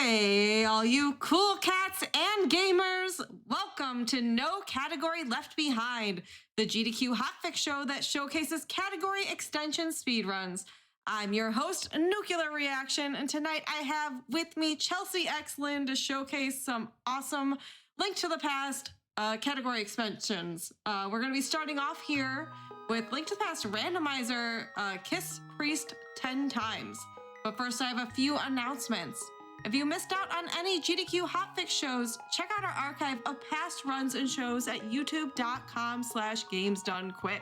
Hey, all you cool cats and gamers! Welcome to No Category Left Behind, the GDQ hotfix show that showcases category extension speedruns. I'm your host, Nuclear Reaction, and tonight I have with me Chelsea X Lynn to showcase some awesome Link to the Past category extensions. We're going to be starting off here with Link to the Past randomizer Kiss Preist 10 times. But first, I have a few announcements. If you missed out on any GDQ hotfix shows, check out our archive of past runs and shows at youtube.com/gamesdonequick.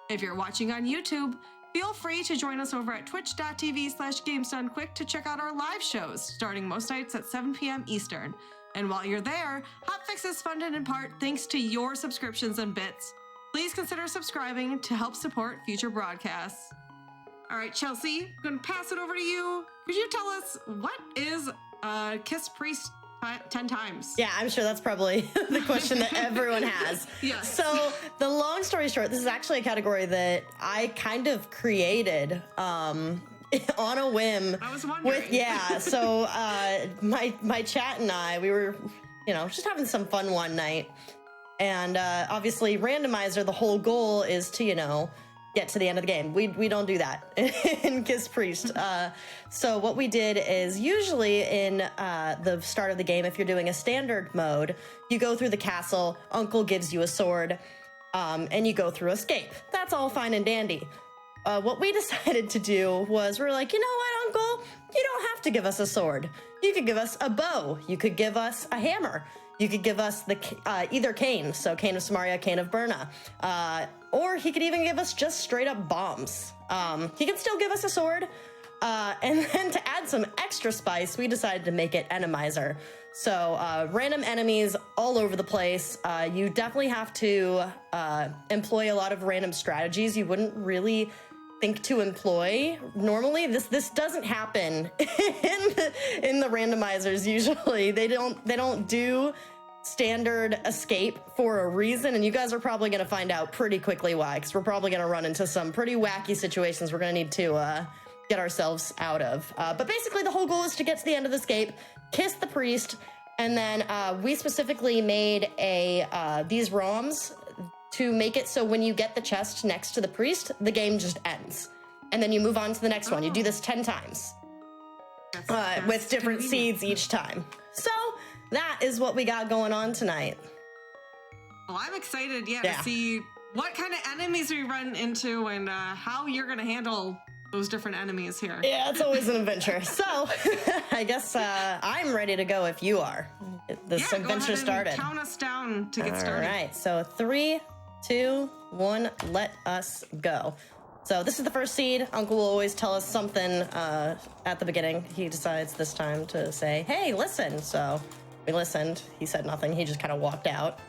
If you're watching on YouTube, feel free to join us over at twitch.tv/gamesdonequick to check out our live shows, starting most nights at 7 p.m. Eastern. And while you're there, Hotfix is funded in part thanks to your subscriptions and bits. Please consider subscribing to help support future broadcasts. All right, Chelsea, I'm going to pass it over to you. Could you tell us what is Kiss Preist 10 times? Yeah, I'm sure that's probably the question that everyone has. Yes. So the long story short, this is actually a category that I kind of created on a whim. I was wondering. So my chat and I, we were, just having some fun one night. And obviously randomizer, the whole goal is to, get to the end of the game. We don't do that in Kiss Preist. So what we did is usually in the start of the game, if you're doing a standard mode, you go through the castle, Uncle gives you a sword, and you go through escape. That's all fine and dandy. What we decided to do was we're like, you know what, Uncle? You don't have to give us a sword. You could give us a bow. You could give us a hammer. You could give us the either cane, so Cane of Samaria, Cane of Burna, or he could even give us just straight up bombs. He can still give us a sword, and then to add some extra spice, we decided to make it enemizer. So random enemies all over the place. You definitely have to employ a lot of random strategies you wouldn't really think to employ normally. This doesn't happen in the randomizers usually. They don't do standard escape for a reason, and you guys are probably going to find out pretty quickly why, because we're probably going to run into some pretty wacky situations we're going to need to get ourselves out of. But basically the whole goal is to get to the end of the escape, kiss the priest, and then we specifically made these ROMs to make it so when you get the chest next to the priest, the game just ends. And then you move on to the next one. You do this 10 times with different seeds each time. So that is what we got going on tonight. Well, I'm excited, to see what kind of enemies we run into and how you're going to handle those different enemies here. Yeah, it's always an adventure. So I guess I'm ready to go if you are. This adventure started. Count us down to get started. All right, so 3, 2, 1, let us go. So this is the first seed. Uncle will always tell us something at the beginning. He decides this time to say, hey, listen. So we listened. He said nothing. He just kind of walked out.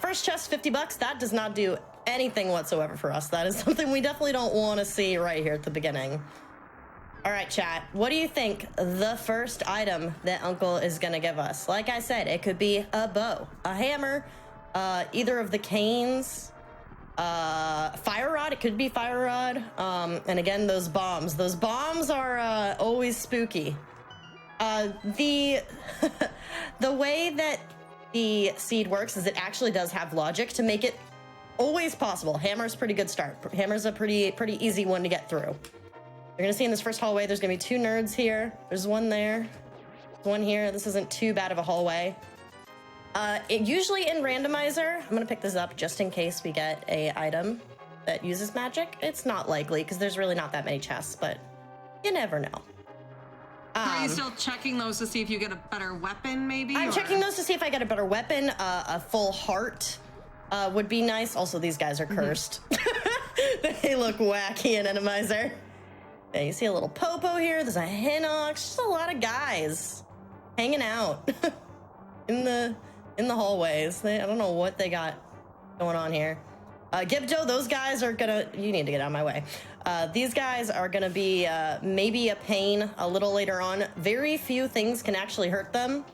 First chest, $50. That does not do anything whatsoever for us. That is something we definitely don't want to see right here at the beginning. All right, chat. What do you think the first item that Uncle is going to give us? Like I said, it could be a bow, a hammer, either of the canes, fire rod. It could be fire rod. And again, those bombs. Those bombs are always spooky. The way that the seed works is it actually does have logic to make it always possible. Hammer's pretty good start. Hammer's a pretty easy one to get through. You're gonna see in this first hallway, there's gonna be 2 nerds here. There's one there, one here. This isn't too bad of a hallway. Usually in randomizer, I'm gonna pick this up just in case we get a item that uses magic. It's not likely because there's really not that many chests, but you never know. Are you still checking those to see if you get a better weapon, maybe? I'm checking those to see if I get a better weapon. A full heart would be nice. Also, these guys are cursed. They look wacky in Enemizer. Yeah, you see a little Popo here. There's a Hinox. Just a lot of guys hanging out in the hallways. I don't know what they got going on here. Gibdo, those guys are gonna... You need to get out of my way. These guys are gonna be maybe a pain a little later on. Very few things can actually hurt them.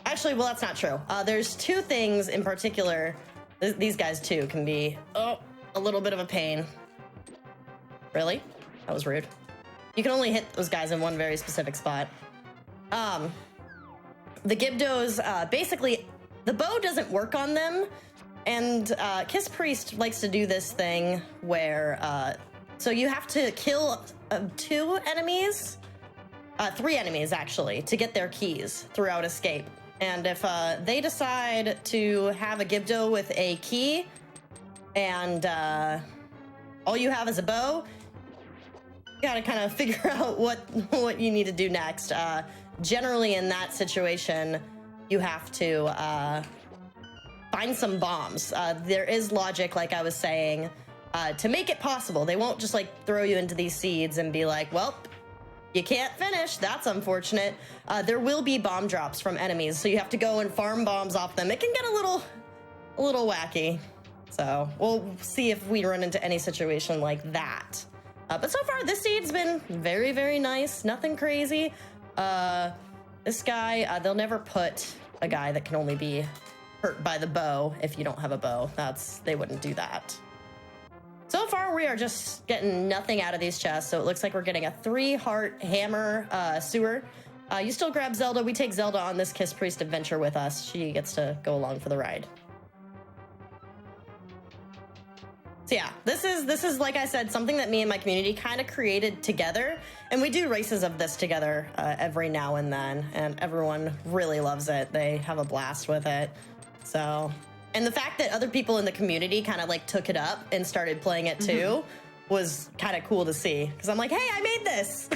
Actually, well, that's not true. There's 2 things in particular. These guys, too, can be a little bit of a pain. Really? That was rude. You can only hit those guys in one very specific spot. The Gibdos, basically, the bow doesn't work on them, and Kiss Priest likes to do this thing where, so you have to kill 2 enemies, 3 enemies actually, to get their keys throughout escape. And if they decide to have a Gibdo with a key, and all you have is a bow, you gotta kind of figure out what you need to do next. Generally, in that situation, you have to find some bombs. There is logic, like I was saying, to make it possible. They won't just like throw you into these seeds and be like, well, you can't finish. That's unfortunate. There will be bomb drops from enemies, so you have to go and farm bombs off them. It can get a little wacky. So we'll see if we run into any situation like that. But so far, this seed's been very, very nice. Nothing crazy. This guy, they'll never put a guy that can only be hurt by the bow if you don't have a bow. They wouldn't do that. So far, we are just getting nothing out of these chests, so it looks like we're getting a 3-heart hammer sewer. You still grab Zelda. We take Zelda on this Kiss Priest adventure with us. She gets to go along for the ride. So yeah, this is like I said, something that me and my community kind of created together, and we do races of this together every now and then, and everyone really loves it. They have a blast with it. So, and the fact that other people in the community kind of like took it up and started playing it too was kind of cool to see, because I'm like, hey, I made this.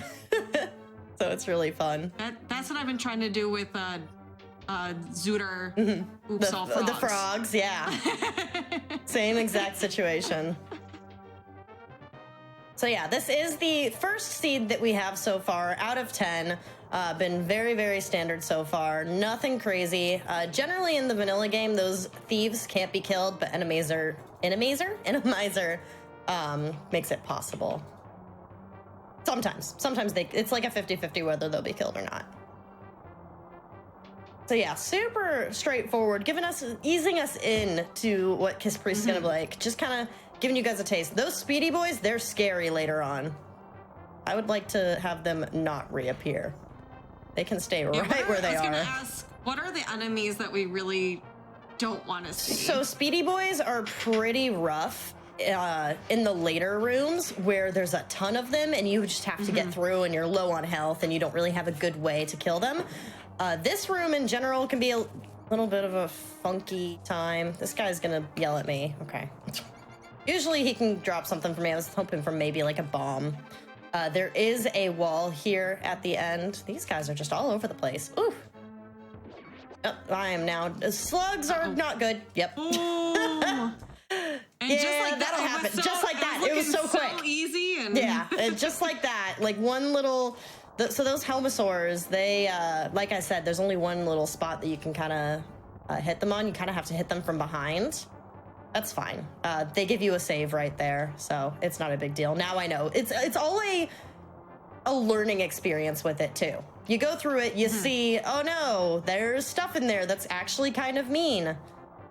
So it's really fun. That's what I've been trying to do with Zooter. Oops, all frogs. The frogs, yeah. Same exact situation. So yeah, this is the first seed that we have so far out of 10. Been very, very standard so far. Nothing crazy. Generally in the vanilla game, those thieves can't be killed, but Enemizer makes it possible. Sometimes it's like a 50-50 whether they'll be killed or not. So yeah, super straightforward, easing us in to what Kiss Priest is gonna be like. Just kind of giving you guys a taste. Those speedy boys, they're scary later on. I would like to have them not reappear. They can stay right where they are. I was gonna ask, what are the enemies that we really don't want to see? So speedy boys are pretty rough in the later rooms where there's a ton of them and you just have to get through and you're low on health and you don't really have a good way to kill them. This room in general can be a little bit of a funky time. This guy's gonna yell at me. Okay. Usually he can drop something for me. I was hoping for maybe like a bomb. There is a wall here at the end. These guys are just all over the place. Ooh. Oh, I am now. Slugs are not good. Yep. And yeah, just like that'll happen. Just like that. It was so quick. So easy. And yeah, and just like that. Like one little... So those Helmosaurs, they, like I said, there's only one little spot that you can kind of hit them on. You kind of have to hit them from behind. That's fine. They give you a save right there, so it's not a big deal. Now I know. It's all a learning experience with it, too. You go through it, you see, oh no, there's stuff in there that's actually kind of mean. And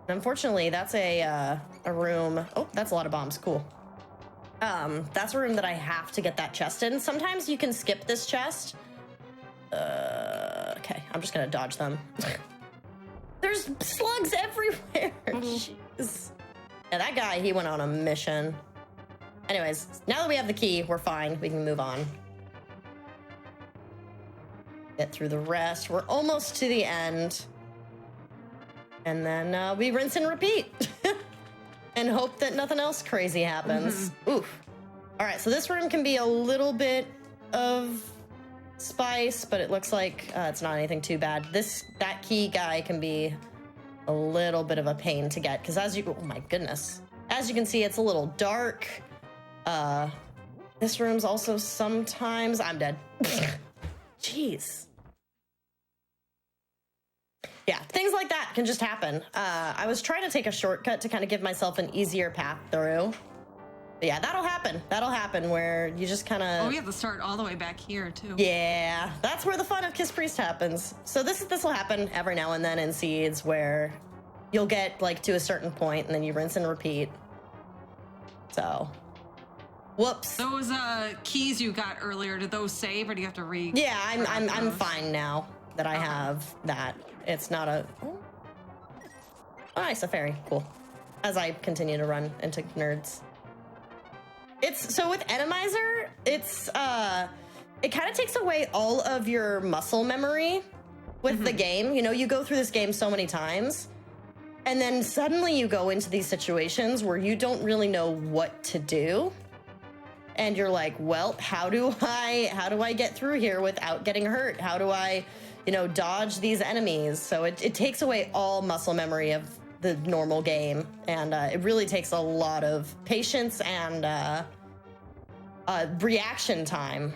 unfortunately, that's a room... Oh, that's a lot of bombs. Cool. That's a room that I have to get that chest in. Sometimes you can skip this chest. Okay, I'm just gonna dodge them. There's slugs everywhere. Jeez. Yeah, that guy, he went on a mission. Anyways, now that we have the key, we're fine. We can move on. Get through the rest. We're almost to the end. And then we rinse and repeat. And hope that nothing else crazy happens. Oof. All right, so this room can be a little bit of spice, but it looks like it's not anything too bad. That key guy can be a little bit of a pain to get, because oh my goodness. As you can see, it's a little dark. This room's also sometimes, I'm dead. Jeez. Yeah, things like that can just happen. I was trying to take a shortcut to kind of give myself an easier path through. But yeah, that'll happen. That'll happen where you just kind of... Oh, we have to start all the way back here, too. Yeah, that's where the fun of Kiss Priest happens. So this will happen every now and then in seeds where you'll get like to a certain point and then you rinse and repeat. So Whoops. Those keys you got earlier, did those save or do you have to re? Yeah, I'm those? fine now that I have that. It's not a. Oh, nice, a fairy. Cool. As I continue to run into nerds. It's so with Enemizer, it's it kind of takes away all of your muscle memory with the game. You know, you go through this game so many times, and then suddenly you go into these situations where you don't really know what to do. And you're like, well, how do I get through here without getting hurt? How do I, you know, dodge these enemies? So it takes away all muscle memory of the normal game, and it really takes a lot of patience and reaction time.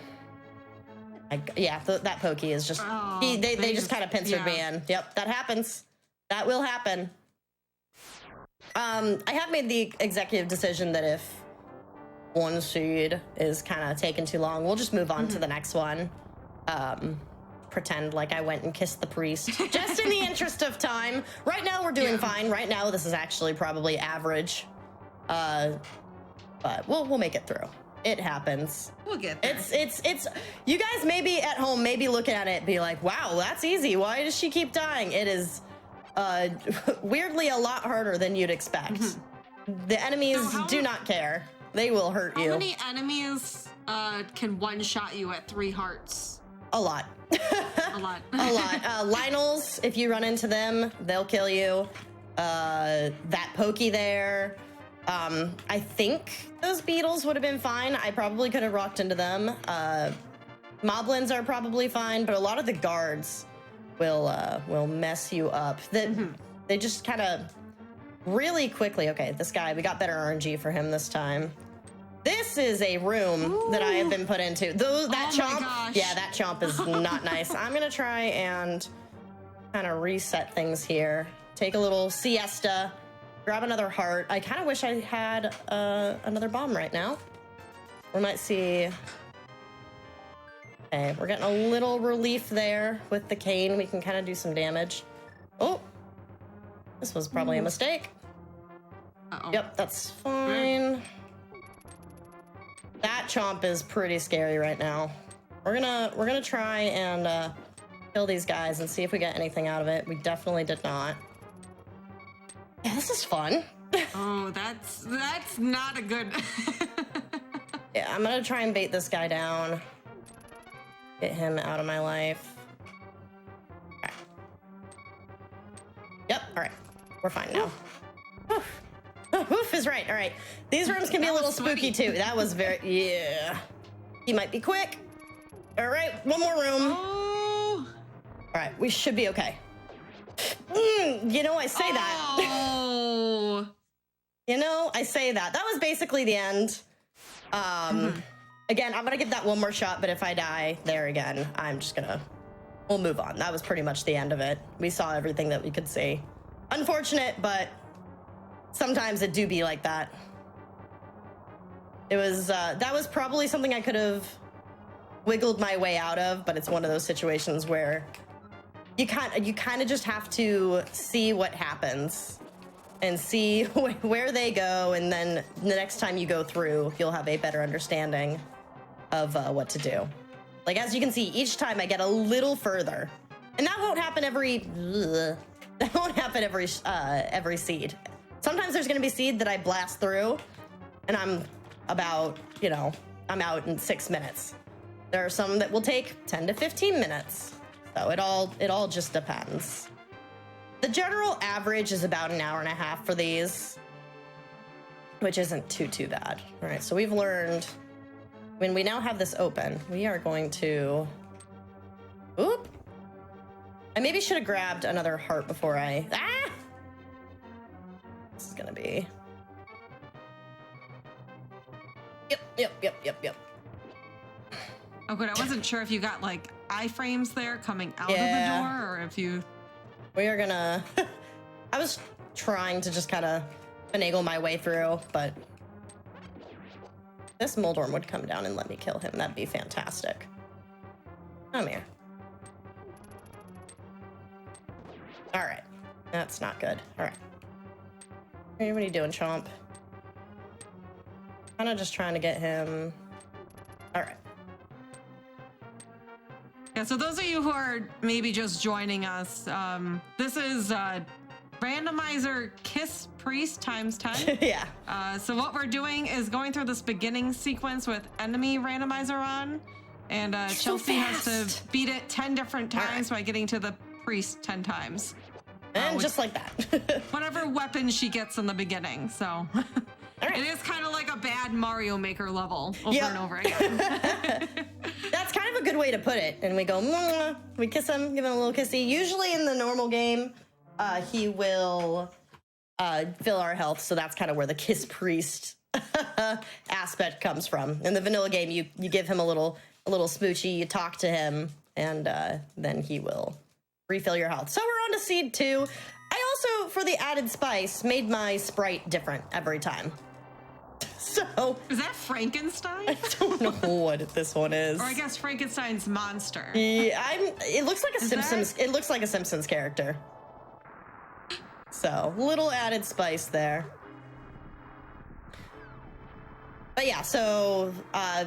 That pokey is just they just kind of pincered me in. Yep, that happens. That will happen. I have made the executive decision that if one seed is kind of taking too long, we'll just move on to the next one. Pretend like I went and kissed the priest just in the interest of time. Right now we're doing fine. Right now this is actually probably average, but we'll make it through. It happens. We'll get there. It's you guys maybe at home maybe looking at it be like, wow, that's easy, why does she keep dying? It is weirdly a lot harder than you'd expect. The enemies do not care. They will hurt you. How many enemies can one-shot you at 3 hearts? A lot. A lot. A lot. Lionels, if you run into them, they'll kill you. That pokey there. I think those beetles would have been fine. I probably could have rocked into them. Moblins are probably fine, but a lot of the guards will mess you up. They just kind of really quickly. Okay, this guy, we got better RNG for him this time. This is a room that I have been put into. That chomp, yeah, that chomp is not nice. I'm gonna try and kind of reset things here. Take a little siesta, grab another heart. I kind of wish I had another bomb right now. We might see. Okay, we're getting a little relief there with the cane. We can kind of do some damage. Oh, this was probably a mistake. Uh-oh. Yep, that's fine. That chomp is pretty scary right now. We're gonna try and kill these guys and see if we get anything out of it. We definitely did not. Yeah, this is fun. Oh, that's not a good. Yeah, I'm gonna try and bait this guy down. Get him out of my life. Okay. Yep, all right. We're fine now. Woof is right. All right. These rooms can be a little spooky too. That was very, yeah. He might be quick. All right, one more room. Oh. All right, we should be okay. You know, I say that. Oh. You know, I say that. That was basically the end. Again, I'm gonna give that one more shot, but if I die there again, we'll move on. That was pretty much the end of it. We saw everything that we could see. Unfortunate, but sometimes it do be like that. It was, that was probably something I could have wiggled my way out of, but it's one of those situations where you kind of just have to see what happens and see where they go, and then the next time you go through, you'll have a better understanding of what to do. Like, as you can see, each time I get a little further, and that won't happen every seed. Sometimes there's gonna be seed that I blast through, and I'm about, I'm out in 6 minutes. There are some that will take 10 to 15 minutes. So it all just depends. The general average is about an hour and a half for these, which isn't too bad. All right, so we've learned when we now have this open, we are going to, oop. I maybe should have grabbed another heart before this is gonna be, yep. Oh, good. I wasn't sure if you got like iframes there coming out of the door, or if you. We are gonna. I was trying to just kind of finagle my way through, but this Moldorm would come down and let me kill him. That'd be fantastic. Come here. All right, that's not good. All right. Hey, what are you doing, Chomp? kind of just trying to get him. All right. Yeah, so those of you who are maybe just joining us, this is randomizer Kiss Preist times 10. Yeah. So what we're doing is going through this beginning sequence with enemy randomizer on, and Chelsea has to beat it 10 different times by getting to the priest 10 times. And just like that. Whatever weapon she gets in the beginning, so... It is kind of like a bad Mario Maker level over and over again. That's kind of a good way to put it. And we go, mwah, we kiss him, give him a little kissy. Usually in the normal game, he will fill our health. So that's kind of where the Kiss Priest aspect comes from. In the vanilla game, you give him a little smoochy, you talk to him, and then he will refill your health. So we're on to seed 2. I also, for the added spice, made my sprite different every time. So is that Frankenstein? I don't know what this one is. Or I guess Frankenstein's monster. Yeah, it looks like a Simpsons. It looks like a Simpsons character. So little added spice there. But yeah, so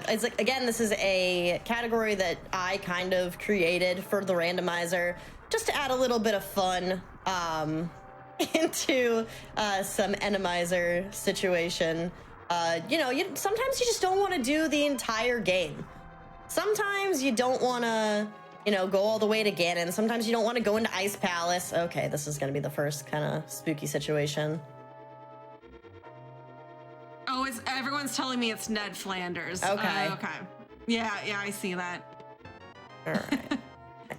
it's like, again, this is a category that I kind of created for the randomizer, just to add a little bit of fun into some enemizer situation. Sometimes you just don't want to do the entire game. Sometimes you don't want to, go all the way to Ganon. Sometimes you don't want to go into Ice Palace. Okay, this is going to be the first kind of spooky situation. Oh, everyone's telling me it's Ned Flanders. Okay. Okay. Yeah, I see that. All right.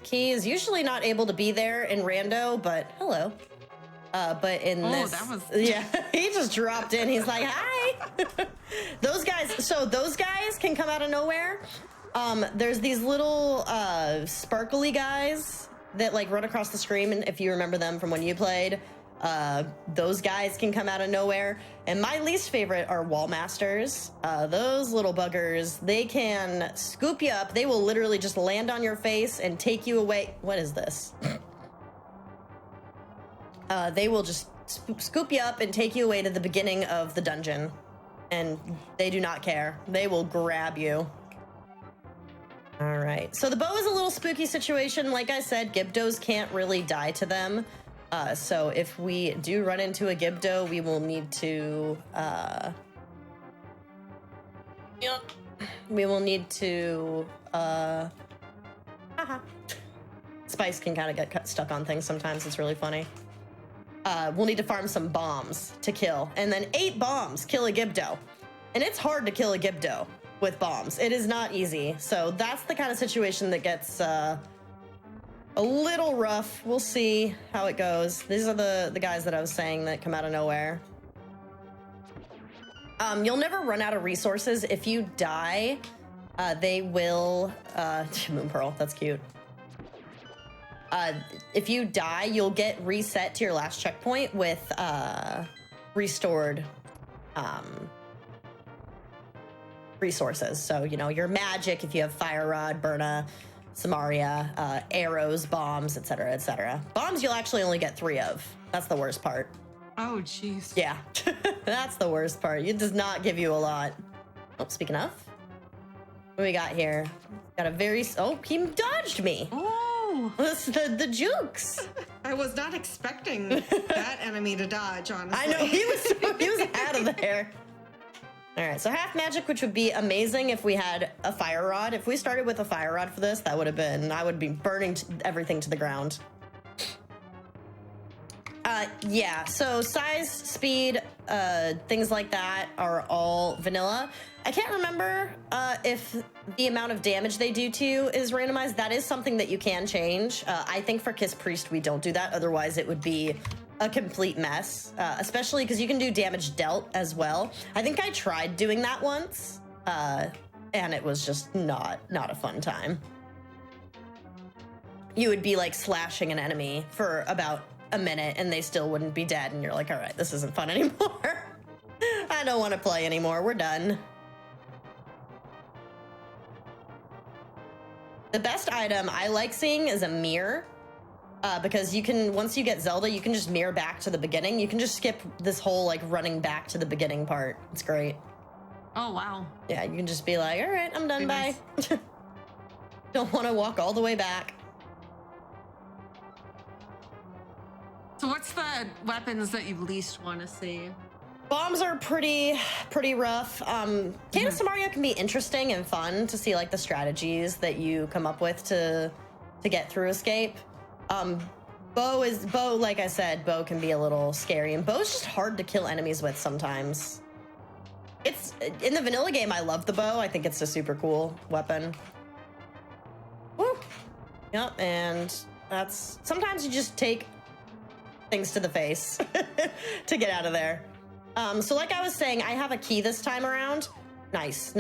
He is usually not able to be there in Rando, but hello. But in this, that was... yeah, he just dropped in. He's like, hi. Those guys can come out of nowhere. There's these little sparkly guys that like run across the screen, and if you remember them from when you played, those guys can come out of nowhere. And my least favorite are wall masters. Those little buggers, they can scoop you up. They will literally just land on your face and take you away. What is this? They will just scoop you up and take you away to the beginning of the dungeon. And they do not care. They will grab you. All right. So the bow is a little spooky situation. Like I said, Gibdos can't really die to them. So if we do run into a Gibdo, we will need to... we will need to... Spice can kind of get stuck on things sometimes. It's really funny. We'll need to farm some bombs to kill. And then 8 bombs kill a Gibdo. And it's hard to kill a Gibdo with bombs. It is not easy. So that's the kind of situation that gets a little rough. We'll see how it goes. These are the guys that I was saying that come out of nowhere. You'll never run out of resources. If you die, they will... Moon Pearl, that's cute. If you die, you'll get reset to your last checkpoint with restored resources. So, your magic, if you have Fire Rod, Burna, Samaria, arrows, bombs, etc., etc. Bombs you'll actually only get 3 of. That's the worst part. Oh, jeez. Yeah, that's the worst part. It does not give you a lot. Oh, speaking of, what do we got here? Got a very... Oh, he dodged me. Oh. That's the jukes. I was not expecting that enemy to dodge, honestly. I know, he was out of there. All right, so half magic, which would be amazing if we had a fire rod. If we started with a fire rod for this, that would have been... I would be burning everything to the ground. Yeah, so size, speed, things like that are all vanilla. I can't remember if the amount of damage they do to you is randomized. That is something that you can change. I think for Kiss Priest, we don't do that. Otherwise, it would be a complete mess, especially because you can do damage dealt as well. I think I tried doing that once, and it was just not a fun time. You would be like slashing an enemy for about a minute and they still wouldn't be dead, and you're like, all right, this isn't fun anymore. I don't want to play anymore. We're done. The best item I like seeing is a mirror, because you can, once you get Zelda, you can just mirror back to the beginning. You can just skip this whole like running back to the beginning part. It's great. Oh, wow. Yeah, you can just be like, all right, I'm done, bye. Nice. Don't want to walk all the way back. So what's the weapons that you least want to see? Bombs are pretty rough. Cadence Mario can be interesting and fun to see like the strategies that you come up with to get through escape. Bow, like I said, bow can be a little scary, and bow's just hard to kill enemies with sometimes. It's in the vanilla game, I love the bow. I think it's a super cool weapon. Woo. Yep, and that's sometimes you just take things to the face to get out of there. So like I was saying, I have a key this time around. Nice.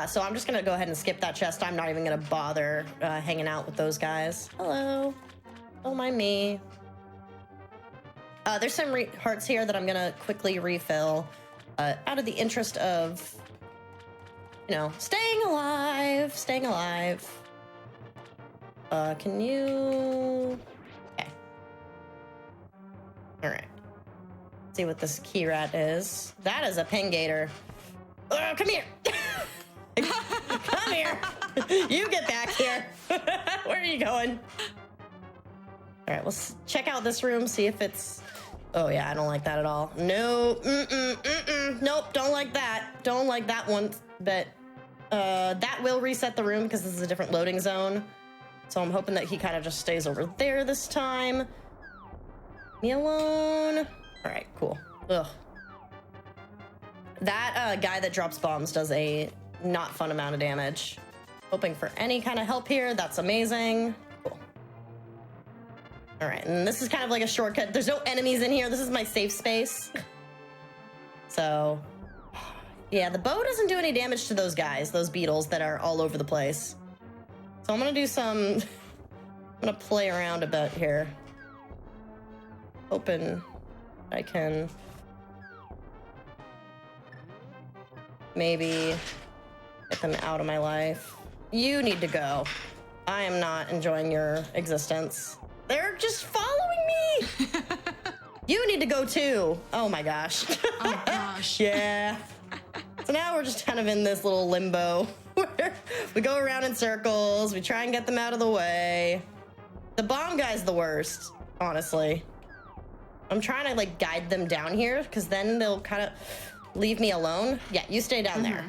So I'm just gonna go ahead and skip that chest. I'm not even gonna bother hanging out with those guys. Hello, don't mind me. There's some hearts here that I'm gonna quickly refill out of the interest of, you know, staying alive. Can you? Okay. All right. See what this key rat is. That is a pengator. Oh, come here. Come here. You get back here. Where are you going? All right, let's check out this room, see if it's... Oh, yeah, I don't like that at all. No, nope, don't like that. Don't like that one, but that will reset the room because this is a different loading zone. So I'm hoping that he kind of just stays over there this time. Me alone. All right, cool. Ugh. That guy that drops bombs does a not fun amount of damage. Hoping for any kind of help here. That's amazing. Cool. All right, and this is kind of like a shortcut. There's no enemies in here. This is my safe space. So, yeah, the bow doesn't do any damage to those guys, those beetles that are all over the place. So I'm gonna do some... I'm gonna play around a bit here. Hoping I can maybe get them out of my life. You need to go. I am not enjoying your existence. They're just following me. You need to go too. Oh my gosh. Oh gosh. Yeah. So now we're just kind of in this little limbo where we go around in circles. We try and get them out of the way. The bomb guy's the worst, honestly. I'm trying to like guide them down here because then they'll kind of leave me alone. Yeah, you stay down there.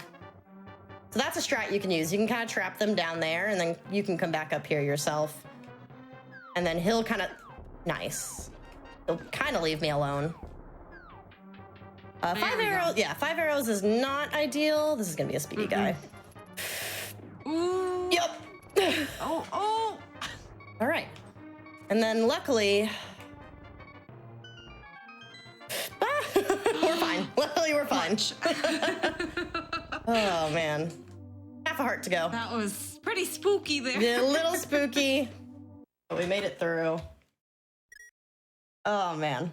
So that's a strat you can use. You can kind of trap them down there and then you can come back up here yourself. And then he'll kind of, nice. He'll kind of leave me alone. 5 arrows, yeah, 5 arrows is not ideal. This is gonna be a speedy guy. Ooh. Yep. Oh. All right. And then luckily, we're fine. Luckily, we're fine. Oh, man. Half a heart to go. That was pretty spooky there. Yeah, a little spooky. But we made it through. Oh, man.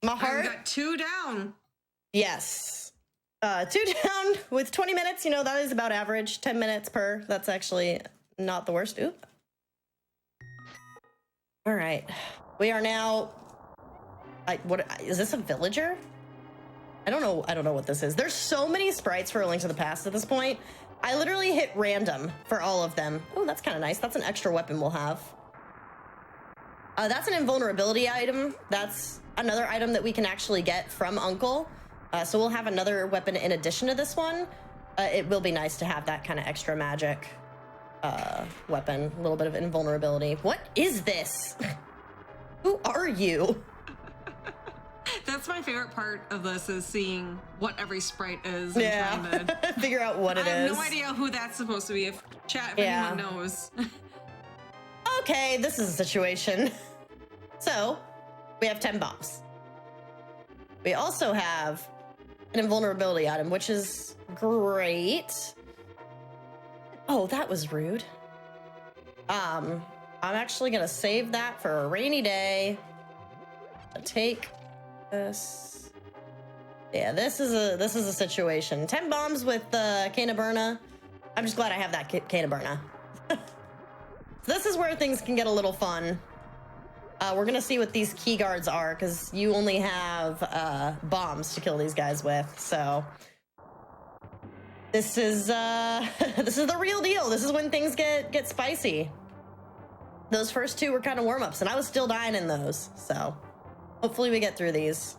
My heart. I got 2 down. Yes. 2 down with 20 minutes. You know, that is about average. 10 minutes per. That's actually not the worst. Oop. All right. We are now... what is this, a villager? I don't know what this is. There's so many sprites for A Link to the Past at this point. I literally hit random for all of them. Oh, that's kind of nice. That's an extra weapon we'll have. That's an invulnerability item. That's another item that we can actually get from Uncle. So we'll have another weapon in addition to this one. It will be nice to have that kind of extra magic weapon. A little bit of invulnerability. What is this? Who are you? That's my favorite part of this, is seeing what every sprite is and trying to figure out what it is. I have no idea who that's supposed to be. If anyone knows. Okay, this is a situation. So, we have 10 bombs. We also have an invulnerability item, which is great. Oh, that was rude. I'm actually gonna save that for a rainy day. Take this. Yeah, this is a situation. 10 bombs with Cana Burna. I'm just glad I have that Cana Burna. So this is where things can get a little fun. We're gonna see what these key guards are, because you only have bombs to kill these guys with. So this is this is the real deal. This is when things get spicy. Those first two were kind of warm-ups, and I was still dying in those. So hopefully we get through these.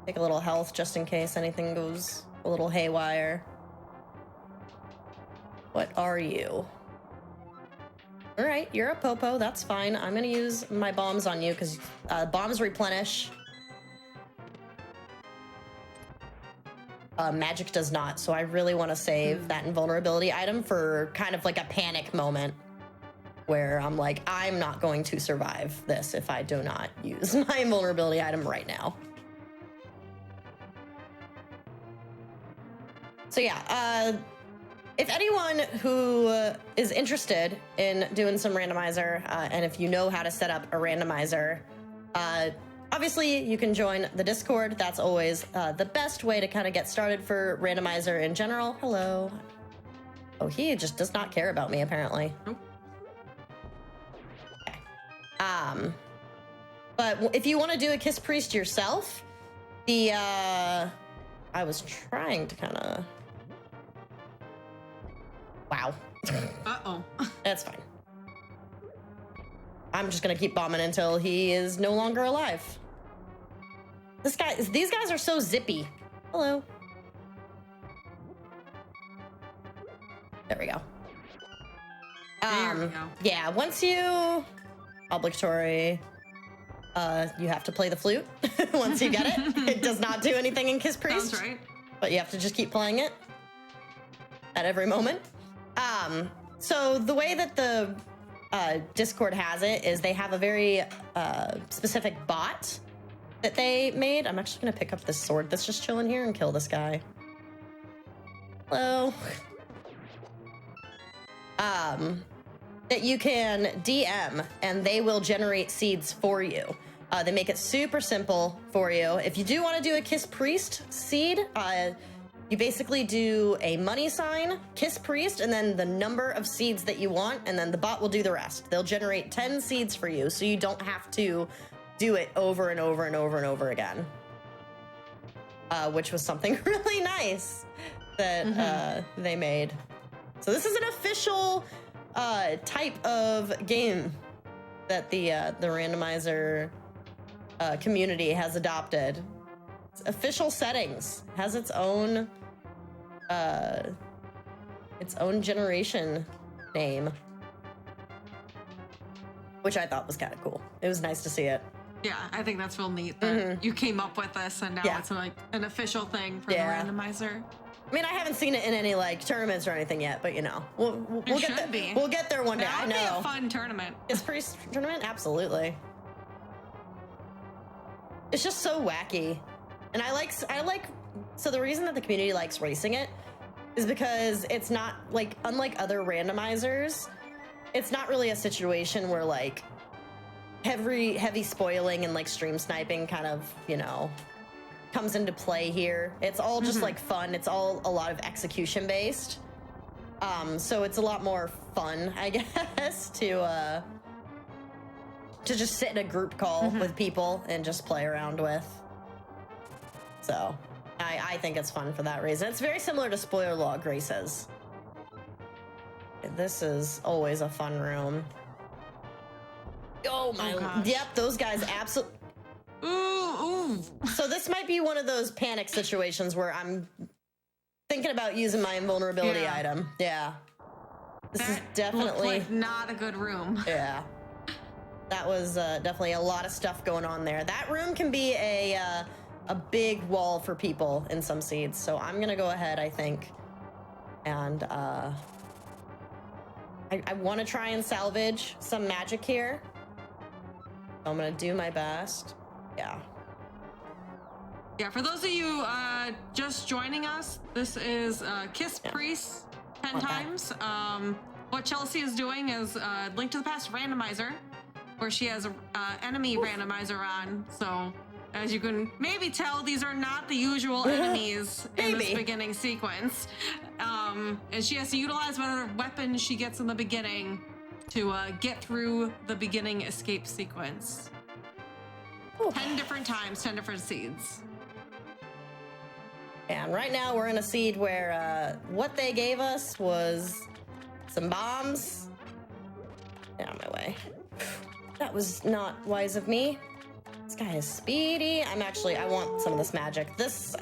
Take a little health just in case anything goes a little haywire. What are you? All right, you're a Popo. That's fine. I'm gonna use my bombs on you because bombs replenish. Magic does not, so I really want to save that invulnerability item for kind of like a panic moment where I'm like, I'm not going to survive this if I do not use my invulnerability item right now. So yeah, if anyone who is interested in doing some randomizer, and if you know how to set up a randomizer, obviously you can join the Discord. That's always the best way to kind of get started for randomizer in general. Hello. Oh, he just does not care about me, apparently. Nope. Okay. But if you want to do a Kiss Priest yourself, I was trying to kind of... Wow. Uh-oh. That's fine. I'm just gonna keep bombing until he is no longer alive. These guys are so zippy. Hello. There we go. There we go. Yeah, once you... Obligatory. You have to play the flute once you get it. It does not do anything in Kiss Priest. Sounds right. But you have to just keep playing it at every moment. So the way that the Discord has it is they have a very specific bot that they made. I'm actually gonna pick up this sword that's just chilling here and kill this guy. Hello. That you can DM and they will generate seeds for you. They make it super simple for you. If you do want to do a Kiss Priest seed, you basically do a money sign, Kiss Priest, and then the number of seeds that you want, and then the bot will do the rest. They'll generate 10 seeds for you, so you don't have to do it over and over and over and over again. Which was something really nice that they made. So this is an official type of game that the randomizer community has adopted. It's official settings, has its own generation name, which I thought was kind of cool. It was nice to see it. Yeah, I think that's real neat that you came up with this and now it's like an official thing for the randomizer. I mean, I haven't seen it in any like tournaments or anything yet, but you know, we'll get there. We'll get there one day. I know. That would be a fun tournament. Is Priest tournament? Absolutely. It's just so wacky, and I like. So the reason that the community likes racing it is because it's not like, unlike other randomizers, it's not really a situation where like heavy spoiling and like stream sniping kind of, you know, comes into play here. It's all just like fun. It's all a lot of execution based. So it's a lot more fun, I guess, to just sit in a group call with people and just play around with. So I think it's fun for that reason. It's very similar to spoiler log races. This is always a fun room. Oh my, yep, those guys absolutely. Ooh. So this might be one of those panic situations where I'm thinking about using my invulnerability item. Yeah. This is definitely like not a good room. Yeah. That was definitely a lot of stuff going on there. That room can be a big wall for people in some seeds. So I'm gonna go ahead, I think, and I want to try and salvage some magic here. I'm gonna do my best. Yeah. Yeah, for those of you just joining us, this is Kiss Priest 10 times. What Chelsea is doing is Link to the Past randomizer, where she has a enemy randomizer on. So As you can maybe tell, these are not the usual enemies in this beginning sequence. And she has to utilize whatever weapon she gets in the beginning to get through the beginning escape sequence. Ooh. 10 different times, 10 different seeds. And right now we're in a seed where what they gave us was some bombs. Get out of my way. That was not wise of me. This guy is speedy. I want some of this magic. This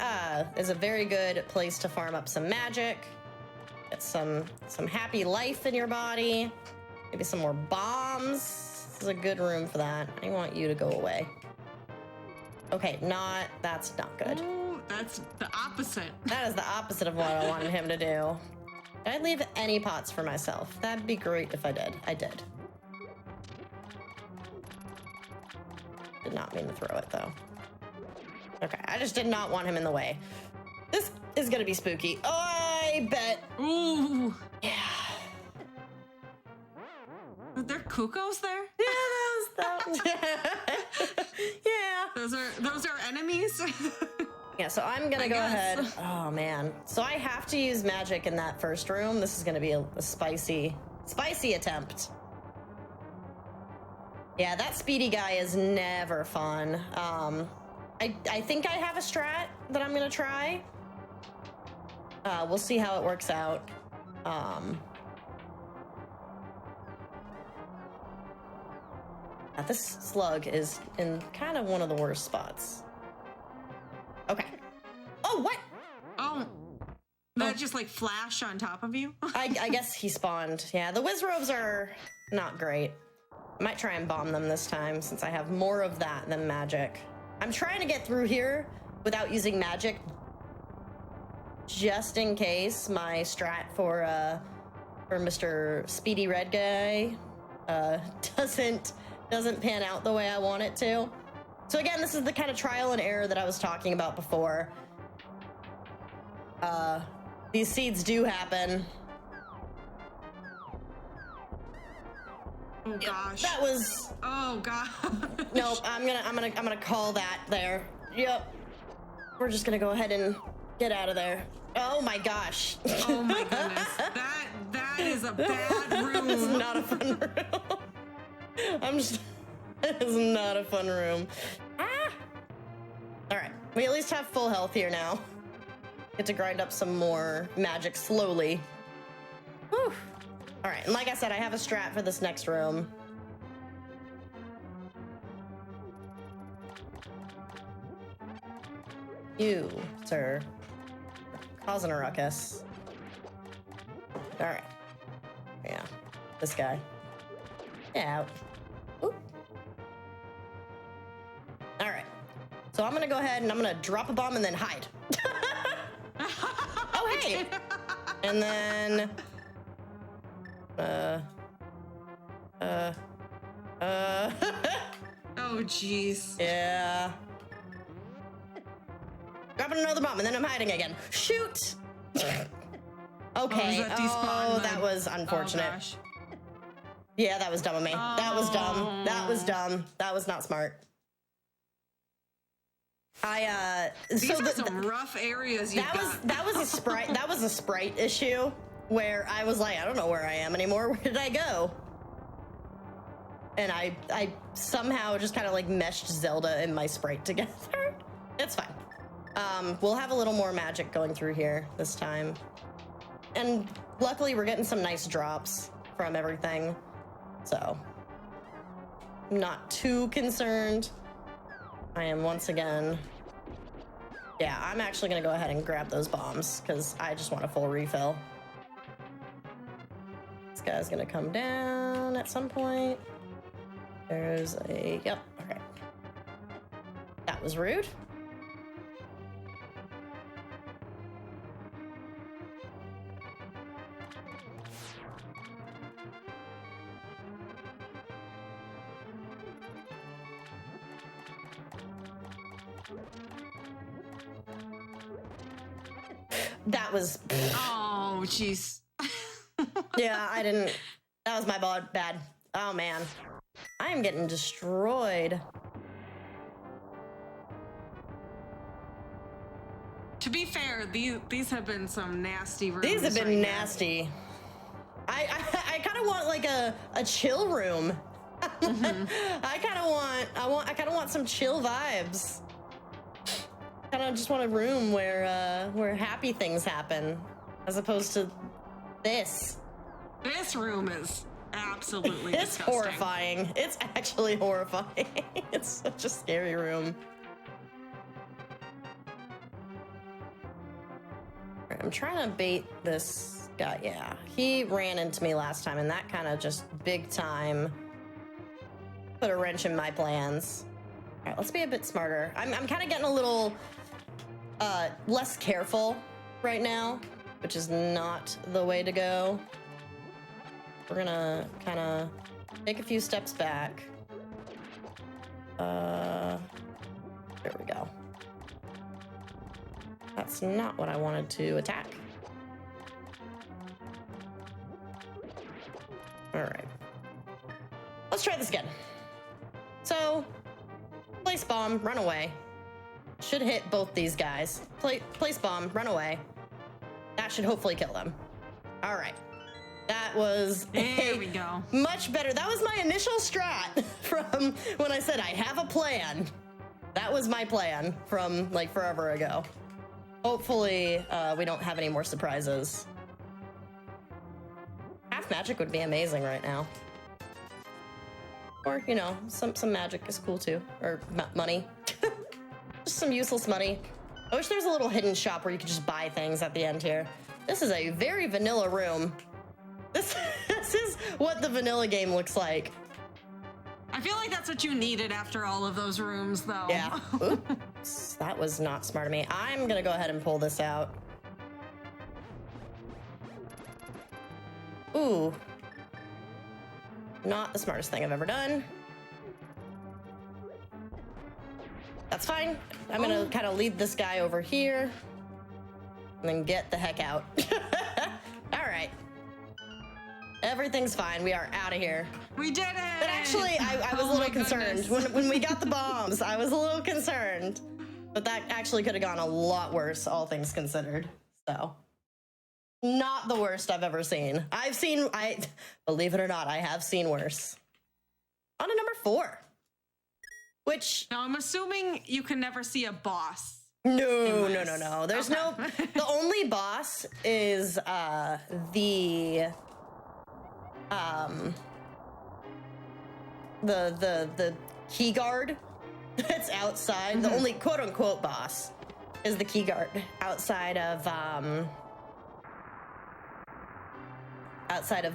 is a very good place to farm up some magic. Get some happy life in your body. Maybe some more bombs. This is a good room for that. I want you to go away. Okay, that's not good. Ooh, that's the opposite. That is the opposite of what I wanted him to do. Did I leave any pots for myself? That'd be great if I did. I did. Did not mean to throw it though. Okay, I just did not want him in the way. This is gonna be spooky. Oh, I bet. Ooh. Yeah. Are there cuckoos there? Yeah, yeah. Those are enemies. Yeah, so I'm gonna go ahead. Oh man. So I have to use magic in that first room. This is gonna be a spicy attempt. Yeah, that speedy guy is never fun. I think I have a strat that I'm gonna try. We'll see how it works out. This slug is in kind of one of the worst spots. Okay. Oh, what? Oh. That just like flash on top of you? I guess he spawned. Yeah, the whiz robes are not great. I might try and bomb them this time since I have more of that than magic. I'm trying to get through here without using magic just in case my strat for Mr. Speedy Red Guy doesn't pan out the way I want it to. So again, this is the kind of trial and error that I was talking about before. These seeds do happen. Oh gosh. That was. Oh god. Nope. I'm gonna call that there. Yep. We're just gonna go ahead and get out of there. Oh my gosh. Oh my goodness. That is a bad room. This is not a fun room. It is not a fun room. Ah! All right. We at least have full health here now. Get to grind up some more magic slowly. Whew. All right, and like I said, I have a strat for this next room. You, sir, causing a ruckus. All right. Yeah, this guy. Get out. Oop. All right. So I'm gonna go ahead and I'm gonna drop a bomb and then hide. Oh, hey. And then... Oh, jeez. Yeah. Dropping another bomb, and then I'm hiding again. Shoot! Okay. Oh, that was unfortunate. Oh, gosh. Yeah, that was dumb of me. That was dumb. That was dumb. That was not smart. These are some rough areas. That was a sprite issue where I was like, I don't know where I am anymore. Where did I go? And I somehow just kind of like meshed Zelda and my sprite together. It's fine. We'll have a little more magic going through here this time. And luckily we're getting some nice drops from everything. So I'm not too concerned. I am once again. Yeah, I'm actually gonna go ahead and grab those bombs because I just want a full refill. This guy's gonna come down at some point. There's a, yep, okay. That was rude. That was... Oh, jeez. Yeah, I didn't... That was my bad. Oh, man. I am getting destroyed. To be fair, these have been some nasty rooms. These have been right nasty. I kind of want like a chill room. I kind of want some chill vibes. Kind of just want a room where happy things happen, as opposed to this. This room is absolutely It's disgusting. horrifying. It's actually horrifying. It's such a scary room. I'm trying to bait this guy. Yeah, he ran into me last time, and that kind of just big time put a wrench in my plans. All right, let's be a bit smarter. I'm kind of getting a little less careful right now, which is not the way to go. We're gonna kind of take a few steps back. There we go. That's not what I wanted to attack. All right. Let's try this again. So, place bomb, run away. Should hit both these guys. Place bomb, run away. That should hopefully kill them. All right. That was There we go. much better. That was my initial strat from when I said I have a plan. That was my plan from like forever ago. Hopefully, we don't have any more surprises. Half magic would be amazing right now. Or, you know, some magic is cool too. Or money. Just some useless money. I wish there was a little hidden shop where you could just buy things at the end here. This is a very vanilla room. This is what the vanilla game looks like. I feel like that's what you needed after all of those rooms, though. Yeah. Oops, that was not smart of me. I'm gonna go ahead and pull this out. Ooh. Not the smartest thing I've ever done. That's fine. I'm gonna kind of lead this guy over here and then get the heck out. All right. Everything's fine. We are out of here. We did it! But actually, I was a little concerned. When we got the bombs, I was a little concerned. But that actually could have gone a lot worse, all things considered. So, not the worst I've ever seen. Believe it or not, I have seen worse. On to number 4. Which... Now, I'm assuming you can never see a boss. No. There's Okay. no... The only boss is the key guard that's outside. The only quote unquote boss is the key guard outside of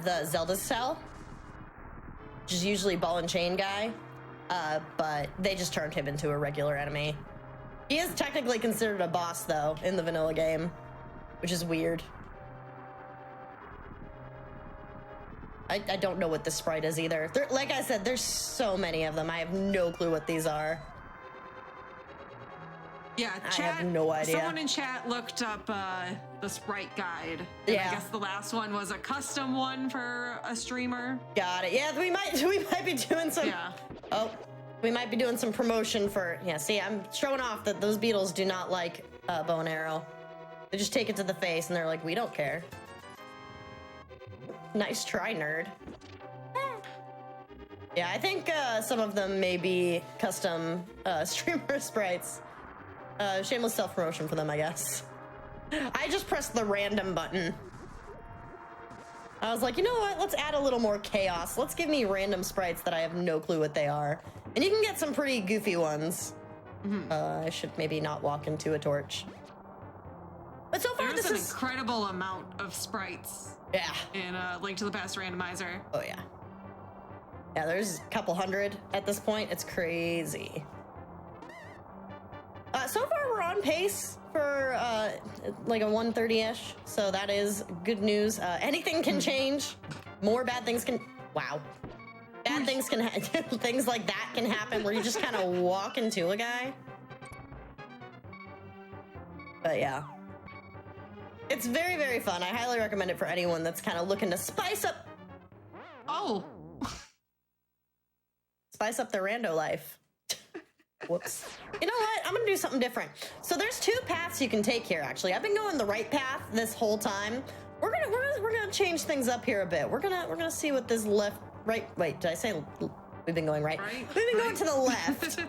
the Zelda cell, which is usually ball and chain guy. But they just turned him into a regular enemy. He is technically considered a boss though in the vanilla game, which is weird. I don't know what this sprite is either. Like I said, there's so many of them. I have no clue what these are. Yeah, I have no idea. Someone in chat looked up the sprite guide. And Yeah. I guess the last one was a custom one for a streamer. Got it. Yeah, we might be doing some. Yeah. Oh, we might be doing some promotion for. Yeah. See, I'm showing off that those beetles do not like bow and arrow. They just take it to the face and they're like, we don't care. Nice try, nerd. Yeah, I think some of them may be custom streamer sprites. Shameless self-promotion for them, I guess. I just pressed the random button. I was like, you know what? Let's add a little more chaos. Let's give me random sprites that I have no clue what they are. And you can get some pretty goofy ones. I should maybe not walk into a torch. But so far, There's this an is... incredible amount of sprites Yeah. in Link to the Past randomizer. Oh, yeah. Yeah, there's a couple hundred at this point. It's crazy. So far, we're on pace for like a 130-ish. So that is good news. Anything can change. More bad things can... Wow. Bad things can... Things like that can happen where you just kind of walk into a guy. But yeah. It's very, very fun. I highly recommend it for anyone that's kind of looking to spice up Oh, their rando life. Whoops. You know what? I'm gonna do something different. So there's 2 paths you can take here, actually. I've been going the right path this whole time. We're gonna change things up here a bit. We're gonna see what this wait, did I say we've been going right? We've been going to the left.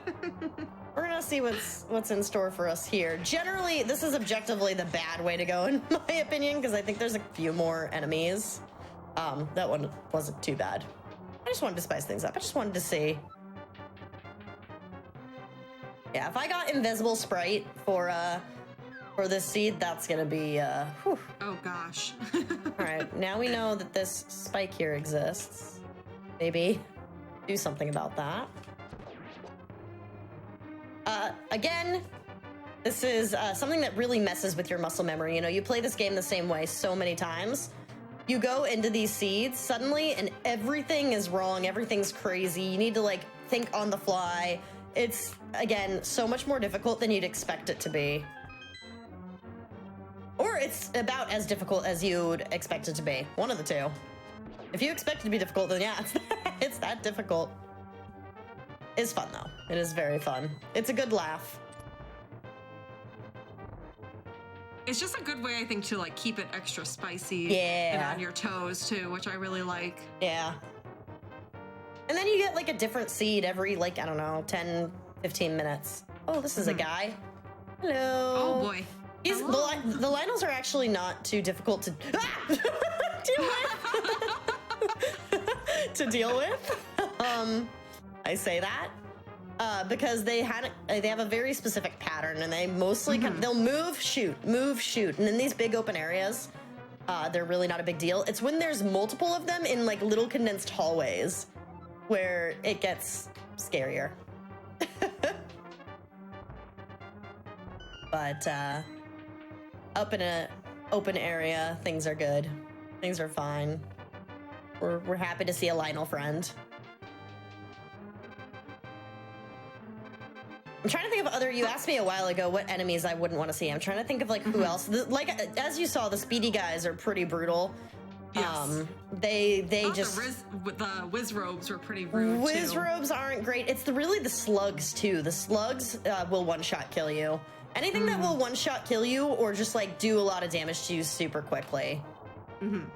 We're gonna see what's in store for us here. Generally, this is objectively the bad way to go, in my opinion, because I think there's a few more enemies. That one wasn't too bad. I just wanted to spice things up. I just wanted to see. Yeah, if I got invisible sprite for this seed, that's gonna be whew. Oh gosh. All right, now we know that this spike here exists. Maybe do something about that. Again, this is something that really messes with your muscle memory. You know, you play this game the same way so many times. You go into these seeds suddenly and everything is wrong. Everything's crazy. You need to like think on the fly. It's, again, so much more difficult than you'd expect it to be. Or it's about as difficult as you'd expect it to be. One of the two. If you expect it to be difficult, then yeah, it's that difficult. It's fun though. It is very fun. It's a good laugh. It's just a good way, I think, to like keep it extra spicy. Yeah. And on your toes too, which I really like. Yeah. And then you get like a different seed every, like, I don't know, 10, 15 minutes. Oh, this is a guy. Hello. Oh boy. The Lionels are actually not too difficult to deal with. To deal with. I say that because they have a very specific pattern, and they mostly they'll move, shoot, and in these big open areas, they're really not a big deal. It's when there's multiple of them in like little condensed hallways where it gets scarier. But up in an open area, things are good. Things are fine. We're happy to see a Lionel friend. I'm trying to think of other. You asked me a while ago what enemies I wouldn't want to see. I'm trying to think of like who else. Like as you saw, the speedy guys are pretty brutal. Yes. They just the whiz robes were pretty rude. Whiz robes aren't great. It's really the slugs too. The slugs will one-shot kill you. Anything that will one-shot kill you or just like do a lot of damage to you super quickly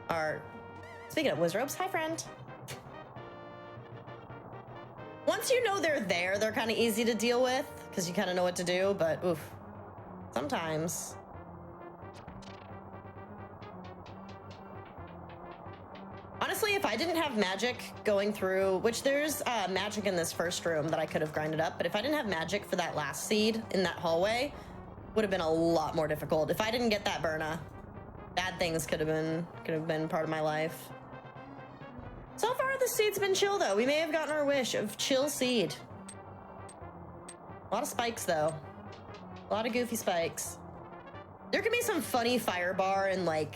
are. Speaking of whiz robes, hi friend. Once you know they're there, they're kind of easy to deal with because you kind of know what to do, but oof, sometimes. Honestly, if I didn't have magic going through, which there's magic in this first room that I could have grinded up, but if I didn't have magic for that last seed in that hallway, would have been a lot more difficult. If I didn't get that Burna, bad things could have been part of my life. So far, the seed's been chill, though. We may have gotten our wish of chill seed. A lot of spikes, though. A lot of goofy spikes. There could be some funny fire bar and, like,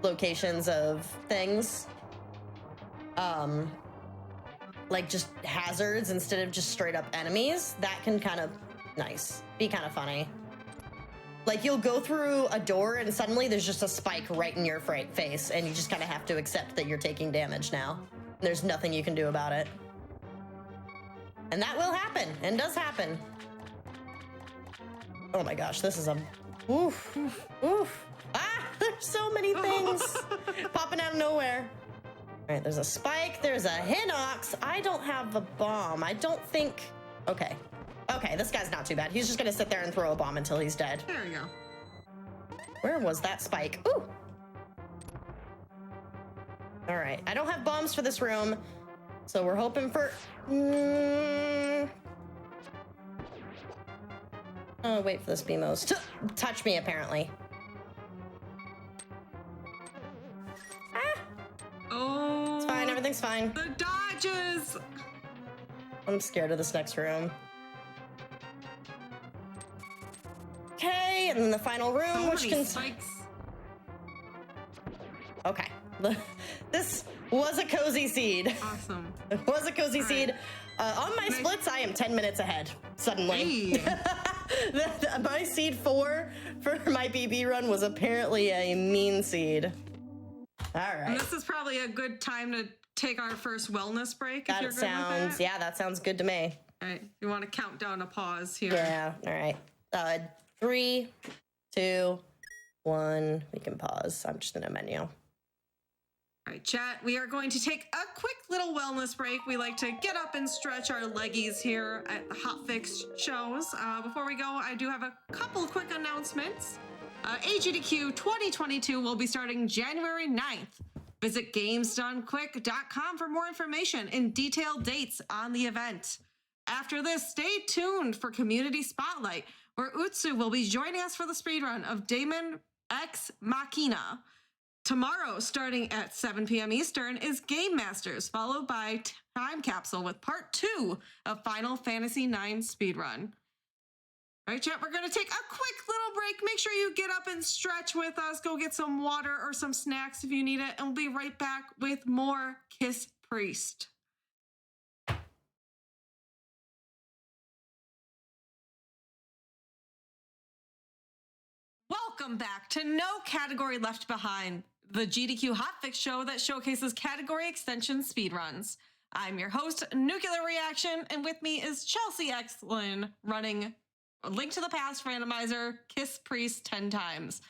locations of things. Like, just hazards instead of just straight-up enemies. That can kind of, be kind of funny. Like, you'll go through a door and suddenly there's just a spike right in your face, and you just kind of have to accept that you're taking damage now. There's nothing you can do about it. And that will happen, and does happen. Oh my gosh, this is a... Oof. Oof. Ah! There's so many things popping out of nowhere. All right, there's a spike, there's a Hinox. I don't have a bomb. I don't think... Okay. Okay, this guy's not too bad. He's just gonna sit there and throw a bomb until he's dead. There you go. Where was that spike? Ooh. All right, I don't have bombs for this room, so we're hoping for... Oh, wait for this BMOs to touch me, apparently. Ah! Oh. It's fine, everything's fine. The dodges! I'm scared of this next room. Okay, and then the final room, So which many can... spikes. Okay. This was a cozy seed. Awesome. It was a cozy All seed. On my Nice. splits, I am 10 minutes ahead, suddenly. Hey. My seed 4 for my BB run was apparently a mean seed. All right. And this is probably a good time to take our first wellness break. If That you're good sounds, with that. yeah, that sounds good to me. All right. You want to count down a pause here? Yeah. All right. 3, 2, 1. We can pause. I'm just in a menu. All right, chat. We are going to take a quick little wellness break. We like to get up and stretch our leggies here at the Hotfix shows. Before we go, I do have a couple quick announcements. AGDQ 2022 will be starting January 9th. Visit GamesDoneQuick.com for more information and detailed dates on the event. After this, stay tuned for Community Spotlight, where Utsu will be joining us for the speedrun of Daemon X Machina. Tomorrow, starting at 7 p.m. Eastern, is Game Masters, followed by Time Capsule with part 2 of Final Fantasy IX speedrun. All right, chat, we're going to take a quick little break. Make sure you get up and stretch with us. Go get some water or some snacks if you need it. And we'll be right back with more Kiss Preist. Welcome back to No Category Left Behind, the GDQ Hotfix show that showcases category extension speedruns. I'm your host, Nuclear Reaction, and with me is Chelsea Exlin running Link to the Past randomizer, Kiss Preist 10 times.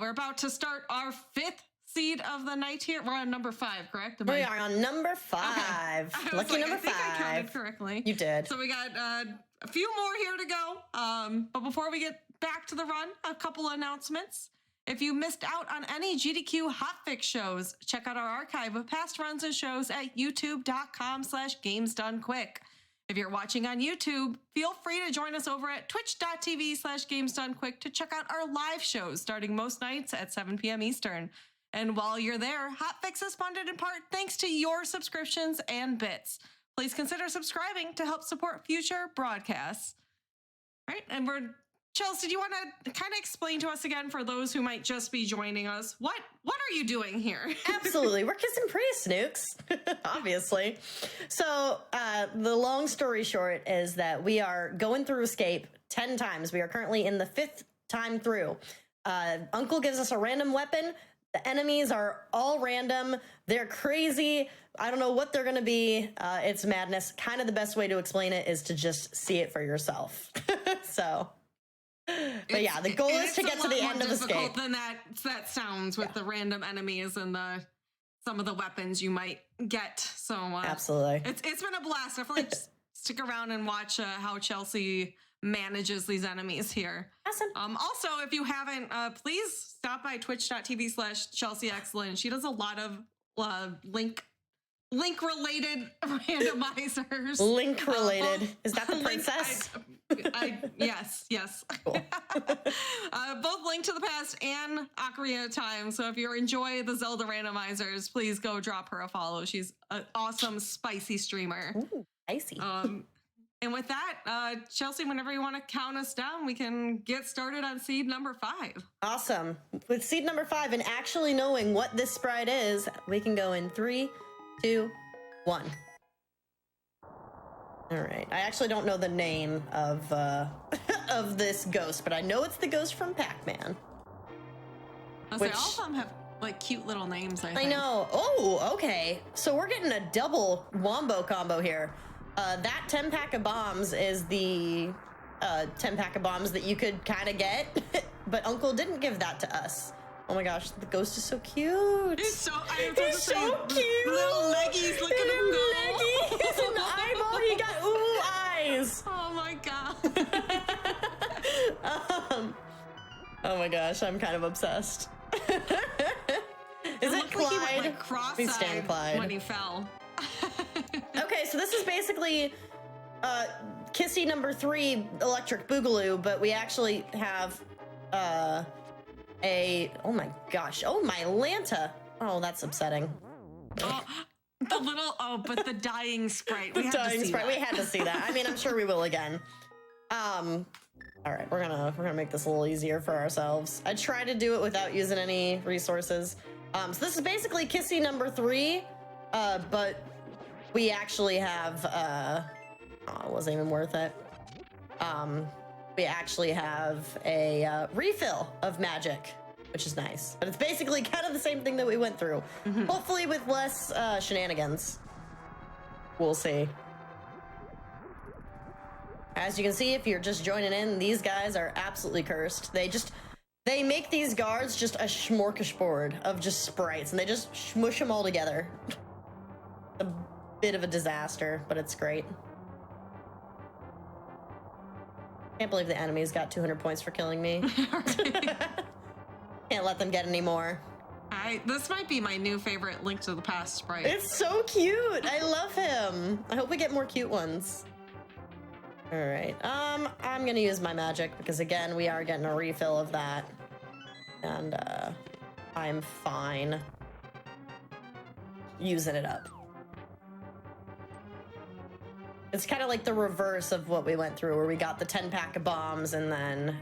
We're about to start our 5th seed of the night here. We're on number 5, correct? We are on number 5. Okay. Lucky number I think 5. I counted correctly. You did. So we got a few more here to go. But before we get back to the run, a couple announcements. If you missed out on any GDQ Hotfix shows, check out our archive of past runs and shows at youtube.com/GamesDoneQuick. If you're watching on YouTube, feel free to join us over at twitch.tv/GamesDoneQuick to check out our live shows starting most nights at 7 p.m. Eastern. And while you're there, Hotfix is funded in part thanks to your subscriptions and bits. Please consider subscribing to help support future broadcasts. All right, and Chelsea, do you want to kind of explain to us again, for those who might just be joining us, what are you doing here? Absolutely. We're kissing Preist, Nukes, obviously. So the long story short is that we are going through Escape 10 times. We are currently in the 5th time through. Uncle gives us a random weapon. The enemies are all random. They're crazy. I don't know what they're going to be. It's madness. Kind of the best way to explain it is to just see it for yourself. But yeah, the goal is to get to the end of Escape. Than that sounds with the random enemies and some of the weapons you might get. So absolutely, it's been a blast. Definitely just stick around and watch how Chelsea manages these enemies here. Awesome. Also, if you haven't, please stop by twitch.tv/Chelsea Excellent. She does a lot of Link related randomizers. Link related. Is that the princess? Yes. Cool. Both Link to the Past and Ocarina of Time. So if you enjoy the Zelda randomizers, please go drop her a follow. She's an awesome, spicy streamer. Ooh, spicy. And with that, Chelsea, whenever you want to count us down, we can get started on seed number 5. Awesome. With seed number 5 and actually knowing what this sprite is, we can go in 3, 2, 1. All right. I actually don't know the name of of this ghost, but I know it's the ghost from Pac-Man. All of them have like cute little names. I think. I know. Oh, okay. So we're getting a double wombo combo here. That 10-pack of bombs is the 10-pack of bombs that you could kind of get, but Uncle didn't give that to us. Oh my gosh, the ghost is so cute. He's so cute. Little leggies, look at him go. Leggies and the eyeball. He got eyes. Oh my god. Oh my gosh, I'm kind of obsessed. Is it Clyde? Like he went like cross-eyed Clyde when he fell. Okay, so this is basically Kissy number 3 Electric Boogaloo, but we actually have oh my gosh, oh my Lanta. Oh, that's upsetting. Oh, but the dying sprite. The dying sprite. We had to see that. I mean, I'm sure we will again. All right, we're gonna make this a little easier for ourselves. I try to do it without using any resources. So this is basically Kissy number 3, but we actually have it wasn't even worth it. We actually have a refill of magic, which is nice. But it's basically kind of the same thing that we went through. Hopefully with less shenanigans. We'll see. As you can see, if you're just joining in, these guys are absolutely cursed. They make these guards just a smorgasbord of just sprites, and they just smush them all together. A bit of a disaster, but it's great. Can't believe the enemies got 200 points for killing me. Can't let them get any more. This might be my new favorite Link to the Past sprite. It's so cute. I love him. I hope we get more cute ones. All right. I'm gonna use my magic because again, we are getting a refill of that, and I'm fine using it up. It's kind of like the reverse of what we went through, where we got the 10-pack of bombs and then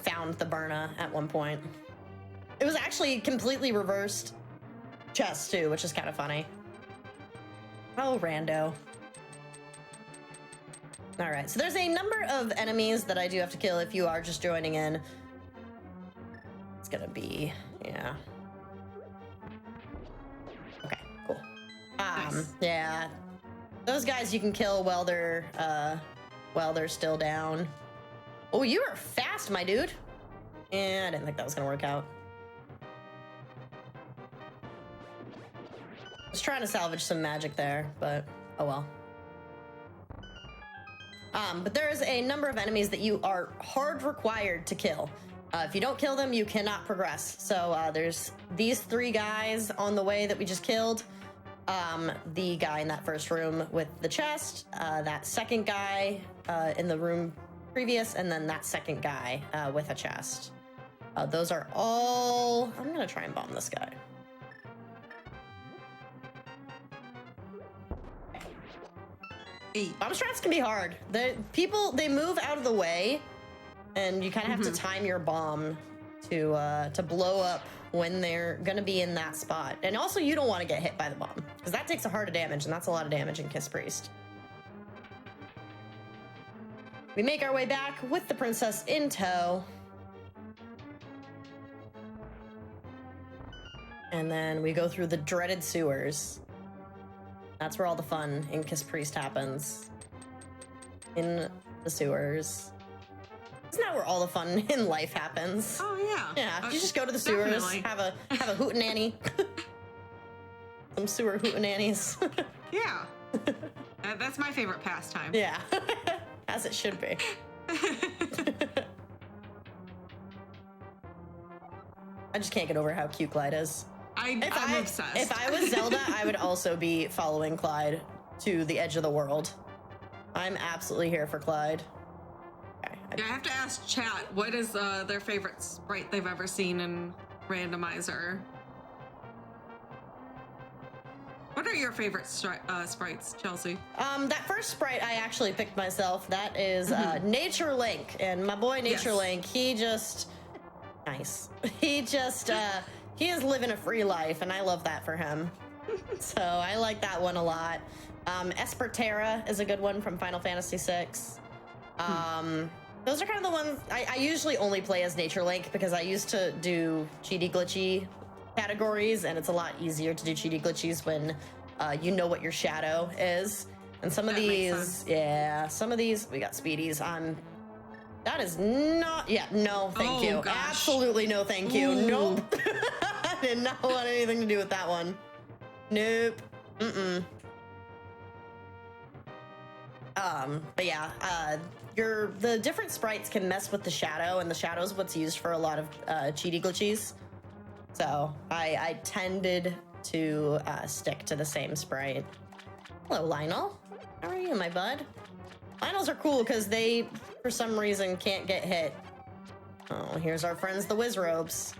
found the Burna at one point. It was actually completely reversed chests too, which is kind of funny. Oh, rando. All right, so there's a number of enemies that I do have to kill if you are just joining in. It's gonna be, yeah. Okay, cool. Nice. Yeah, those guys you can kill while they're still down. Oh, you are fast, my dude. Yeah, I didn't think that was gonna work out. I was trying to salvage some magic there, but oh well. But there is a number of enemies that you are hard required to kill. If you don't kill them, you cannot progress. So there's these 3 guys on the way that we just killed. The guy in that first room with the chest, that second guy in the room previous, and then that second guy with a chest. Those are all... I'm gonna try and bomb this guy. Bomb strats can be hard. They move out of the way, and you kind of have to time your bomb to blow up when they're gonna be in that spot. And also, you don't want to get hit by the bomb, because that takes a heart of damage, and that's a lot of damage in Kiss Priest. We make our way back with the princess in tow. And then we go through the dreaded sewers. That's where all the fun in Kiss Priest happens. In the sewers. Isn't that where all the fun in life happens? Oh yeah. Yeah, you just go to the sewers, definitely. have a hootenanny. Some sewer hootenannies. Yeah. That's my favorite pastime. Yeah, as it should be. I just can't get over how cute Clyde is. I'm obsessed. If I was Zelda, I would also be following Clyde to the edge of the world. I'm absolutely here for Clyde. Okay, Yeah, I have to ask chat, what is their favorite sprite they've ever seen in Randomizer? What are your favorite sprites, Chelsea? That first sprite I actually picked myself. That is Nature Link, and my boy Nature Link, he just nice. He is living a free life, and I love that for him. So I like that one a lot. Esperterra is a good one from Final Fantasy VI. Those are kind of the ones I usually only play as Nature Link because I used to do cheaty glitchy categories, and it's a lot easier to do cheaty glitchies when you know what your shadow is. And some of these, yeah, some of these, we got speedies on. That is not, yeah, no, thank you. Gosh. Absolutely no, thank you. Ooh. Nope. I did not want anything to do with that one. Nope. But yeah, the different sprites can mess with the shadow, and the shadow is what's used for a lot of cheaty glitchies. So I tended to stick to the same sprite. Hello, Lionel. How are you, my bud? Lionels are cool because they, for some reason, can't get hit. Oh, here's our friends, the Wizrobes.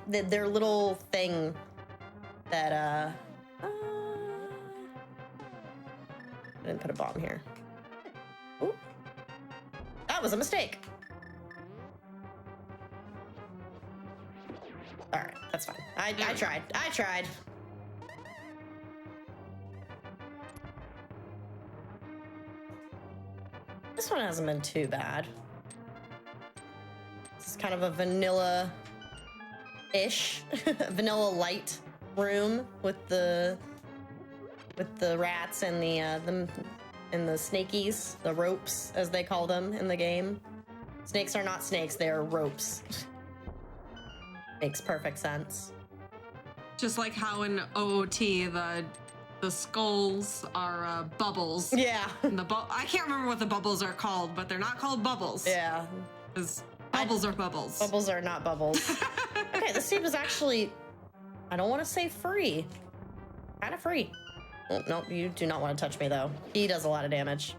Their little thing that, I didn't put a bomb here. Ooh. That was a mistake. All right, that's fine. I tried. This one hasn't been too bad. This is kind of a vanilla-ish, vanilla light room with the with the rats and the snakies, the ropes as they call them in the game. Snakes are not snakes; they are ropes. Makes perfect sense. Just like how in OOT the skulls are bubbles. Yeah. And I can't remember what the bubbles are called, but they're not called bubbles. Yeah. Because bubbles are bubbles. Bubbles are not bubbles. Okay, this seed was actually, I don't want to say free. Kind of free. Oh, no, you do not want to touch me though. He does a lot of damage.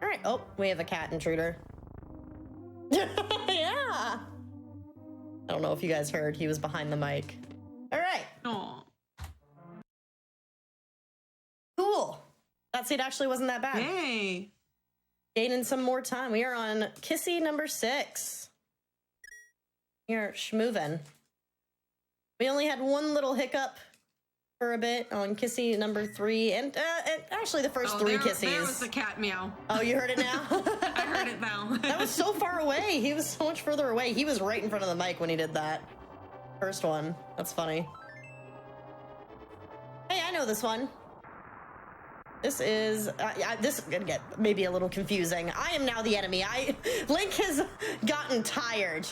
All right. Oh, we have a cat intruder. Yeah. I don't know if you guys heard. He was behind the mic. All right. Aw. Cool. That seed actually wasn't that bad. Yay. Gaining some more time. We are on Kissy number 6. We are schmovin'. We only had one little hiccup for a bit on Kissy number 3, and actually the first 3 Kissies. There was the cat meow. Oh, you heard it now? I heard it now. That was so far away. He was so much further away. He was right in front of the mic when he did that. First one. That's funny. Hey, I know this one. This is, this is gonna get maybe a little confusing. I am now the enemy. Link has gotten tired.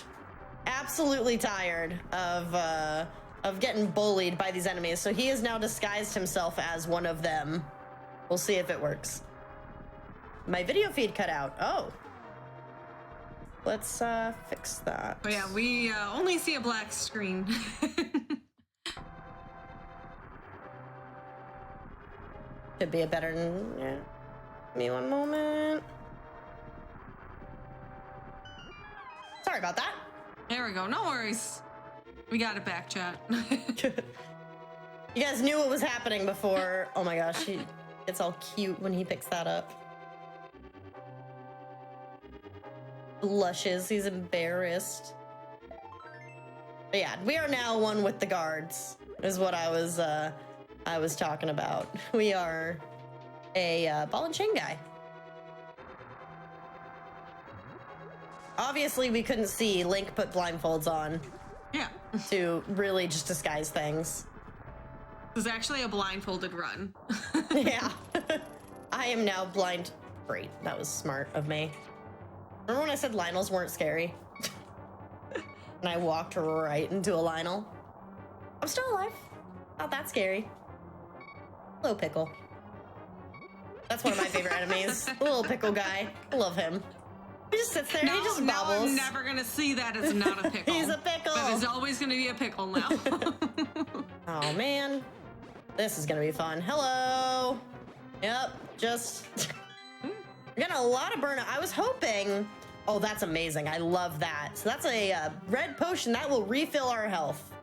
Absolutely tired of getting bullied by these enemies. So he has now disguised himself as one of them. We'll see if it works. My video feed cut out. Oh. Let's fix that. Oh yeah, we only see a black screen. Could be a better. Yeah. Give me one moment. Sorry about that. There we go. No worries. We got it back, chat. You guys knew what was happening before. Oh my gosh, he gets all cute when he picks that up. Blushes. He's embarrassed. But yeah, we are now one with the guards. Is what I was talking about. We are a ball and chain guy. Obviously, we couldn't see. Link put blindfolds on. Yeah. To really just disguise things. This is actually a blindfolded run. Yeah. I am now blind. Great. That was smart of me. Remember when I said Lionels weren't scary? And I walked right into a Lionel. I'm still alive. Not that scary. Little Pickle. That's one of my favorite enemies. Little Pickle guy. I love him. He just sits there and he just bobbles. I'm never gonna see that as not a pickle. He's a pickle. That is always gonna be a pickle now. Oh man. This is gonna be fun. Hello. Yep, just we're getting a lot of burnout. I was hoping. Oh, that's amazing. I love that. So that's a red potion that will refill our health.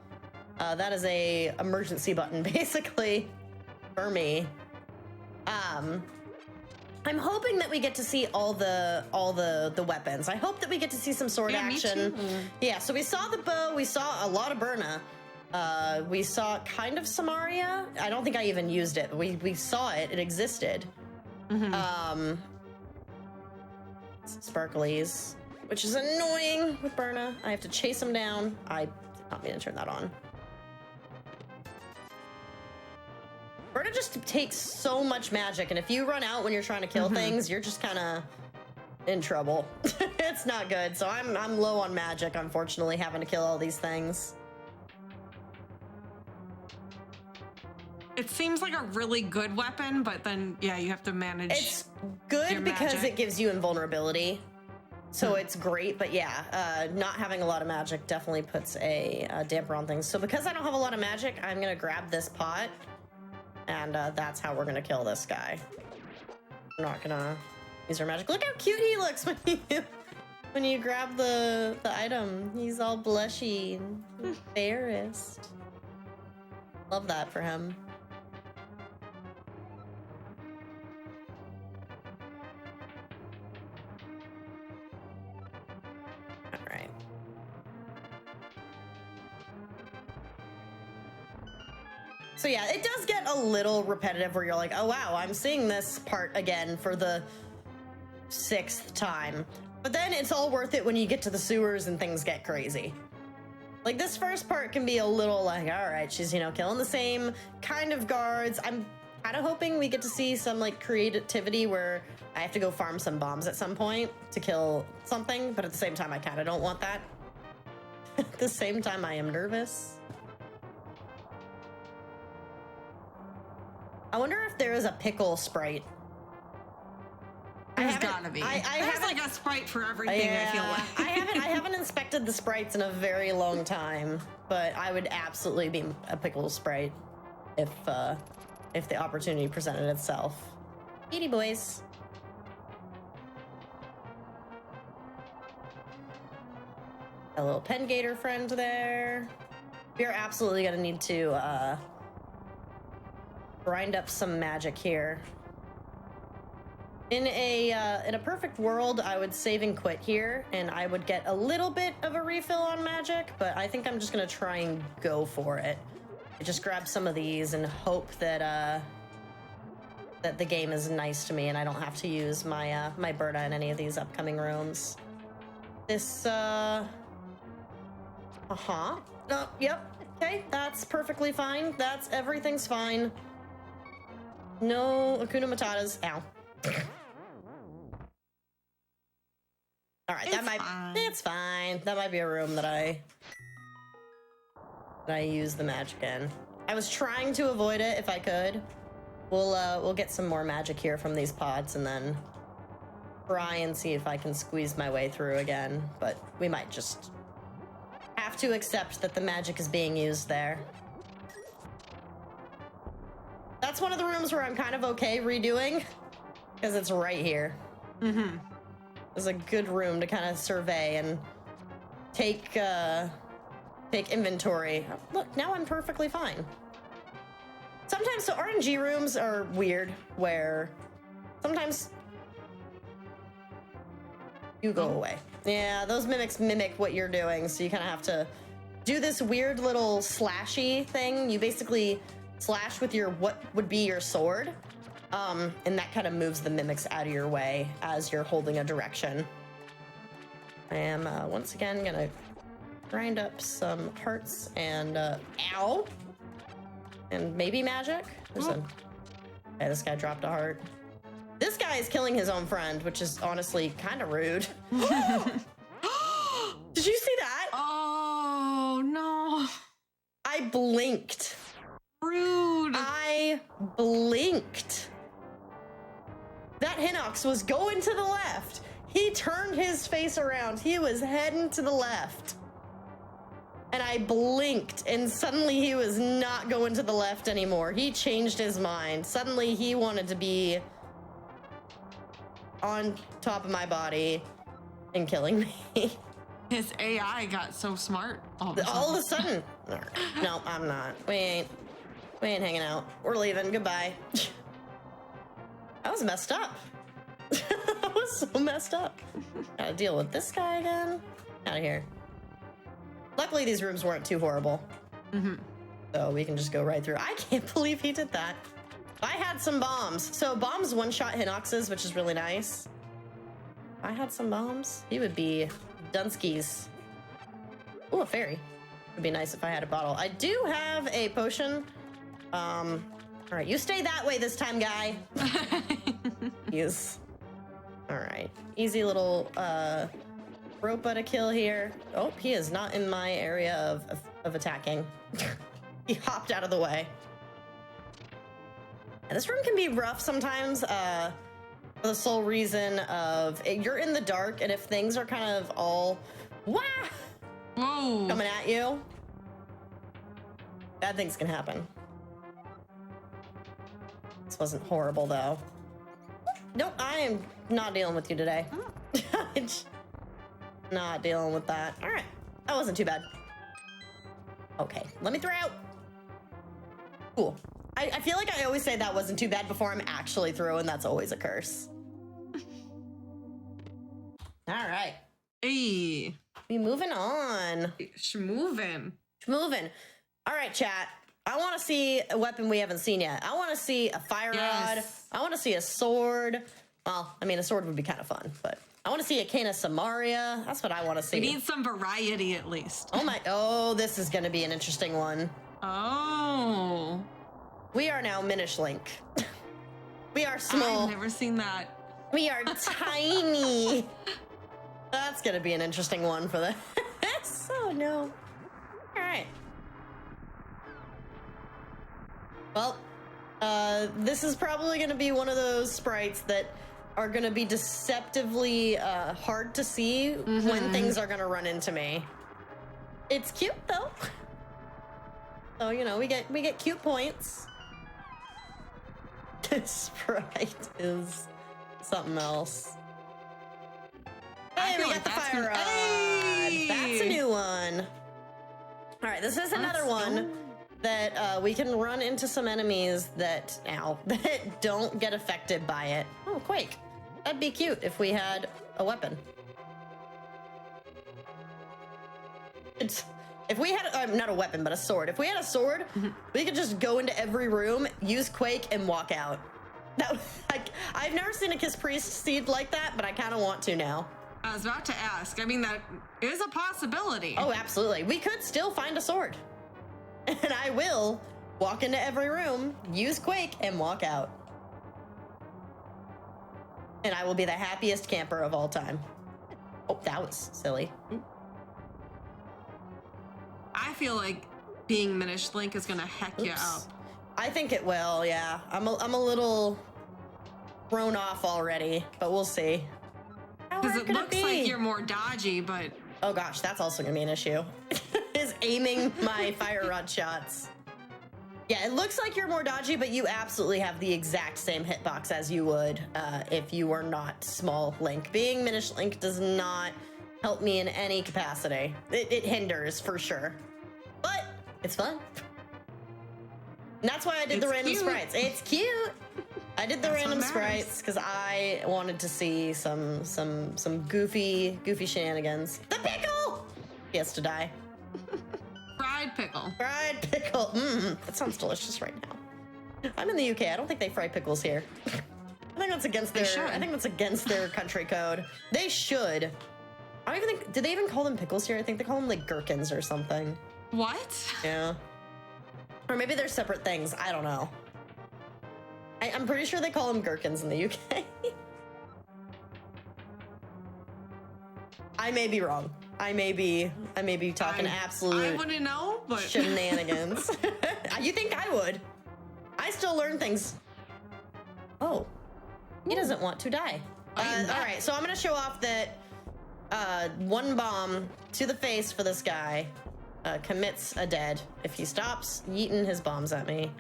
That is a emergency button, basically, for me. I'm hoping that we get to see all the weapons. I hope that we get to see some sword action. Yeah, so we saw the bow, we saw a lot of Burna. We saw kind of Samaria. I don't think I even used it, but we saw it. It existed. Sparklies, which is annoying with Burna. I have to chase him down. I did not mean to turn that on. Burna just takes so much magic, and if you run out when you're trying to kill things, you're just kind of in trouble. It's not good. So I'm low on magic, unfortunately, having to kill all these things. It seems like a really good weapon, but then yeah, you have to manage. It's good because magic. it gives you invulnerability. So it's great, but yeah, not having a lot of magic definitely puts a damper on things. So because I don't have a lot of magic, I'm gonna grab this pot, and that's how we're gonna kill this guy. I'm not gonna use our magic. Look how cute he looks when you grab the item. He's all blushy and embarrassed. Love that for him. So yeah, it does get a little repetitive where you're like, oh wow, I'm seeing this part again for the 6th time. But then it's all worth it when you get to the sewers and things get crazy. Like this first part can be a little like, all right, she's, killing the same kind of guards. kind of hoping we get to see some like creativity where I have to go farm some bombs at some point to kill something, but at the same time I kind of don't want that. At the same time I am nervous. I wonder if there is a pickle sprite. There's gotta be. There's like a sprite for everything, I feel like. I haven't inspected the sprites in a very long time, but I would absolutely be a pickle sprite if the opportunity presented itself. Kitty boys. A little pen gator friend there. We are absolutely gonna need to grind up some magic here. In a perfect world, I would save and quit here, and I would get a little bit of a refill on magic, but I think I'm just gonna try and go for it. I just grab some of these and hope that that the game is nice to me and I don't have to use my my Berta in any of these upcoming rooms. This no, yep. Okay, that's perfectly fine. Everything's fine. No Hakuna Matatas. Ow. All right, it's fine. That might be a room that I use the magic in. I was trying to avoid it if I could. We'll get some more magic here from these pods and then try and see if I can squeeze my way through again, but we might just have to accept that the magic is being used there. That's one of the rooms where I'm kind of okay redoing because it's right here. Mm-hmm. It's a good room to kind of survey and take inventory. Look, now I'm perfectly fine. Sometimes, so RNG rooms are weird where sometimes you go away. Yeah, those mimics mimic what you're doing, so you kind of have to do this weird little slashy thing. You basically slash with your what would be your sword, and that kind of moves the mimics out of your way as you're holding a direction. I am once again gonna grind up some hearts and ow, and maybe magic. Okay, this guy dropped a heart. This guy is killing his own friend, which is honestly kind of rude. Did you see that? Oh no! I blinked. Rude. I blinked. That Hinox was going to the left. He turned his face around. He was heading to the left. And I blinked, and suddenly he was not going to the left anymore. He changed his mind. Suddenly he wanted to be on top of my body and killing me. His AI got so smart all of a sudden. No, I'm not. We ain't hanging out. We're leaving. Goodbye. That was messed up. That was so messed up. Gotta deal with this guy again. Out of here. Luckily, these rooms weren't too horrible. Mm-hmm. So we can just go right through. I can't believe he did that. I had some bombs. So bombs one-shot Hinoxes, which is really nice. If I had some bombs, he would be Dunskies. Ooh, a fairy. Would be nice if I had a bottle. I do have a potion. All right, you stay that way this time, guy. Yes. All right, easy little Ropa to kill here. Oh, he is not in my area of attacking. He hopped out of the way. And this room can be rough sometimes, for the sole reason of you're in the dark, and if things are kind of all coming at you, bad things can happen. This wasn't horrible though. Nope, I am not dealing with you today. Not dealing with that. All right, that wasn't too bad. Okay, let me throw out. Cool. I feel like I always say that wasn't too bad before I'm actually through, and that's always a curse. All right. Hey. We moving on. Schmovin'. Schmovin'. All right, chat. I want to see a weapon we haven't seen yet. I want to see a fire rod. I want to see a sword. Well, I mean, a sword would be kind of fun, but I want to see a cane of Samaria. That's what I want to see. We need some variety at least. Oh, this is going to be an interesting one. Oh. We are now Minish Link. We are small. I've never seen that. We are tiny. That's gonna be an interesting one for this. Oh no. All right. Well, this is probably gonna be one of those sprites that are gonna be deceptively hard to see when things are gonna run into me. It's cute though. So, you know, we get cute points. This sprite is something else. Hey, we got the fire rod. Hey! That's a new one. All right, this is another one that we can run into some enemies that don't get affected by it. Oh, Quake. That'd be cute if we had a weapon. If we had, not a weapon, but a sword. If we had a sword, we could just go into every room, use Quake, and walk out. That, like, I've never seen a Kiss Preist seed like that, but I kind of want to now. I was about to ask. I mean, that is a possibility. Oh, absolutely. We could still find a sword. And I will walk into every room, use Quake, and walk out. And I will be the happiest camper of all time. Oh, that was silly. I feel like being Minish Link is gonna heck you up. I think it will, yeah. I'm a little thrown off already, but we'll see. Because it looks like you're more dodgy, but... Oh gosh, that's also gonna be an issue. Is aiming my fire rod shots. Yeah, it looks like you're more dodgy, but you absolutely have the exact same hitbox as you would if you were not small Link. Being Minish Link does not help me in any capacity. It hinders, for sure. But it's fun. And that's why I did the random sprites. It's cute. I did the random sprites because I wanted to see some goofy shenanigans. The pickle! He has to die. Fried pickle. Fried pickle. That sounds delicious right now. I'm in the UK. I don't think they fry pickles here. I think that's against their country code. They should. I don't even think, do they even call them pickles here? I think they call them like gherkins or something. What? Yeah. Or maybe they're separate things. I don't know. I'm pretty sure they call them gherkins in the UK. I may be wrong. I may be talking absolute I wouldn't know, but shenanigans. You think I would? I still learn things. Oh, he doesn't want to die. All right, so I'm gonna show off that one bomb to the face for this guy commits a dead if he stops yeeting his bombs at me.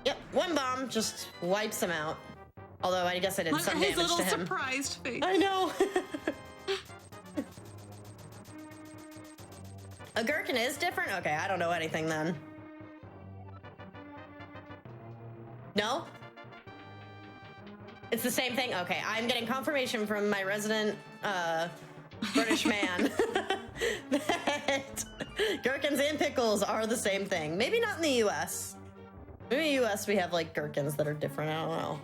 Yep, one bomb just wipes him out. Although I guess I did some damage to him. His little surprised face. I know. A gherkin is different? Okay, I don't know anything then. No? It's the same thing? Okay, I'm getting confirmation from my resident British man that gherkins and pickles are the same thing. Maybe not in the US. Maybe in the US we have like gherkins that are different. I don't know.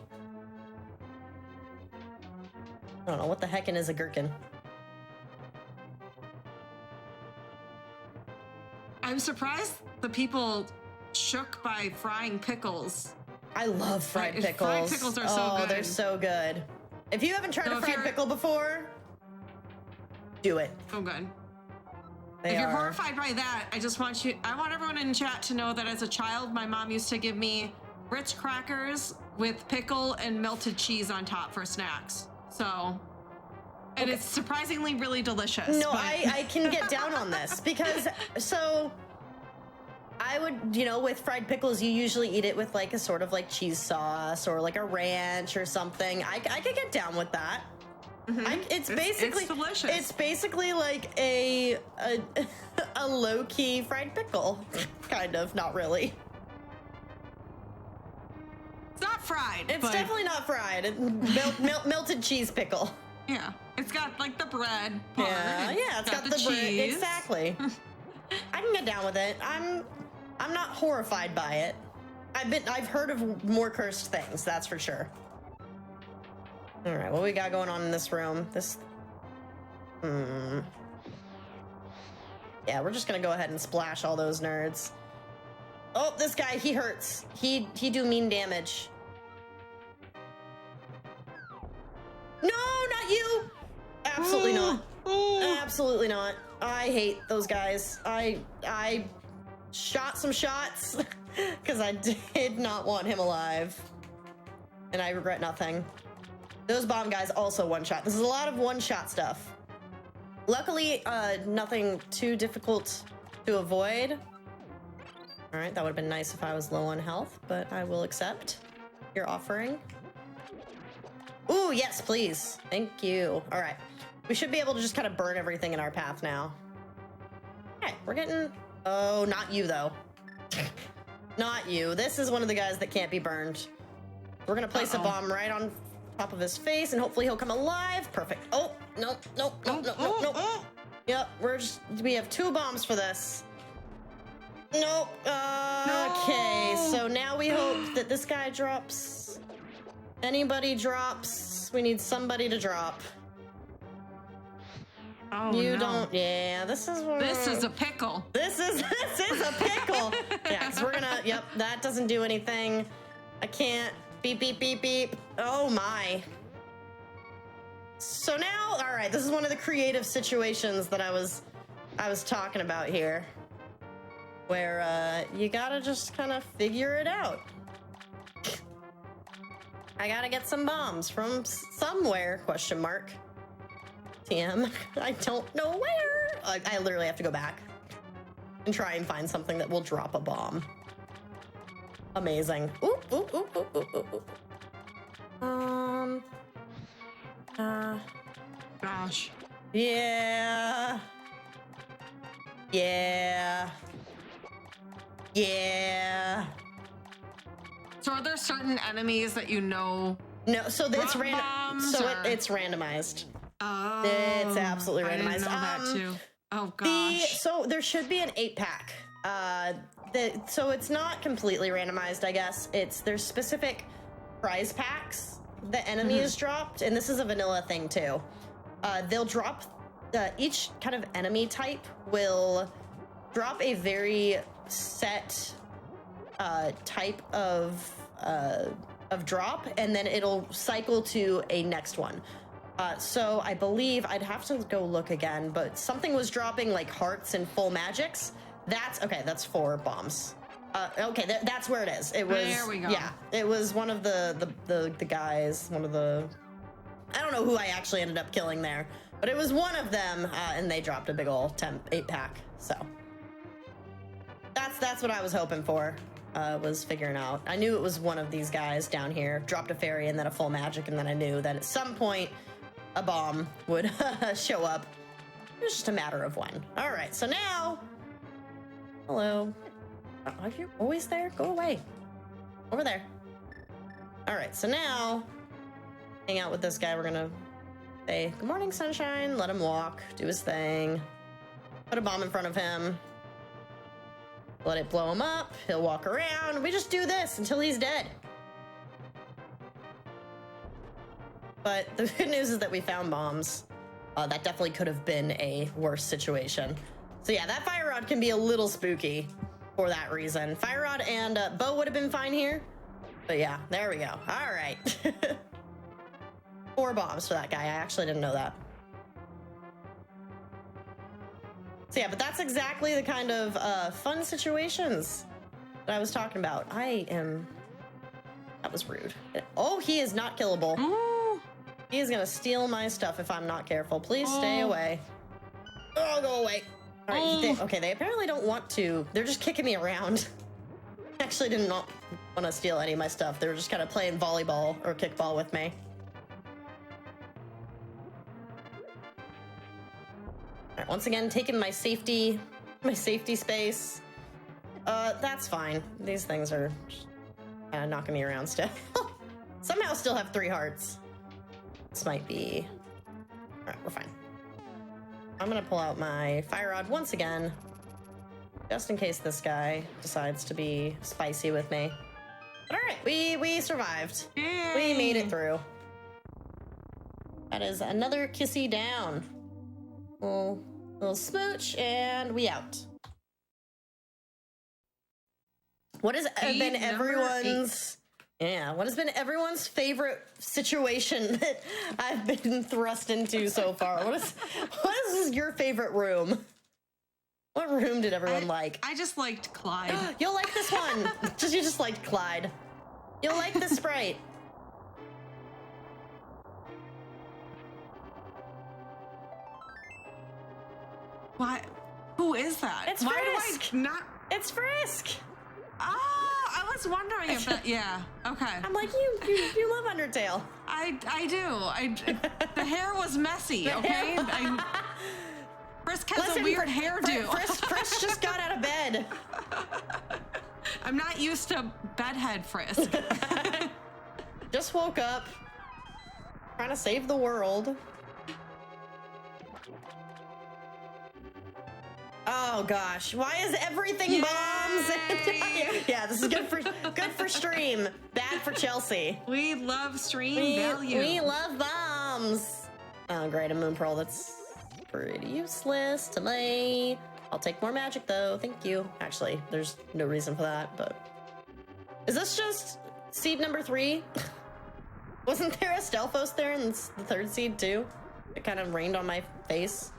I don't know. What the heckin' is a gherkin? I'm surprised the people shook by frying pickles. I love fried pickles. Fried pickles are so good. Oh, they're so good. If you haven't tried a fried pickle before, do it. So good. If you're horrified by that, I want everyone in chat to know that as a child, my mom used to give me Ritz crackers with pickle and melted cheese on top for snacks. So, and it's surprisingly really delicious. No, I can get down on this because, so I would, with fried pickles, you usually eat it with like a sort of like cheese sauce or like a ranch or something. I could get down with that. It's delicious. It's basically like a low-key fried pickle, kind of, not really. It's not fried. It's definitely not fried. Melted cheese pickle. Yeah, it's got like the bread part. Yeah, it's got the cheese. Bread. Exactly. I can get down with it. I'm not horrified by it. I've heard of more cursed things, that's for sure. All right, what we got going on in this room? Yeah, we're just gonna go ahead and splash all those nerds. Oh, this guy, he hurts. He do mean damage. No, not you. Absolutely not. Absolutely not. I hate those guys. I shot some shots because I did not want him alive. And I regret nothing. Those bomb guys also one-shot. This is a lot of one-shot stuff. Luckily, nothing too difficult to avoid. All right, that would have been nice if I was low on health, but I will accept your offering. Ooh, yes, please. Thank you. All right. We should be able to just kind of burn everything in our path now. Okay, we're getting... Oh, not you, though. Not you. This is one of the guys that can't be burned. We're going to place a bomb right on top of his face, and hopefully he'll come alive. Perfect. Oh, no, no, no, no, no, no. Yep, we have 2 bombs for this. Nope. Okay, so now we hope that this guy drops. Anybody drops. We need somebody to drop. Oh, you no. don't. Yeah, this is a pickle. This is a pickle. Yeah, because we're gonna. Yep, that doesn't do anything. I can't. Beep beep beep beep. Oh my. So now, all right, this is one of the creative situations that I was talking about here, where you gotta just kind of figure it out. I gotta get some bombs from somewhere, question mark. TM, I don't know where. I literally have to go back and try and find something that will drop a bomb. Amazing. Oop, oop, oop, oop, oop, oop, oop. Gosh. Yeah. Yeah. Yeah. So are there certain enemies that you know? No, so it's random. bombs, So or- it's randomized. Oh, It's absolutely I randomized. didn't know that too. Oh gosh. So there should be an 8-pack. So it's not completely randomized, I guess. There's specific prize packs that enemies dropped, and this is a vanilla thing too. They'll drop each kind of enemy type will drop a very set type of drop, and then it'll cycle to a next one. So I believe I'd have to go look again, but something was dropping like hearts and full magics. That's 4 bombs. Okay, that's where it is. It was. There we go. Yeah, it was one of the guys. One of the. I don't know who I actually ended up killing there, but it was one of them, and they dropped a big ol' 8-pack. So that's what I was hoping for. Was figuring out. I knew it was one of these guys down here. Dropped a fairy and then a full magic, and then I knew that at some point a bomb would show up. It was just a matter of when. All right, so now. Hello. Are you always there? Go away. Over there. All right, so now, hang out with this guy. We're gonna say, good morning, sunshine. Let him walk, do his thing. Put a bomb in front of him. Let it blow him up. He'll walk around. We just do this until he's dead. But the good news is that we found bombs. That definitely could have been a worse situation. So yeah, that fire rod can be a little spooky for that reason. Fire rod and bow would have been fine here. But yeah, there we go. All right. 4 bombs for that guy. I actually didn't know that. So yeah, but that's exactly the kind of fun situations that I was talking about. That was rude. Oh, he is not killable. Ooh. He is gonna steal my stuff if I'm not careful. Please stay away. Oh, go away. All right, okay, they apparently don't want to. They're just kicking me around. Actually did not want to steal any of my stuff. They were just kind of playing volleyball or kickball with me. All right, once again, taking my safety space. That's fine. These things are kind of knocking me around still. Somehow still have 3 hearts. This might be... All right, we're fine. I'm gonna pull out my fire rod once again, just in case this guy decides to be spicy with me. But all right, we survived. Yay. We made it through. That is another kissy down. Little smooch, and we out. What has Seed been number everyone's... Yeah, what has been everyone's favorite situation that I've been thrust into so far? What is your favorite room? What room did everyone like? I just liked Clyde. You'll like this one. You just liked Clyde. You'll like the sprite. Why? Who is that? It's Why Frisk. do I not? It's Frisk. Oh, I was wondering if that. Yeah. Okay. I'm like, you love Undertale. I do. The hair was messy. Okay. Frisk has Listen, a weird hairdo. Frisk just got out of bed. I'm not used to bedhead Frisk. Just woke up. Trying to save the world. Oh gosh, why is everything Yay! bombs? Yeah, this is good for stream. Bad for Chelsea. We love stream value. We love bombs. Oh great, a moon pearl. That's pretty useless to lay. I'll take more magic though. Thank you. Actually, there's no reason for that, but is this just seed number 3? Wasn't there a Stelphos there in the 3rd seed too? It kind of rained on my face.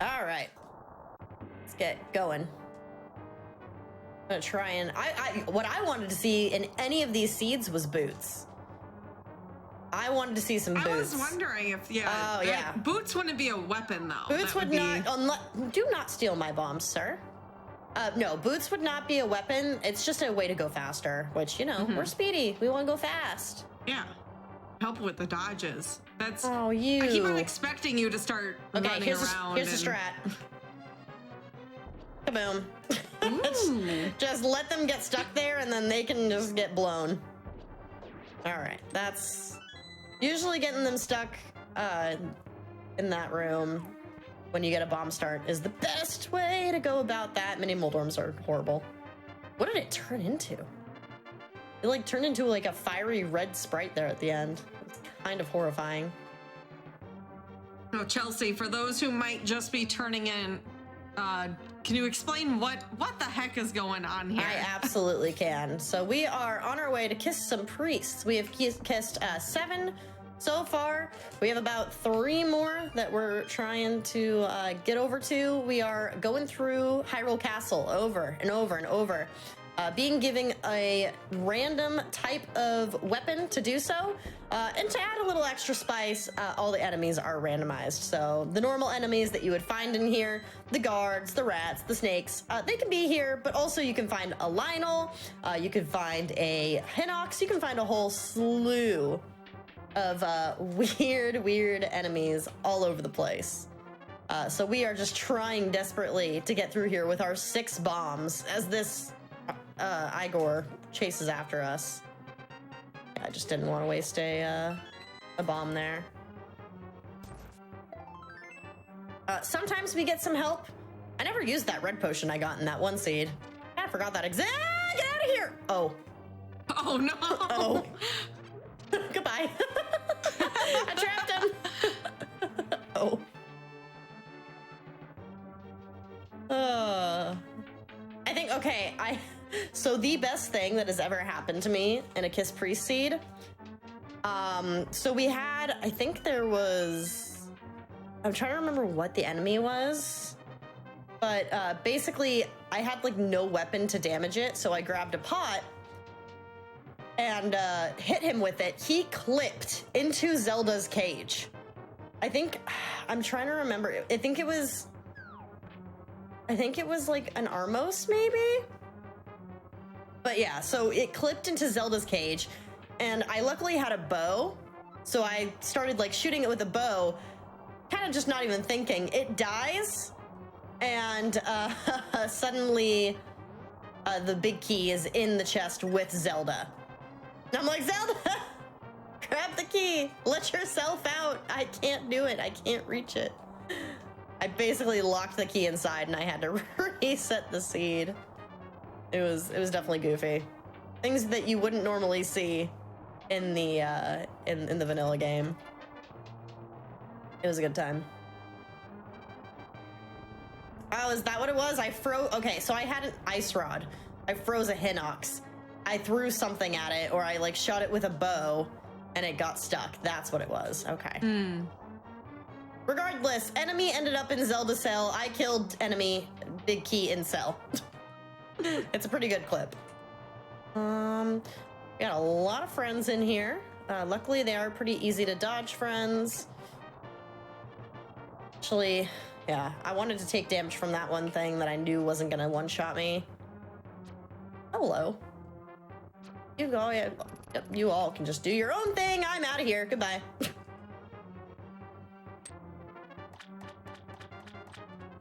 All right, let's get going. I'm gonna try and what I wanted to see in any of these seeds was boots. I wanted to see some boots. I was wondering if yeah. Boots wouldn't be a weapon though. Boots would not. Do not steal my bombs, sir. No, boots would not be a weapon. It's just a way to go faster. Which we're speedy. We want to go fast. Yeah. Help with the dodges. That's. Oh, you. I keep on expecting you to start running around. Here's the strat. Kaboom. Ooh. Just let them get stuck there, and then they can just get blown. All right, that's usually getting them stuck in that room when you get a bomb start is the best way to go about that. Mini Moldorms are horrible. What did it turn into? It like turned into like a fiery red sprite there at the end. It's kind of horrifying. Oh, Chelsea, for those who might just be turning in, can you explain what the heck is going on here? I absolutely can. So we are on our way to kiss some priests. We have kissed 7 so far. We have about 3 more that we're trying to get over to. We are going through Hyrule Castle over and over and over. Being given a random type of weapon to do so, and to add a little extra spice, all the enemies are randomized. So the normal enemies that you would find in here, the guards, the rats, the snakes, they can be here, but also you can find a Lionel, you can find a Hinox, you can find a whole slew of weird enemies all over the place. So we are just trying desperately to get through here with our 6 bombs as this Igor chases after us. I just didn't want to waste a bomb there. Sometimes we get some help. I never used that red potion I got in that 1 seed. I forgot that get out of here! Oh. Oh no! Oh. Goodbye. I trapped him. Oh. I think, okay, so the best thing that has ever happened to me in a Kiss Priest seed, so we had, I think there was, I'm trying to remember what the enemy was, but basically I had like no weapon to damage it, so I grabbed a pot and hit him with it. He clipped into Zelda's cage. I think, I'm trying to remember, I think it was like an Armos maybe? But yeah, so it clipped into Zelda's cage, and I luckily had a bow, so I started like shooting it with a bow, kind of just not even thinking. It dies, and suddenly the big key is in the chest with Zelda. And I'm like, Zelda, grab the key, let yourself out. I can't do it, I can't reach it. I basically locked the key inside and I had to reset the seed. It was definitely goofy. Things that you wouldn't normally see in the in the vanilla game. It was a good time. Oh, is that what it was? I froze. Okay, so I had an ice rod. I froze a Hinox. I threw something at it, or I like shot it with a bow, and it got stuck. That's what it was. Okay. Regardless, enemy ended up in Zelda cell. I killed enemy, big key in cell. It's a pretty good clip. Got a lot of friends in here. Luckily, they are pretty easy to dodge friends. Actually, yeah, I wanted to take damage from that one thing that I knew wasn't gonna one-shot me. Hello. You go, yeah. You all can just do your own thing. I'm out of here. Goodbye.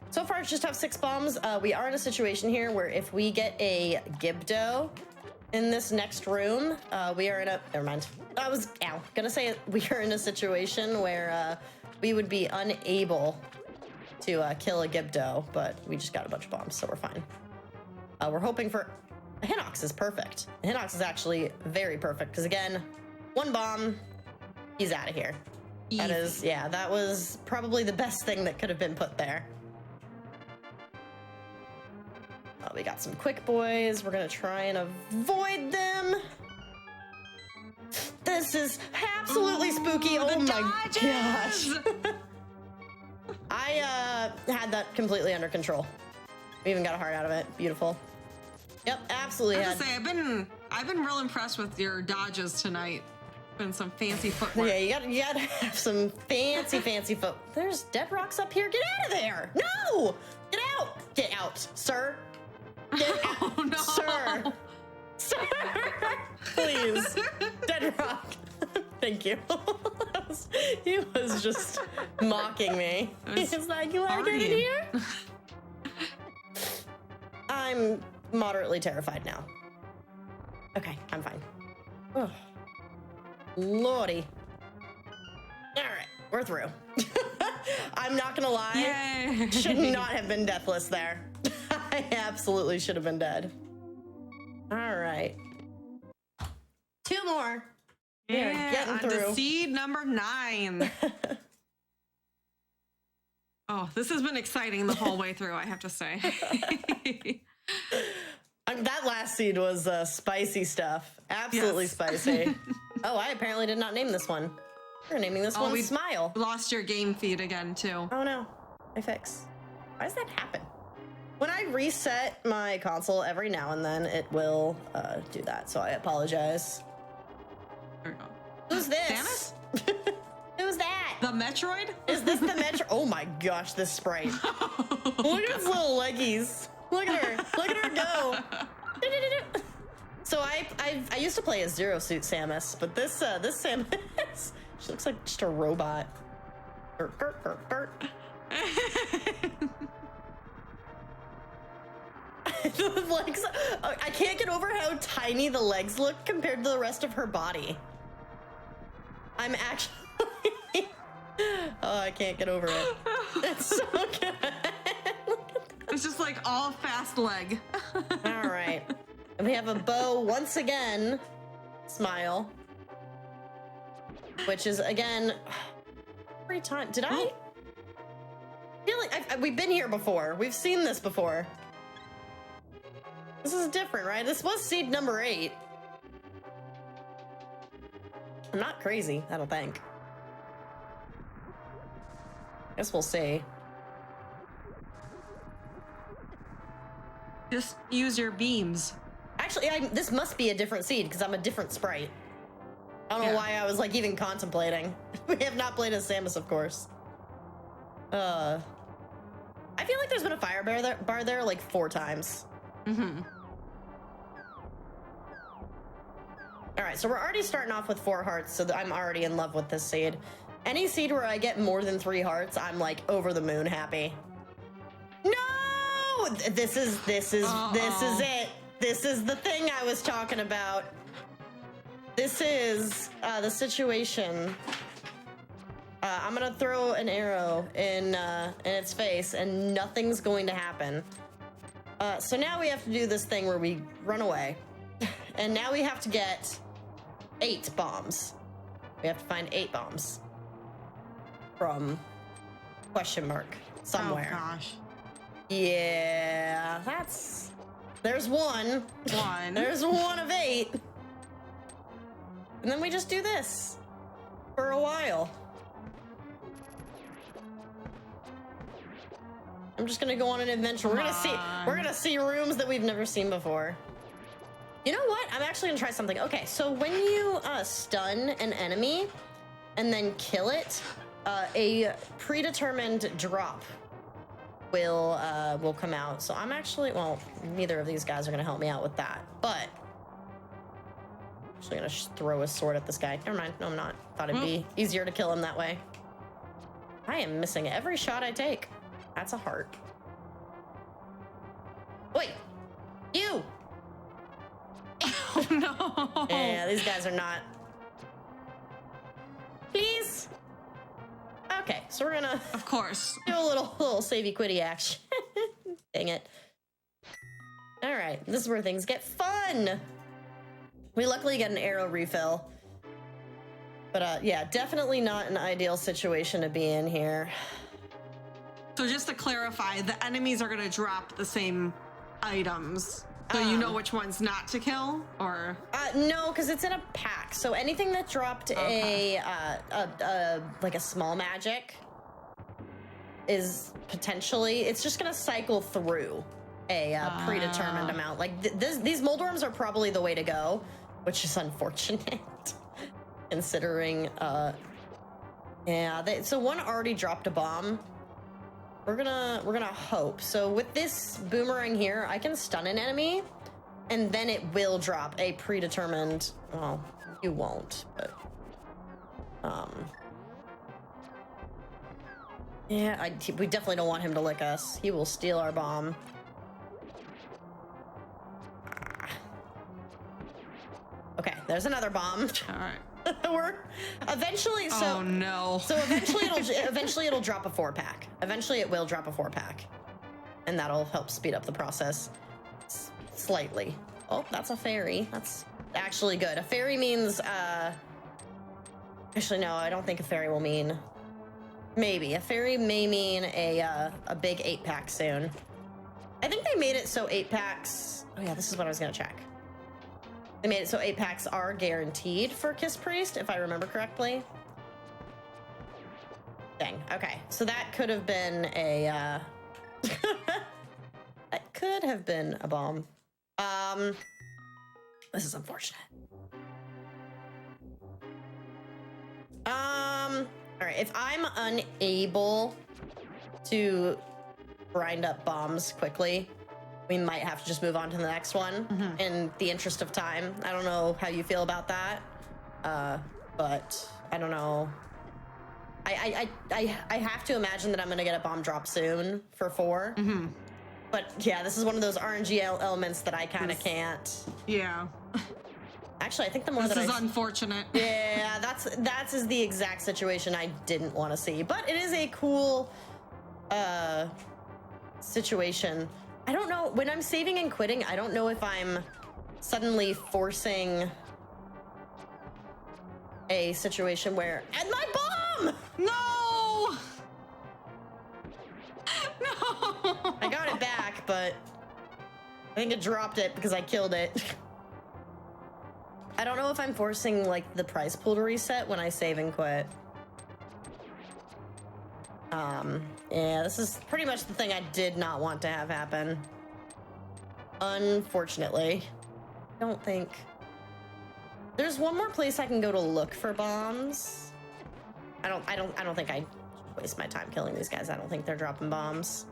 So far, I just have 6 bombs. We are in a situation here where if we get a Gibdo in this next room, we are in a... Never mind. I was gonna say we are in a situation where we would be unable to kill a Gibdo, but we just got a bunch of bombs, so we're fine. We're hoping for... Hinox is perfect. Hinox is actually very perfect, because again, 1 bomb, he's out of here. Easy. That is, yeah, that was probably the best thing that could have been put there. We got some quick boys. We're gonna try and avoid them. This is absolutely spooky. Oh my gosh. I had that completely under control. We even got a heart out of it. Beautiful. Yep, absolutely. I have to say, I've been real impressed with your dodges tonight. Been some fancy footwork. Yeah, you gotta have some fancy foot. There's dead rocks up here. Get out of there! No! Get out! Get out, sir. Get out, oh, no. Sir. Sir, please. Dead rock. Thank you. He was just mocking me. He's like, you want to get in here? I'm moderately terrified now. Okay, I'm fine. Oh. Lordy. All right, we're through. I'm not gonna lie. Yay. Should not have been deathless there. I absolutely should have been dead. All right. 2 more. Yeah, getting through. To seed number 9. Oh, this has been exciting the whole way through, I have to say. That last seed was spicy stuff. Absolutely spicy. Oh, I apparently did not name this one. We're naming this one Smile. Lost your game feed again, too. Oh, no. I fix. Why does that happen? When I reset my console every now and then, it will do that. So I apologize. There we go. Who's this? Samus? Who's that? The Metroid? Is this the Metro? Oh my gosh, this sprite. Look at his little leggies. Look at her. Look at her go. So I used to play as Zero Suit Samus, but this Samus, she looks like just a robot. The legs, I can't get over how tiny the legs look compared to the rest of her body. I'm actually... Oh, I can't get over it. It's so good. It's just like all fast leg. All right. And we have a bow once again. Smile. Which is, again, every time. Did I feel like we've been here before. We've seen this before. This is different, right? This was seed number 8. I'm not crazy, I don't think. Guess we'll see. Just use your beams. Actually, this must be a different seed because I'm a different sprite. I don't know why I was like even contemplating. We have not played as Samus, of course. I feel like there's been a fire bar there like 4 times. Mm-hmm. All right, so we're already starting off with 4 hearts, so I'm already in love with this seed. Any seed where I get more than 3 hearts, I'm like over the moon happy. No! This is it. This is the thing I was talking about. This is the situation. I'm gonna throw an arrow in its face, and nothing's going to happen. So now we have to do this thing where we run away, and now we have to get 8 bombs. We have to find 8 bombs from question mark somewhere. Oh gosh. Yeah, there's one. There's one of 8. And then we just do this for a while. I'm just gonna go on an adventure. We're gonna see rooms that we've never seen before. You know what? I'm actually gonna try something. Okay, so when you stun an enemy and then kill it, a predetermined drop will come out. So I'm actually, well, neither of these guys are gonna help me out with that, but I'm actually gonna throw a sword at this guy. Never mind. No, I'm not. Thought it'd be easier to kill him that way. I am missing every shot I take. That's a heart. Wait, you! Oh no! Yeah, these guys are not. Please. Okay, so we're gonna, of course, do a little savey quitty action. Dang it! All right, this is where things get fun. We luckily get an arrow refill, but yeah, definitely not an ideal situation to be in here. So just to clarify, the enemies are going to drop the same items. So you know which ones not to kill, or? No, because it's in a pack. So anything that dropped a like a small magic is potentially, it's just going to cycle through a predetermined amount. Like these mold worms are probably the way to go, which is unfortunate considering, yeah, so one already dropped a bomb. We're gonna hope. So with this boomerang here, I can stun an enemy, and then it will drop a predetermined. Well, you won't, but yeah, we definitely don't want him to lick us. He will steal our bomb. Okay, there's another bomb. All right. We're eventually. So, oh no. So eventually it'll drop a 4-pack. Eventually it will drop a 4-pack, and that'll help speed up the process slightly. Oh, that's a fairy. That's actually good. A fairy means. Actually, no. I don't think a fairy will mean. Maybe a fairy may mean a big 8-pack soon. I think they made it so 8-packs. Oh yeah, this is what I was gonna check. They made it so 8-packs are guaranteed for Kiss Priest, if I remember correctly. Dang. Okay, so that could have been a that could have been a bomb. This is unfortunate. All right, if I'm unable to grind up bombs quickly, we might have to just move on to the next one in the interest of time. I don't know how you feel about that, but I don't know. I have to imagine that I'm gonna get a bomb drop soon for 4. But yeah, this is one of those RNG elements that I kind of can't. Yeah. Actually, I think the more this is unfortunate. Yeah, that's is the exact situation I didn't want to see. But it is a cool situation. I don't know, when I'm saving and quitting, I don't know if I'm suddenly forcing a situation where, and my bomb! No! No! I got it back, but I think it dropped it because I killed it. I don't know if I'm forcing like the prize pool to reset when I save and quit. Yeah, this is pretty much the thing I did not want to have happen. Unfortunately. I don't think... There's one more place I can go to look for bombs. I don't think I should waste my time killing these guys. I don't think they're dropping bombs.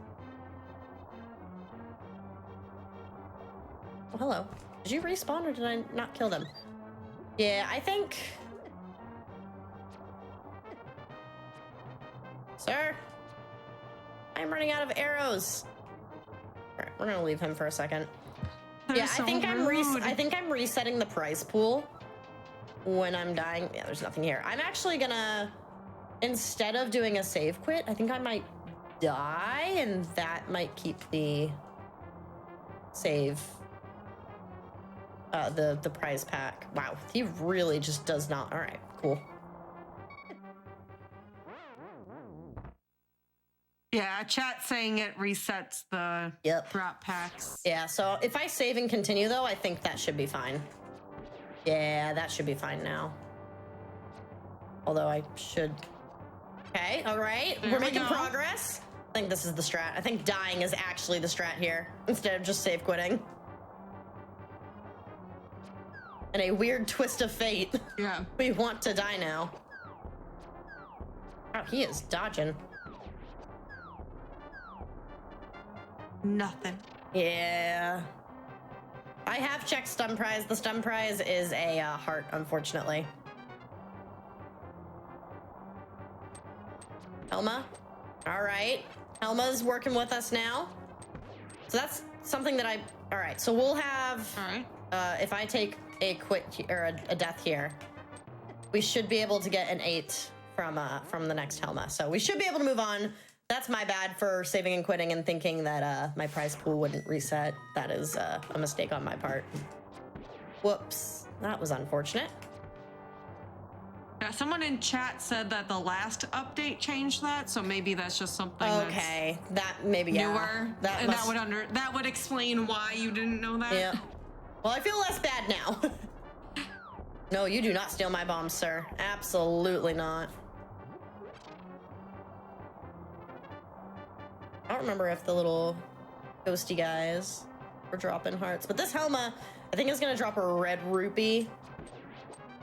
Oh, hello. Did you respawn or did I not kill them? Yeah, I think... Sir? I'm running out of arrows. All right, we're gonna leave him for a second. Yeah, So I think rude. I think I'm resetting the prize pool when I'm dying. Yeah, there's nothing here. I'm actually gonna, instead of doing a save quit, I think I might die, and that might keep the save, the prize pack. Wow, he really just does not. All right, cool. Yeah, chat saying it resets the Yep. drop packs. Yeah, so if I save and continue, though, I think that should be fine. Yeah, that should be fine now. Although I should... Okay, all right. We're making progress. I think this is the strat. I think dying is actually the strat here, instead of just save quitting. And a weird twist of fate. Yeah. We want to die now. Oh, he is dodging. Nothing. Yeah. I have checked stun prize. The stun prize is a heart, unfortunately. Helma. All right. Helma's working with us now. So that's something that all right, so we'll have, all right. If I take a quit or a death here, we should be able to get an 8 from the next Helma. So we should be able to move on. That's my bad for saving and quitting and thinking that my prize pool wouldn't reset. That is a mistake on my part. Whoops, that was unfortunate. Yeah, someone in chat said that the last update changed that, so maybe that's just something okay, that maybe newer. Yeah. That would explain why you didn't know that. Yeah. Well, I feel less bad now. No, you do not steal my bombs, sir. Absolutely not. I don't remember if the little ghosty guys were dropping hearts, but this Helma, I think, is gonna drop a red rupee.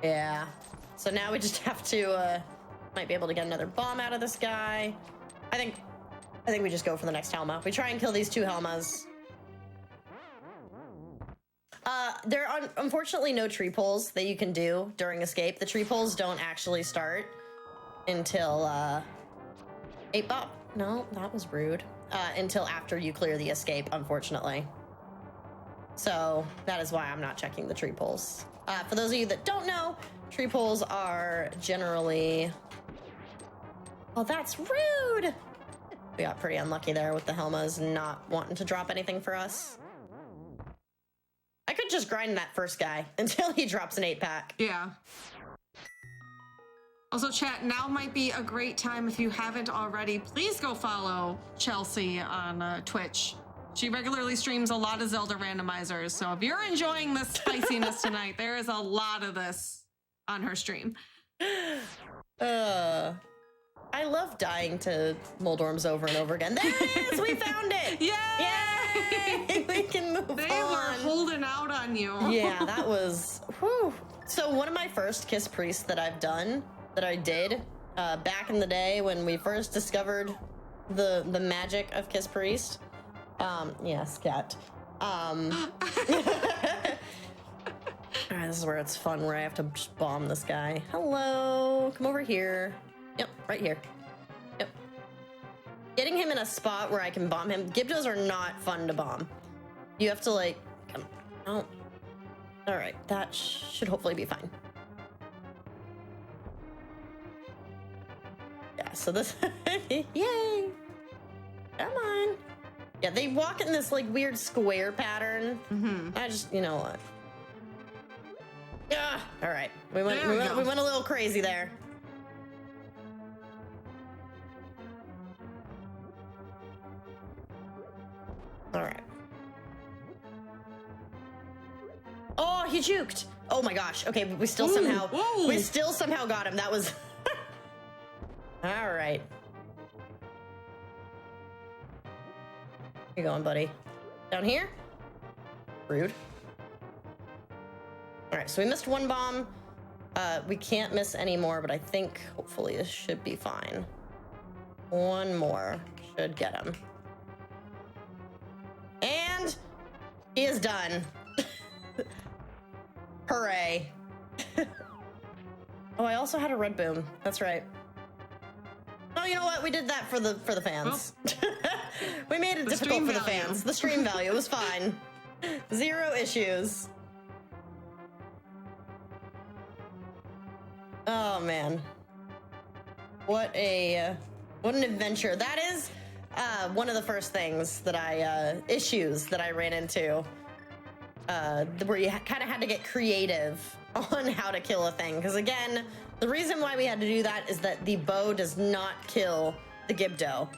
Yeah. So now we just have to, might be able to get another bomb out of this guy. I think we just go for the next Helma. We try and kill these 2 Helmas. There are unfortunately no tree pulls that you can do during escape. The tree pulls don't actually start until, 8 bop. No, that was rude. Until after you clear the escape, unfortunately. So that is why I'm not checking the tree pulls. For those of you that don't know, tree pulls are generally... Oh, that's rude! We got pretty unlucky there with the Helmas not wanting to drop anything for us. I could just grind that first guy until he drops an 8-pack. Yeah. Also, chat, now might be a great time, if you haven't already, please go follow Chelsea on Twitch. She regularly streams a lot of Zelda randomizers, so if you're enjoying the spiciness tonight, there is a lot of this on her stream. I love dying to Moldorms over and over again. There it is! We found it! Yay! We can move on. They were holding out on you. Yeah, that was... Whew. So one of my first Kiss Priests that I did back in the day when we first discovered the magic of Kiss Priest. Yes, cat. All right, this is where it's fun, where I have to just bomb this guy. Hello, come over here. Yep, right here. Yep. Getting him in a spot where I can bomb him. Gibdos are not fun to bomb. You have to like, oh. All right, that should hopefully be fine. Yeah, so this, yay. Come on. Yeah, they walk in this like weird square pattern. I just, you know what? Yeah. All right. We went a little crazy there. All right. Oh, he juked. Oh my gosh. Okay, we still somehow got him. That was all right. Where you going, buddy? Down here? Rude. All right, so we missed 1 bomb. We can't miss any more, but I think hopefully this should be fine. 1 more should get him. And he is done. Hooray. Oh, I also had a red boom. That's right. Oh, you know what? We did that for the fans. We made it difficult for the fans. The stream value was fine. 0 issues. Oh man. What an adventure. That is one of the first things that issues that I ran into. Where you kind of had to get creative on how to kill a thing. Because again, the reason why we had to do that is that the bow does not kill the Gibdo.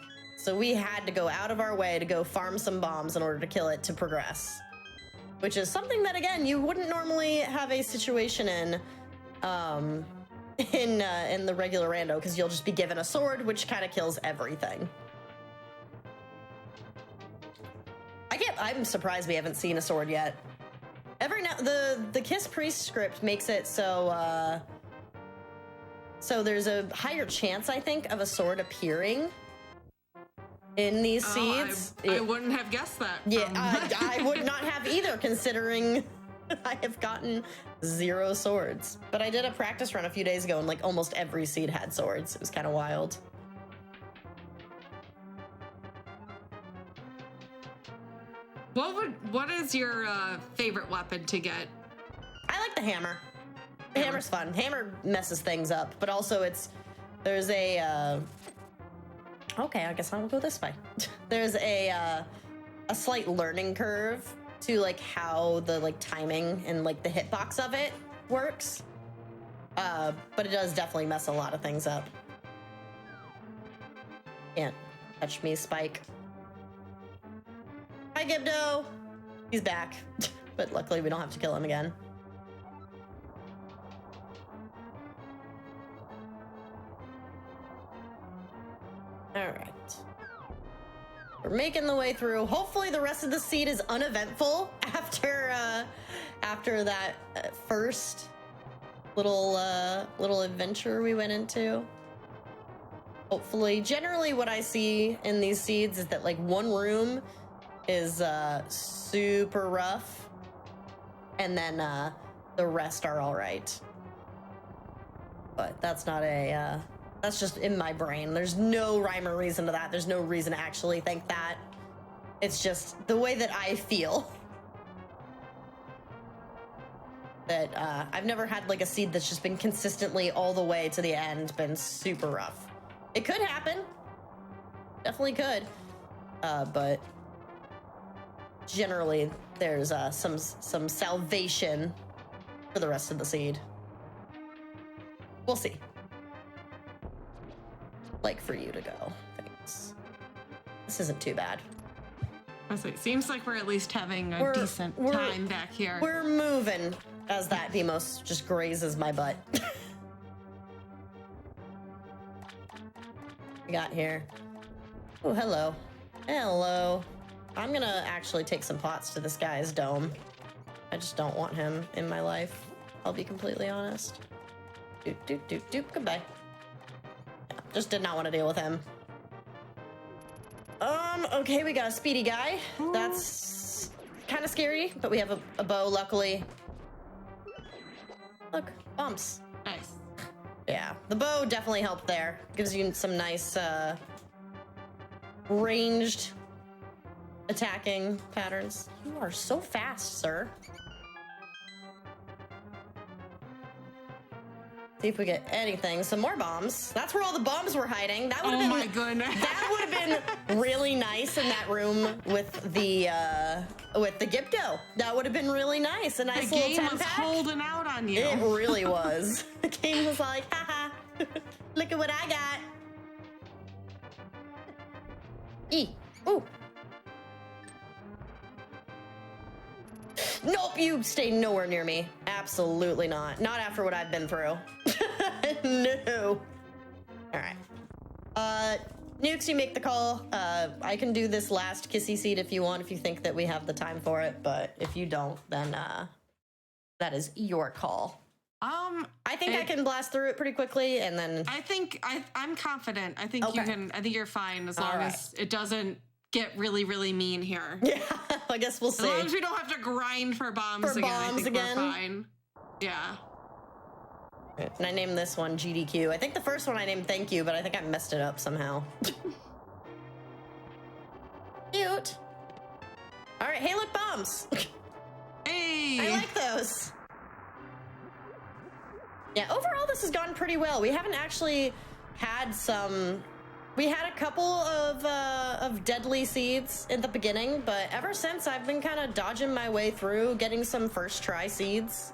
So we had to go out of our way to go farm some bombs in order to kill it to progress. Which is something that, again, you wouldn't normally have a situation in the regular rando, because you'll just be given a sword, which kind of kills everything. I'm surprised we haven't seen a sword yet. Every now the Kiss Preist script makes it so there's a higher chance, I think, of a sword appearing in these seeds. I wouldn't have guessed that. Yeah, I would not have either, considering I have gotten 0 swords. But I did a practice run a few days ago, and like almost every seed had swords. It was kind of wild. What is your favorite weapon to get? I like the hammer. The hammer's fun. Hammer messes things up, but also there's a okay, I guess I'll go this way. There's a slight learning curve to like how the like timing and like the hitbox of it works. But it does definitely mess a lot of things up. Can't touch me, Spike. Hi, Gibdo. He's back, but luckily we don't have to kill him again. All right. We're making the way through. Hopefully the rest of the seed is uneventful after that first little adventure we went into. Hopefully, generally what I see in these seeds is that like one room is super rough, and then the rest are all right. But that's not a that's just in my brain. There's no rhyme or reason to that. There's no reason to actually think that. It's just the way that I feel. That I've never had like a seed that's just been consistently all the way to the end been super rough. It could happen. Definitely could. But generally there's some salvation for the rest of the seed. We'll see. Like for you to go. Thanks. This isn't too bad. It seems like we're at least having a decent time back here. We're moving as that Demos just grazes my butt. We got here. Oh, hello. Hello. I'm gonna actually take some pots to this guy's dome. I just don't want him in my life. I'll be completely honest. Doop, doop, doop, doop. Goodbye. Yeah, just did not want to deal with him. Okay, we got a speedy guy. That's kind of scary, but we have a bow, luckily. Look, bumps. Nice. Yeah, the bow definitely helped there. Gives you some nice, ranged attacking patterns. You are so fast, sir. See if we get anything. Some more bombs. That's where all the bombs were hiding. That would have been. Oh my goodness. That would have been really nice in that room with the Gipto. That would have been really nice. A nice the little game 10 was pack. holding out on you. It really was. The game was like, haha, look at what I got. Ooh. Nope, you stay nowhere near me. Absolutely not. Not after what I've been through. No. All right. Nukes, you make the call. I can do this last kissy seed if you want, if you think that we have the time for it. But if you don't, then that is your call. I think I can blast through it pretty quickly, and then I think I'm confident. I think you can. I think you're fine as long as it doesn't get really, really mean here. Yeah, I guess we'll see. As long as we don't have to grind for bombs again, I think we're fine. Yeah. And I named this one GDQ. I think the first one I named Thank You, but I think I messed it up somehow. Cute. All right, hey, look, bombs. Hey. I like those. Yeah, overall this has gone pretty well. We haven't actually had some. We had a couple of deadly seeds in the beginning, but ever since I've been kind of dodging my way through, getting some first try seeds.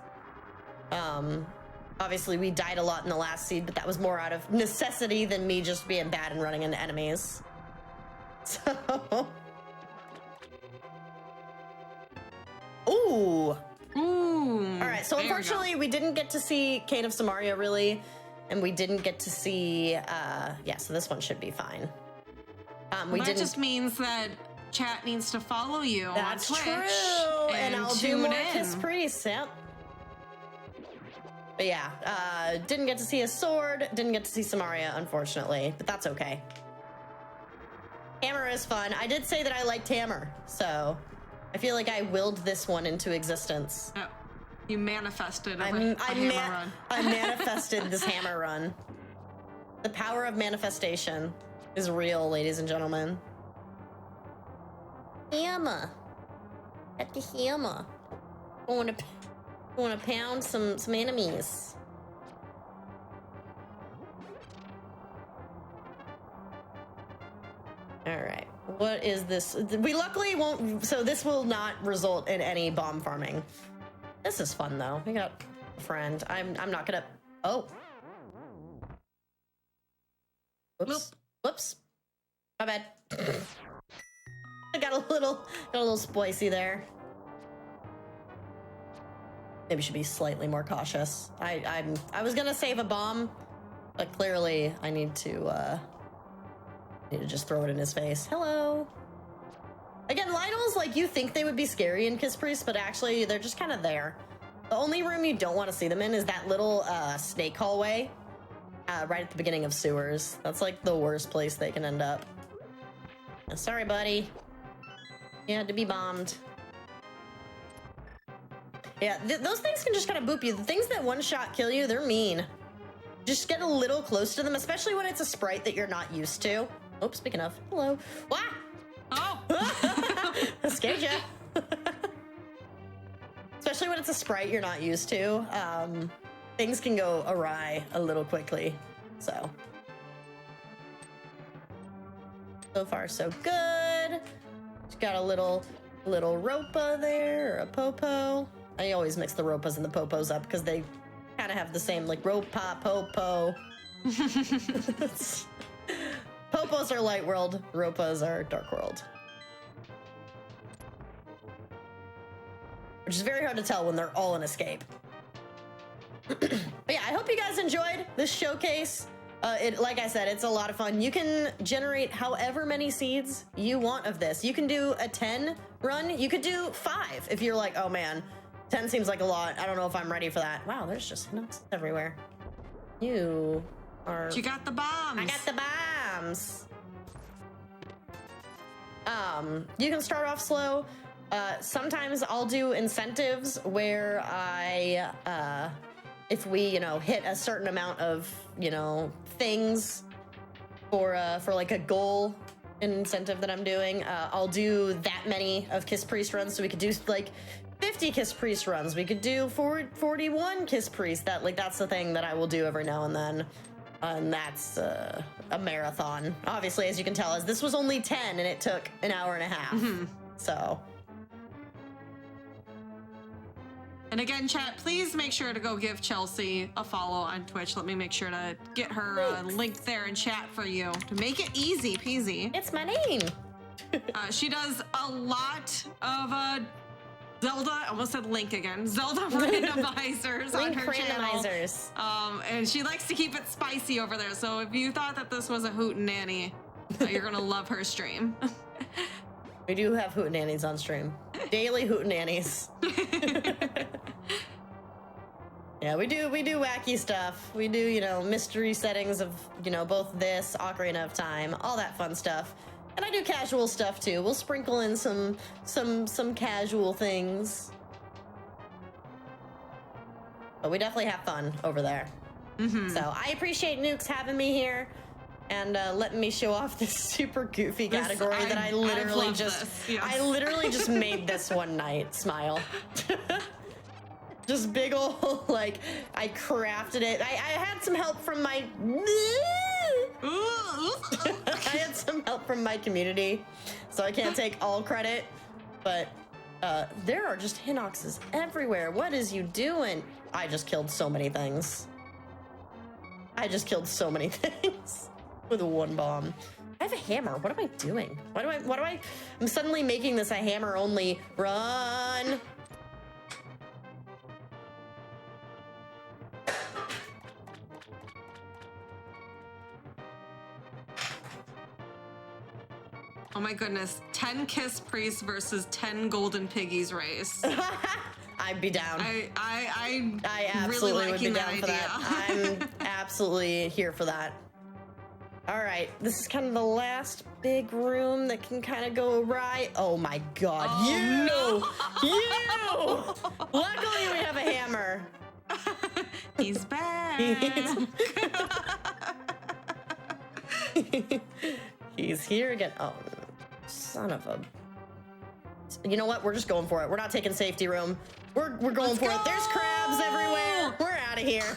Obviously we died a lot in the last seed, but that was more out of necessity than me just being bad and running into enemies. So, ooh. Ooh. All right, so there we go. unfortunately we didn't get to see Cane of Samaria really, and we didn't get to see, yeah, so this one should be fine. That just means that chat needs to follow you That's on Twitch. true, and I'll do more Kiss in. Priest, yep. But yeah, didn't get to see a sword, didn't get to see Samaria, unfortunately, but that's okay. Hammer is fun. I did say that I liked Hammer, so I feel like I willed this one into existence. Oh, you manifested I hammer run. I manifested this hammer run. The power of manifestation is real, ladies and gentlemen. Hammer. At the hammer. Going to pound some enemies. All right. What is this? We luckily won't. So this will not result in any bomb farming. This is fun though. We got a friend. I'm not gonna. Oh. Whoops. Whoops. My bad. I got a little spicy there. Maybe should be slightly more cautious. I was gonna save a bomb, but clearly I need to just throw it in his face. Hello. Again, Lionel's like, you think they would be scary in Kiss Priest, but actually they're just kind of there. The only room you don't want to see them in is that little snake hallway right at the beginning of sewers. That's like the worst place they can end up. Sorry, buddy. You had to be bombed. Yeah, those things can just kind of boop you. The things that one-shot kill you, they're mean. Just get a little close to them, especially when it's a sprite that you're not used to. Oh, speaking of, hello. Wah! Oh! Scared ya. Especially when it's a sprite you're not used to. Things can go awry a little quickly, so. So far, so good. Just got a little ropa there, or a popo. I always mix the ropas and the popos up because they kind of have the same, like, ropa, popo. Popos are light world, ropas are dark world. Which is very hard to tell when they're all in escape. But yeah, I hope you guys enjoyed this showcase. Like I said, it's a lot of fun. You can generate however many seeds you want of this. You can do a 10 run. You could do 5 if you're like, oh man, 10 seems like a lot. I don't know if I'm ready for that. Wow, there's just nuts everywhere. You are... You got the bombs. I got the bombs. You can start off slow. Sometimes I'll do incentives where I, if we, hit a certain amount of, things for like a goal, an incentive that I'm doing, I'll do that many of Kiss Priest runs. So we could do like 50 Kiss Priest runs. We could do 41 Kiss Priest. That's the thing that I will do every now and then. And that's a marathon. Obviously, as you can tell, as this was only 10 and it took an hour and a half. Mm-hmm. So. And again, chat, please make sure to go give Chelsea a follow on Twitch. Let me make sure to get her link there in chat for you to make it easy peasy. It's my name. She does a lot of Zelda, I almost said Link again, Zelda randomizers on her randomizers. Channel. And she likes to keep it spicy over there. So if you thought that this was a hootenanny, you're going to love her stream. We do have hootenannies on stream. Daily hootenannies. Yeah, we do wacky stuff. We do, mystery settings of, both this, Ocarina of Time, all that fun stuff. And I do casual stuff too. We'll sprinkle in some casual things. But we definitely have fun over there. Mm-hmm. So I appreciate Nukes having me here and letting me show off this super goofy category that I literally just made this one night. Smile. Just big ol' I crafted it. I had some help from my I had some help from my community, so I can't take all credit, but there are just Hinoxes everywhere. What is you doing? I just killed so many things. With one bomb. I I have a hammer. What am I doing? I'm suddenly making this a hammer only run. Oh my goodness, 10 Kiss Preist versus 10 Golden Piggies race. I'd be down. I absolutely really would be down for that. idea. I'm absolutely here for that. All right, this is kind of the last big room that can kind of go right. Oh my God, you! Luckily we have a hammer. He's back. He's here again. Oh, son of a... You know what? We're just going for it. We're not taking safety room. We're going for it. There's crabs everywhere. We're out of here.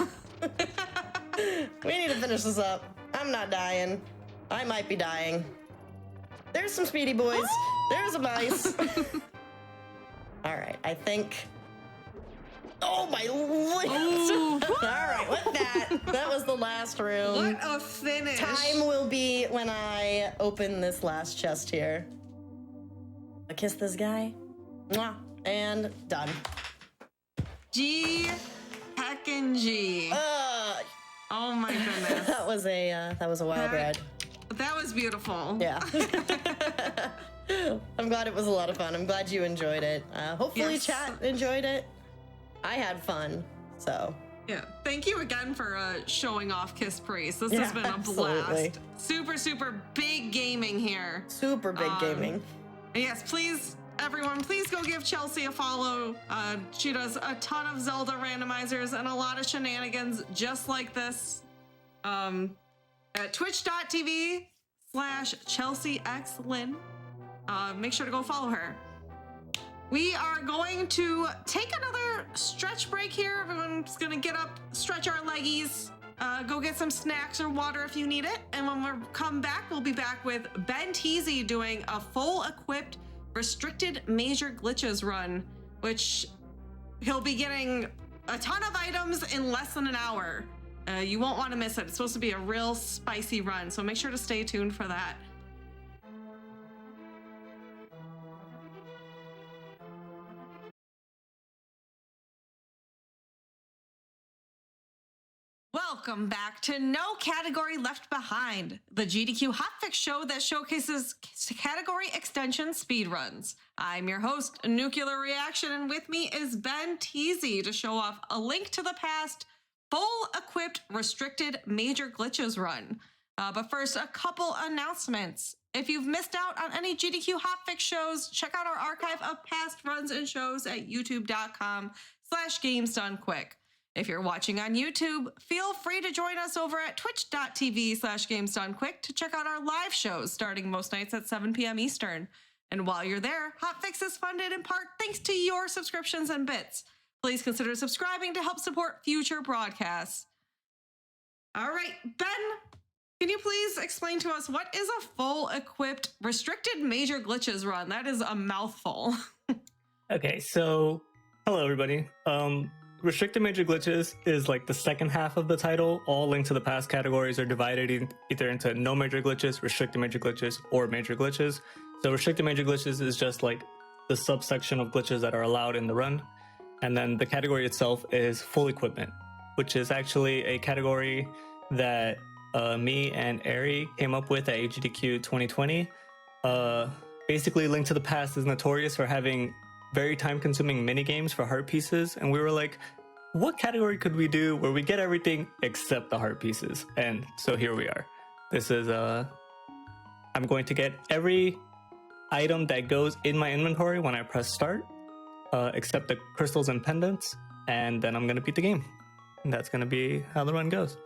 We need to finish this up. I'm not dying. I might be dying. There's some speedy boys. There's a mice. All right, I think... Oh my lord! All right, with that was the last room. What a finish! Time will be when I open this last chest here. I kiss this guy. Mwah, and done. G heckin' G. Oh my goodness. that was a wild ride. That was beautiful. Yeah. I'm glad it was a lot of fun. I'm glad you enjoyed it. Hopefully Yes. chat enjoyed it. I had fun, so. Yeah. Thank you again for showing off Kiss Preist. This Yeah, has been a absolutely. blast. Super, super big gaming here. Super big gaming. And yes, please, everyone, please go give Chelsea a follow. She does a ton of Zelda randomizers and a lot of shenanigans just like this. At twitch.tv/ChelseaXLynn. Make sure to go follow her. We are going to take another stretch break here. Everyone's gonna get up, stretch our leggies, go get some snacks or water if you need it. And when we come back, we'll be back with Ben Teasy doing a full equipped restricted major glitches run, which he'll be getting a ton of items in less than an hour. You won't want to miss it. It's supposed to be a real spicy run, so make sure to stay tuned for that. Welcome back to No Category Left Behind, the GDQ hotfix show that showcases category extension speedruns. I'm your host, Nuclear Reaction, and with me is Ben Teasy to show off a Link to the Past full equipped restricted major glitches run. But first, a couple announcements. If you've missed out on any GDQ hotfix shows, check out our archive of past runs and shows at youtube.com/gamesdonequick. If you're watching on YouTube, feel free to join us over at twitch.tv/gamesdonequick to check out our live shows starting most nights at 7 p.m. Eastern. And while you're there, Hotfix is funded in part thanks to your subscriptions and bits. Please consider subscribing to help support future broadcasts. All right, Ben, can you please explain to us what is a full equipped restricted major glitches run? That is a mouthful. Okay, so hello everybody. Restricted major glitches is like the second half of the title. All Link to the Past categories are divided either into no major glitches, restricted major glitches, or major glitches. So restricted major glitches is just like the subsection of glitches that are allowed in the run. And then the category itself is full equipment, which is actually a category that me and Ari came up with at AGDQ 2020. Basically, Link to the Past is notorious for having very time-consuming mini games for heart pieces, and we were like, what category could we do where we get everything except the heart pieces? And so here we are. This is I'm going to get every item that goes in my inventory when I press start, except the crystals and pendants, and then I'm gonna beat the game. And that's gonna be how the run goes.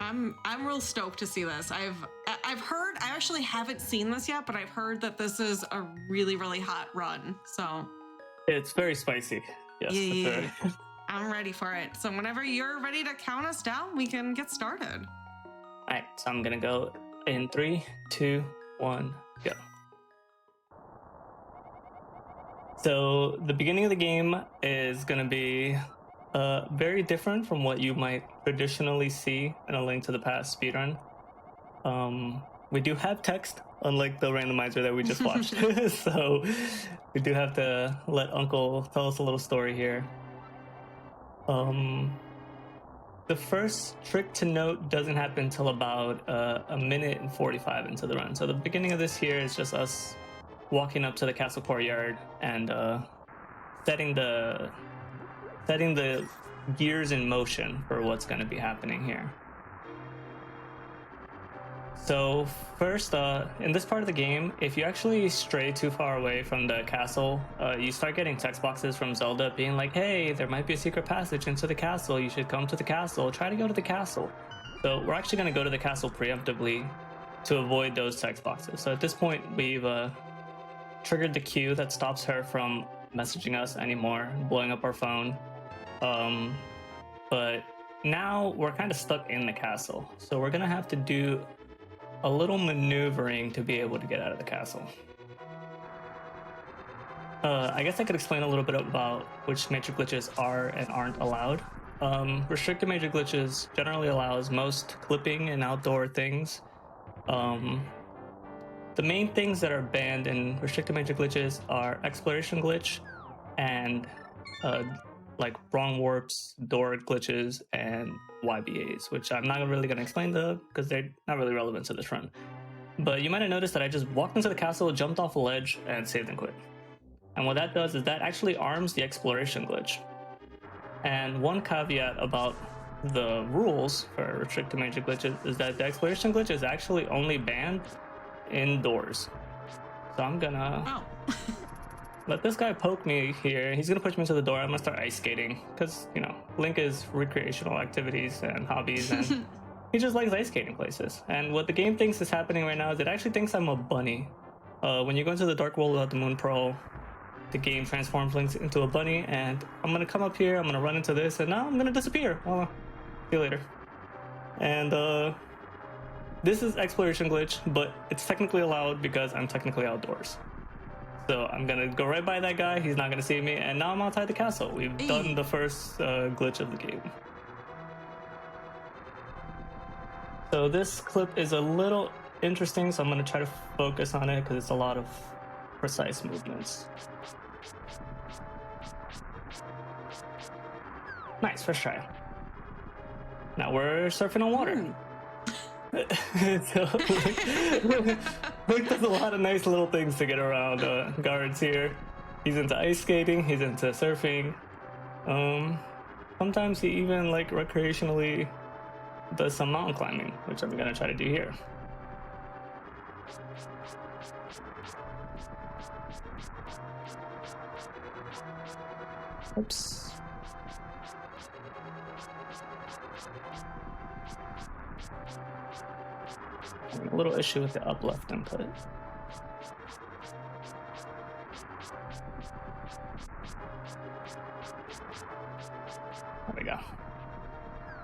I'm real stoked to see this. I've heard, I actually haven't seen this yet, but I've heard that this is a really, really hot run. So It's very spicy. Yes. yeah, I'm ready for it. So whenever you're ready to count us down, we can get started. All right, so I'm gonna go in 3, 2, 1, go. So the beginning of the game is gonna be very different from what you might traditionally see in a Link to the Past speedrun. we do have text, unlike the randomizer that we just watched. So we do have to let Uncle tell us a little story here. The first trick to note doesn't happen until about a minute and 45 into the run. So the beginning of this here is just us walking up to the castle courtyard and setting the gears in motion for what's going to be happening here. So first, in this part of the game, if you actually stray too far away from the castle, you start getting text boxes from Zelda being like, hey, there might be a secret passage into the castle. You should come to the castle. Try to go to the castle. So we're actually going to go to the castle preemptively to avoid those text boxes. So at this point, we've triggered the queue that stops her from messaging us anymore, blowing up our phone. But now we're kind of stuck in the castle. So we're going to have to do a little maneuvering to be able to get out of the castle. I guess I could explain a little bit about which major glitches are and aren't allowed. Restricted major glitches generally allows most clipping and outdoor things. The main things that are banned in restricted major glitches are exploration glitch and like wrong warps, door glitches, and YBAs, which I'm not really going to explain because they're not really relevant to this run. But you might have noticed that I just walked into the castle, jumped off a ledge, and saved and quit. And what that does is that actually arms the exploration glitch. And one caveat about the rules for restricted major glitches is that the exploration glitch is actually only banned indoors. So I'm gonna let this guy poke me here. He's gonna push me to the door. I'm gonna start ice skating because, you know, Link is recreational activities and hobbies, and he just likes ice skating places. And what the game thinks is happening right now is it actually thinks I'm a bunny. When you go into the dark world without the Moon Pearl, the game transforms Link into a bunny, and I'm gonna come up here, I'm gonna run into this, and now I'm gonna disappear. Well, see you later. And this is exploration glitch, but it's technically allowed because I'm technically outdoors. So I'm gonna go right by that guy, he's not gonna see me, and now I'm outside the castle. We've done the first glitch of the game. So this clip is a little interesting, so I'm gonna try to focus on it because it's a lot of precise movements. Nice, first try. Now we're surfing on water. So Link does a lot of nice little things to get around guards here. He's into ice skating, he's into surfing. Sometimes he even like recreationally does some mountain climbing, which I'm gonna try to do here. Oops. A little issue with the up left input. There we go.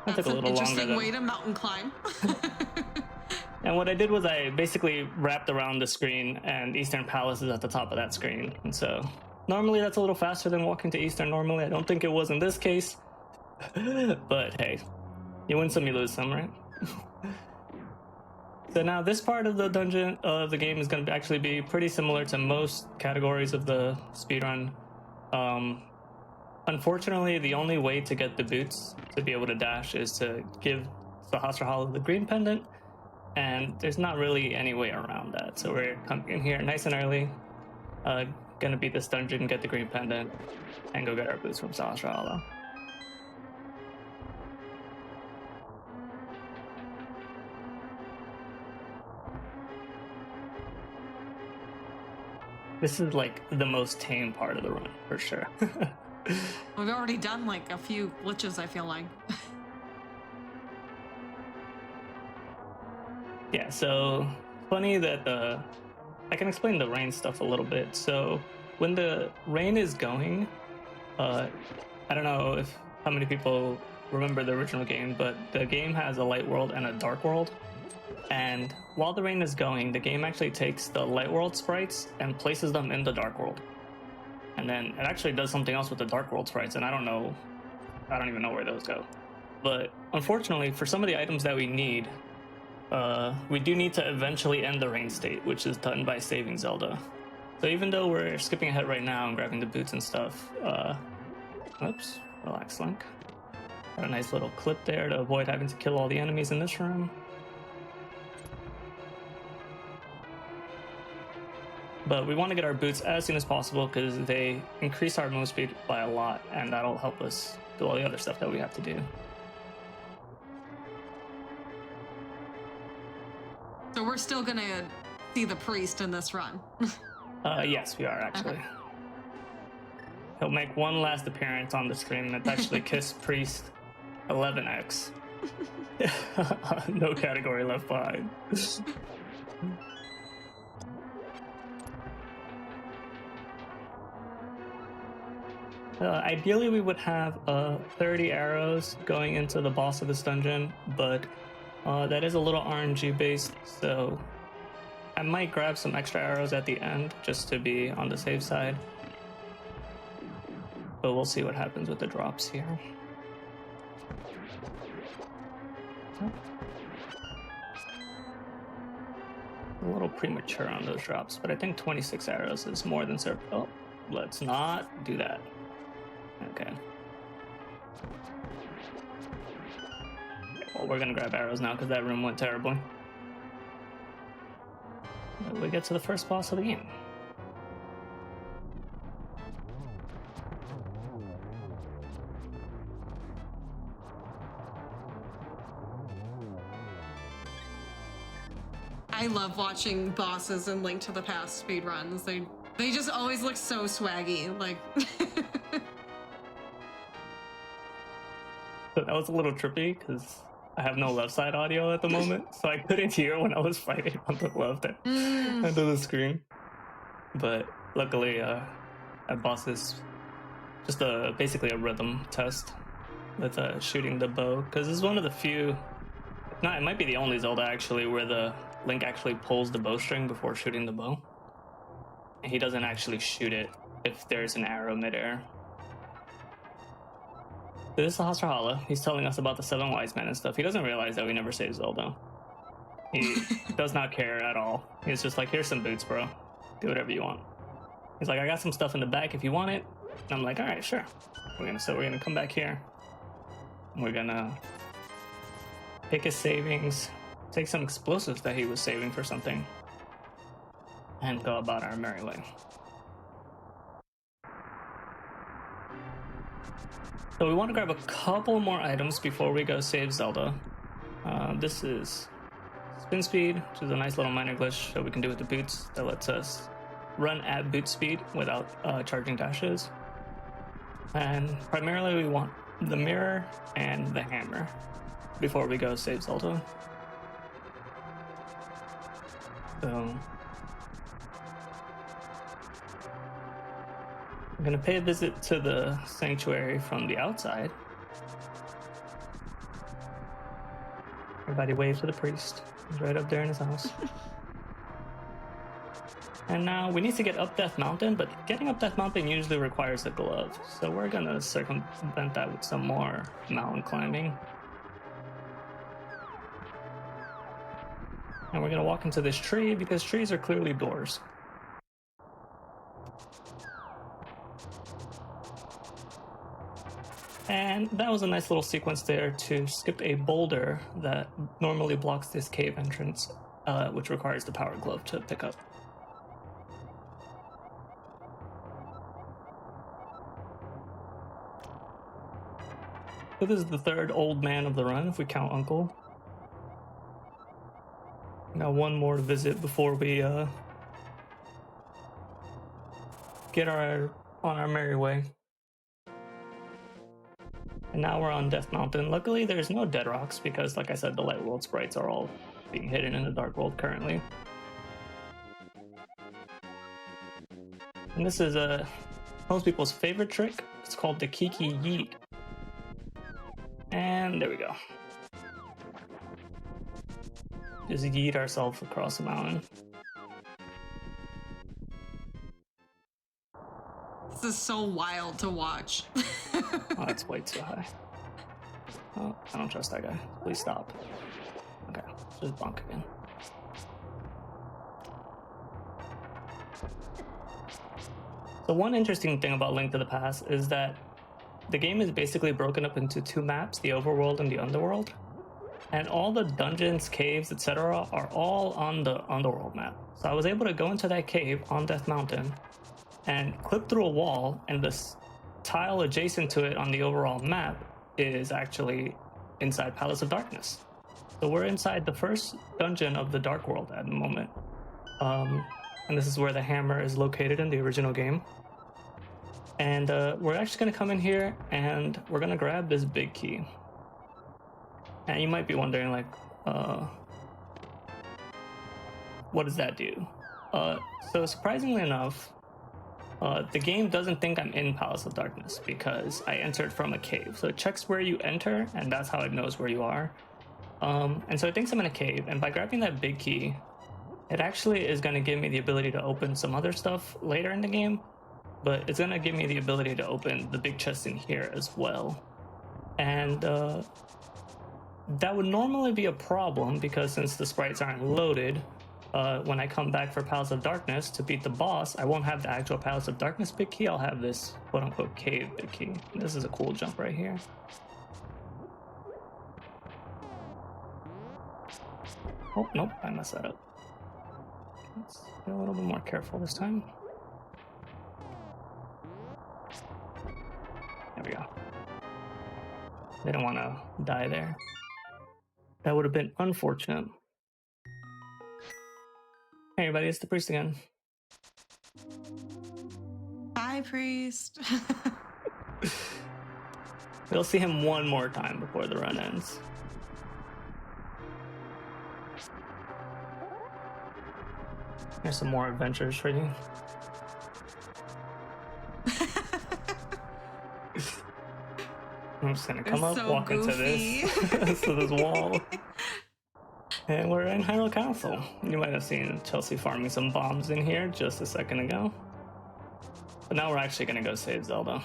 That took a little longer. Interesting way to mountain climb. And what I did was I basically wrapped around the screen, and Eastern Palace is at the top of that screen. And so normally that's a little faster than walking to Eastern normally. I don't think it was in this case. But hey, you win some, you lose some, right? So now this part of the dungeon of the game is going to actually be pretty similar to most categories of the speedrun. Unfortunately, the only way to get the boots to be able to dash is to give Sahasrahal the green pendant, and there's not really any way around that. So we're coming in here nice and early, gonna beat this dungeon, get the green pendant, and go get our boots from Sahasrahal. This is like the most tame part of the run, for sure. We've already done like a few glitches, I feel like. Yeah, so funny that I can explain the rain stuff a little bit. So when the rain is going, I don't know how many people remember the original game, but the game has a light world and a dark world. And while the rain is going, the game actually takes the light world sprites and places them in the dark world. And then it actually does something else with the dark world sprites, and I don't even know where those go. But unfortunately, for some of the items that we need, we do need to eventually end the rain state, which is done by saving Zelda. So even though we're skipping ahead right now and grabbing the boots and stuff, oops, relax, Link. Got a nice little clip there to avoid having to kill all the enemies in this room. But we want to get our boots as soon as possible because they increase our move speed by a lot, and that'll help us do all the other stuff that we have to do. So we're still gonna see the priest in this run. Yes, we are actually. Okay. He'll make one last appearance on the stream. It's actually Kiss Preist 11X. No category left behind. Ideally, we would have 30 arrows going into the boss of this dungeon, but that is a little RNG based, so I might grab some extra arrows at the end just to be on the safe side. But we'll see what happens with the drops here. A little premature on those drops, but I think 26 arrows is more than served. Oh, let's not do that. Okay. Well, we're gonna grab arrows now because that room went terribly. We get to the first boss of the game. I love watching bosses in Link to the Past speedruns. They just always look so swaggy. Like So that was a little trippy because I have no left side audio at the moment, so I couldn't hear when I was fighting on the left end of the screen. But luckily, that boss is just basically a rhythm test with shooting the bow, because it's one of the few, it might be the only Zelda actually where the Link actually pulls the bowstring before shooting the bow. And he doesn't actually shoot it if there's an arrow midair. This is Hasrahala. He's telling us about the 7 wise men and stuff. He doesn't realize that we never saved Zelda. He does not care at all. He's just like, here's some boots, bro. Do whatever you want. He's like, I got some stuff in the back if you want it. And I'm like, all right, sure. We're gonna come back here. We're gonna take his savings, take some explosives that he was saving for something, and go about our merry way. So we want to grab a couple more items before we go save Zelda. This is spin speed, which is a nice little minor glitch that we can do with the boots that lets us run at boot speed without charging dashes. And primarily we want the mirror and the hammer before we go save Zelda. So I'm gonna pay a visit to the sanctuary from the outside. Everybody wave to the priest. He's right up there in his house. And now we need to get up Death Mountain, but getting up Death Mountain usually requires a glove. So we're gonna circumvent that with some more mountain climbing. And we're gonna walk into this tree because trees are clearly doors. And that was a nice little sequence there to skip a boulder that normally blocks this cave entrance, which requires the power glove to pick up. So this is the third old man of the run, if we count Uncle. Now one more visit before we get on our merry way. And now we're on Death Mountain. Luckily, there's no dead rocks because, like I said, the Light World sprites are all being hidden in the Dark World currently. And this is most people's favorite trick. It's called the Kiki Yeet. And there we go. Just yeet ourselves across the mountain. This is so wild to watch. Oh, that's way too high. Oh, I don't trust that guy. Please stop. Okay. Let's just bonk again. So one interesting thing about Link to the Past is that the game is basically broken up into two maps, the overworld and the underworld. And all the dungeons, caves, etc. are all on the underworld map. So I was able to go into that cave on Death Mountain and clip through a wall, and this tile adjacent to it on the overall map is actually inside Palace of Darkness. So we're inside the first dungeon of the Dark World at the moment. And this is where the hammer is located in the original game. And we're actually going to come in here and we're going to grab this big key. And you might be wondering, like, what does that do? So surprisingly enough, the game doesn't think I'm in Palace of Darkness because I entered from a cave. So it checks where you enter, and that's how it knows where you are. And so it thinks I'm in a cave, and by grabbing that big key, it actually is going to give me the ability to open some other stuff later in the game, but it's going to give me the ability to open the big chest in here as well. And that would normally be a problem because since the sprites aren't loaded, when I come back for Palace of Darkness to beat the boss, I won't have the actual Palace of Darkness big key, I'll have this quote-unquote cave big key. This is a cool jump right here. Oh, nope, I messed that up. Let's be a little bit more careful this time. There we go. They don't want to die there. That would have been unfortunate. Hey everybody, it's the Preist again. Bye, Preist. We'll see him one more time before the run ends. There's some more adventures for you. I'm just gonna come up, so walk goofy. into this, to this wall. And we're in Hyrule Castle. You might have seen Chelsea farming some bombs in here just a second ago. But now we're actually gonna go save Zelda.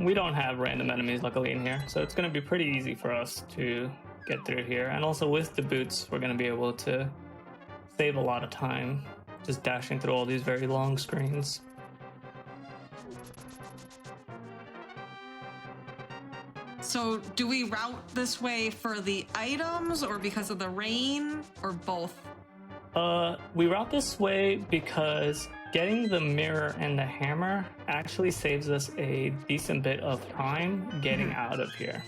We don't have random enemies luckily in here, so it's gonna be pretty easy for us to get through here. And also with the boots, we're gonna be able to save a lot of time just dashing through all these very long screens. So do we route this way for the items or because of the rain or both? We route this way because getting the mirror and the hammer actually saves us a decent bit of time getting out of here.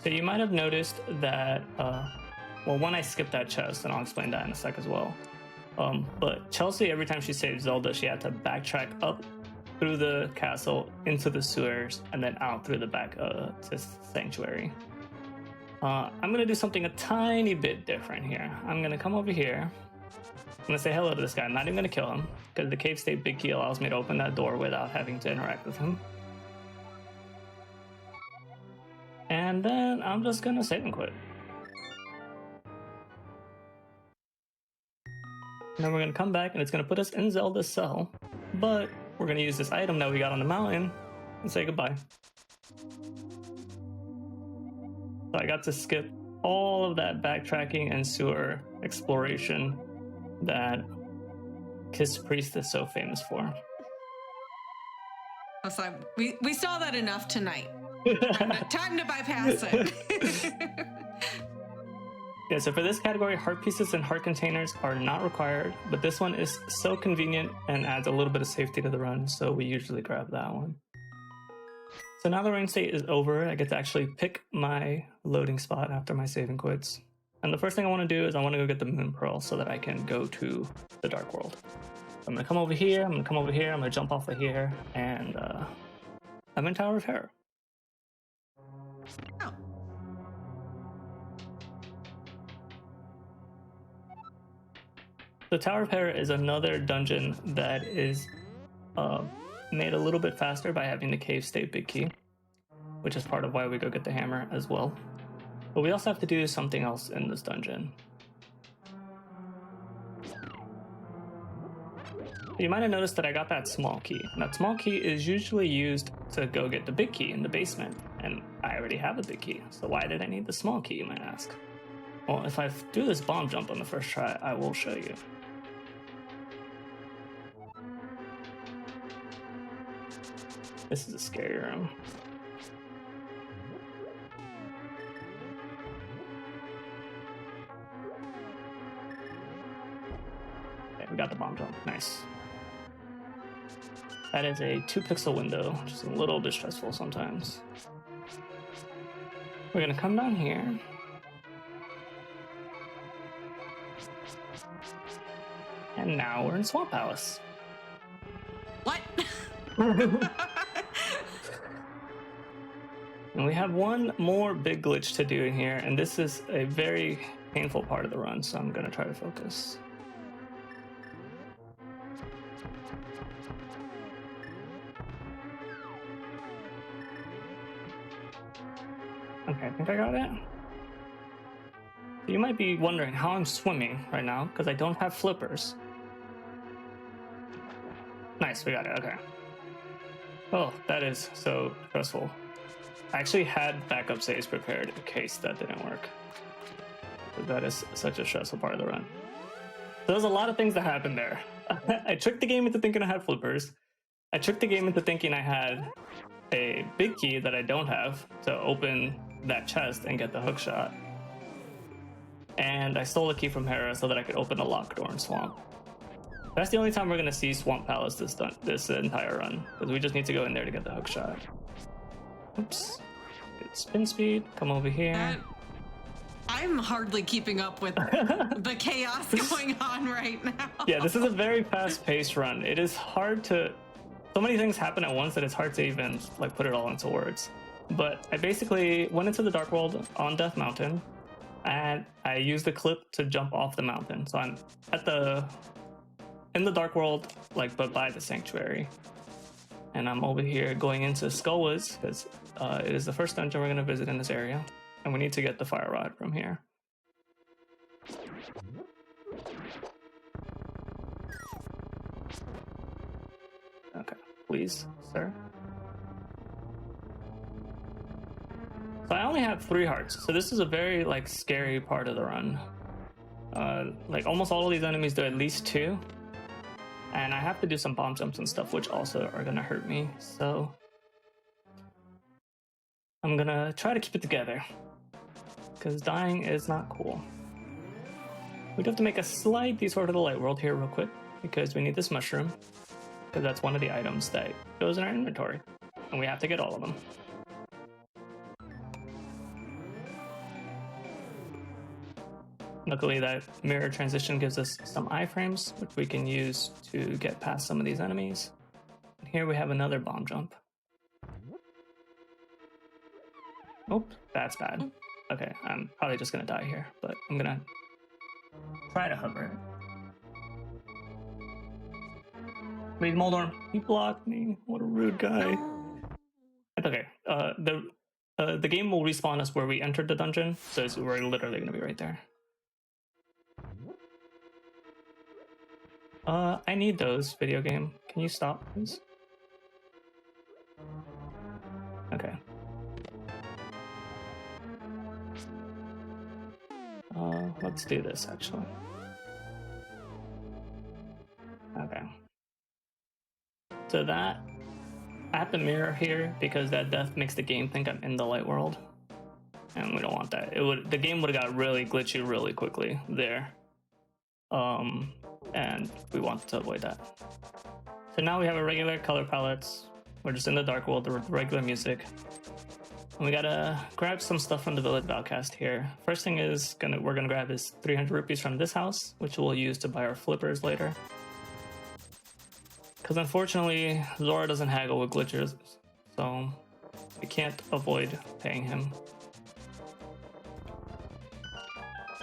So you might have noticed that, well, when I skipped that chest, and I'll explain that in a sec as well. But Chelsea, every time she saved Zelda, she had to backtrack up through the castle into the sewers and then out through the back to Sanctuary. I'm gonna do something a tiny bit different here. I'm gonna come over here. I'm gonna say hello to this guy. I'm not even gonna kill him because the cave state big key allows me to open that door without having to interact with him. And then I'm just gonna save and quit. And then we're gonna come back and it's gonna put us in Zelda's cell, but we're gonna use this item that we got on the mountain and say goodbye. So I got to skip all of that backtracking and sewer exploration that Kiss Preist is so famous for. I was like, we saw that enough tonight. Time to bypass it. Yeah, so for this category, heart pieces and heart containers are not required, but this one is so convenient and adds a little bit of safety to the run, so we usually grab that one. So now the rain state is over, I get to actually pick my loading spot after my save and quits. And the first thing I want to do is I want to go get the Moon Pearl so that I can go to the Dark World. I'm going to come over here, I'm going to come over here, I'm going to jump off of here, and I'm in Tower of Terror. Oh. The Tower of Terror is another dungeon that is made a little bit faster by having the cave state big key, which is part of why we go get the hammer as well. But we also have to do something else in this dungeon. You might have noticed that I got that small key. And that small key is usually used to go get the big key in the basement. And I already have a big key, so why did I need the small key, you might ask? Well, if I do this bomb jump on the first try, I will show you. This is a scary room. Okay, we got the bomb jump. Nice. That is a 2-pixel window, which is a little bit stressful sometimes. We're gonna come down here. And now we're in Swamp Palace. What? And we have one more big glitch to do in here, and this is a very painful part of the run, so I'm gonna try to focus. Okay, I think I got it. You might be wondering how I'm swimming right now, because I don't have flippers. Nice, we got it, okay. Oh, that is so stressful. I actually had backup saves prepared in case that didn't work. That is such a stressful part of the run. So there's a lot of things that happened there. I tricked the game into thinking I had flippers. I tricked the game into thinking I had a big key that I don't have to open that chest and get the hook shot. And I stole a key from Hera so that I could open the locked door in Swamp. That's the only time we're gonna see Swamp Palace this entire run, because we just need to go in there to get the hook shot. Oops. Get spin speed, come over here. I'm hardly keeping up with the chaos going on right now. Yeah, this is a very fast-paced run. It is hard to... So many things happen at once that it's hard to even like put it all into words. But I basically went into the Dark World on Death Mountain, and I used the clip to jump off the mountain. So I'm in the Dark World, like, but by the Sanctuary. And I'm over here going into Skullwoods, because it is the first dungeon we're going to visit in this area. And we need to get the fire rod from here. Okay, please, sir. So I only have 3 hearts, so this is a very like scary part of the run. Like almost all of these enemies do at least 2. And I have to do some bomb jumps and stuff, which also are gonna hurt me, so I'm gonna try to keep it together, because dying is not cool. We'd have to make a slight detour to the light world here real quick, because we need this mushroom, because that's one of the items that goes in our inventory, and we have to get all of them. Luckily, that mirror transition gives us some iframes, which we can use to get past some of these enemies. And here we have another bomb jump. Oh, that's bad. Okay, I'm probably just gonna die here, but I'm gonna try to hover. Please, Moldorm, he blocked me. What a rude guy. It's okay. The game will respawn us where we entered the dungeon, so we're literally gonna be right there. I need those, video game. Can you stop, please? Okay. Let's do this, actually. Okay. So that... I have to mirror here, because that death makes the game think I'm in the light world. And we don't want that. The game would have got really glitchy really quickly there. And we want to avoid that. So now we have a regular color palettes. We're just in the Dark World with regular music. And we gotta grab some stuff from the Village of Outcast here. First thing is we're gonna grab is 300 rupees from this house, which we'll use to buy our flippers later. Because unfortunately, Zora doesn't haggle with glitchers, so we can't avoid paying him.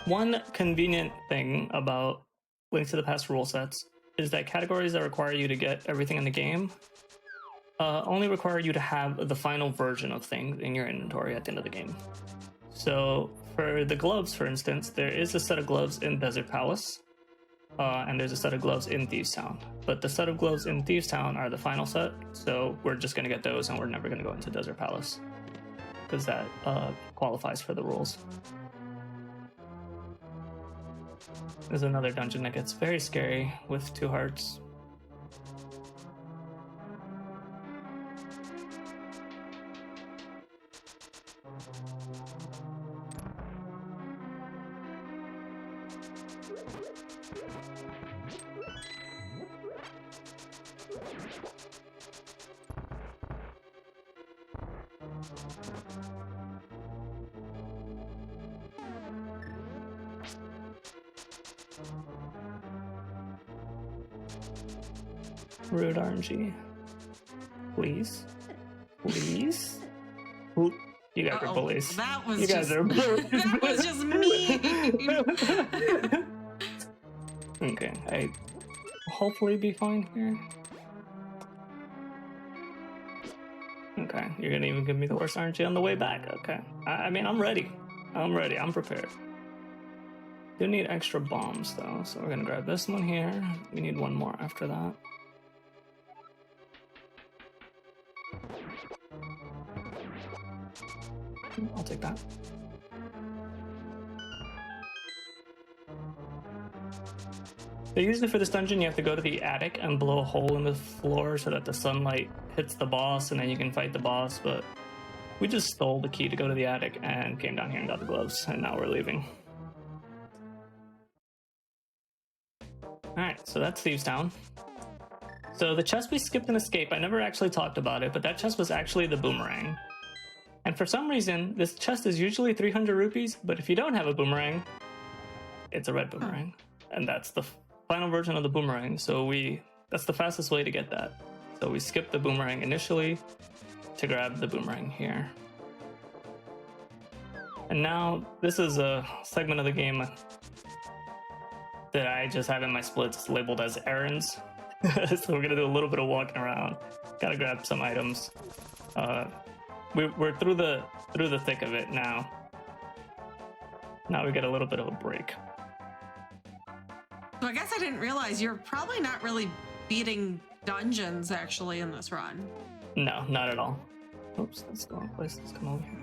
One convenient thing about Link to the Past rule sets is that categories that require you to get everything in the game only require you to have the final version of things in your inventory at the end of the game. So for the gloves, for instance, there is a set of gloves in Desert Palace, and there's a set of gloves in Thieves Town. But the set of gloves in Thieves Town are the final set, so we're just gonna get those, and we're never gonna go into Desert Palace because that qualifies for the rules. There's another dungeon that gets very scary with 2 hearts. Rude RNG. Please. Please. Ooh, you guys are bullies. That was You guys just, are bullies. that was just me. Okay, I hopefully be fine here. Okay, you're gonna even give me the worst RNG on the way back. Okay, I mean, I'm ready. I'm ready. I'm prepared. Do need extra bombs though, so we're gonna grab this one here. We need one more after that. I'll take that. So usually for this dungeon, you have to go to the attic and blow a hole in the floor so that the sunlight hits the boss and then you can fight the boss, but we just stole the key to go to the attic and came down here and got the gloves, and now we're leaving. Alright, so that's Thieves Town. So the chest we skipped and escape, I never actually talked about it, but that chest was actually the boomerang. And for some reason, this chest is usually 300 rupees, but if you don't have a boomerang, it's a red boomerang. And that's the final version of the boomerang, so that's the fastest way to get that. So we skipped the boomerang initially to grab the boomerang here. And now, this is a segment of the game that I just have in my splits labeled as errands. So we're gonna do a little bit of walking around. Gotta grab some items. We're through the thick of it now. Now we get a little bit of a break. So I guess I didn't realize you're probably not really beating dungeons actually in this run. No, not at all. Oops, that's the wrong place. Let's come over here.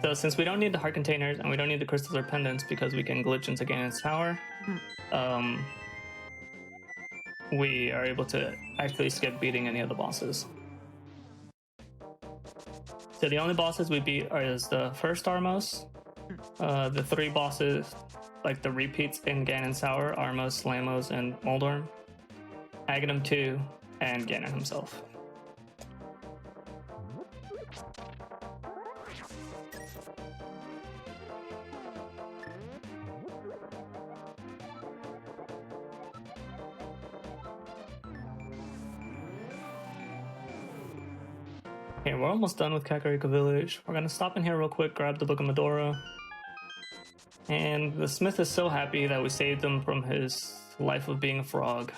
So since we don't need the heart containers and we don't need the crystals or pendants because we can glitch into Ganon's tower, we are able to actually skip beating any of the bosses. So the only bosses we beat is the first Armos, the 3 bosses, like the repeats in Ganon's tower, Armos, Lamos, and Moldorm, Aghanim 2, and Ganon himself. Okay, we're almost done with Kakariko Village. We're gonna stop in here real quick, grab the Book of Medora. And the smith is so happy that we saved him from his life of being a frog.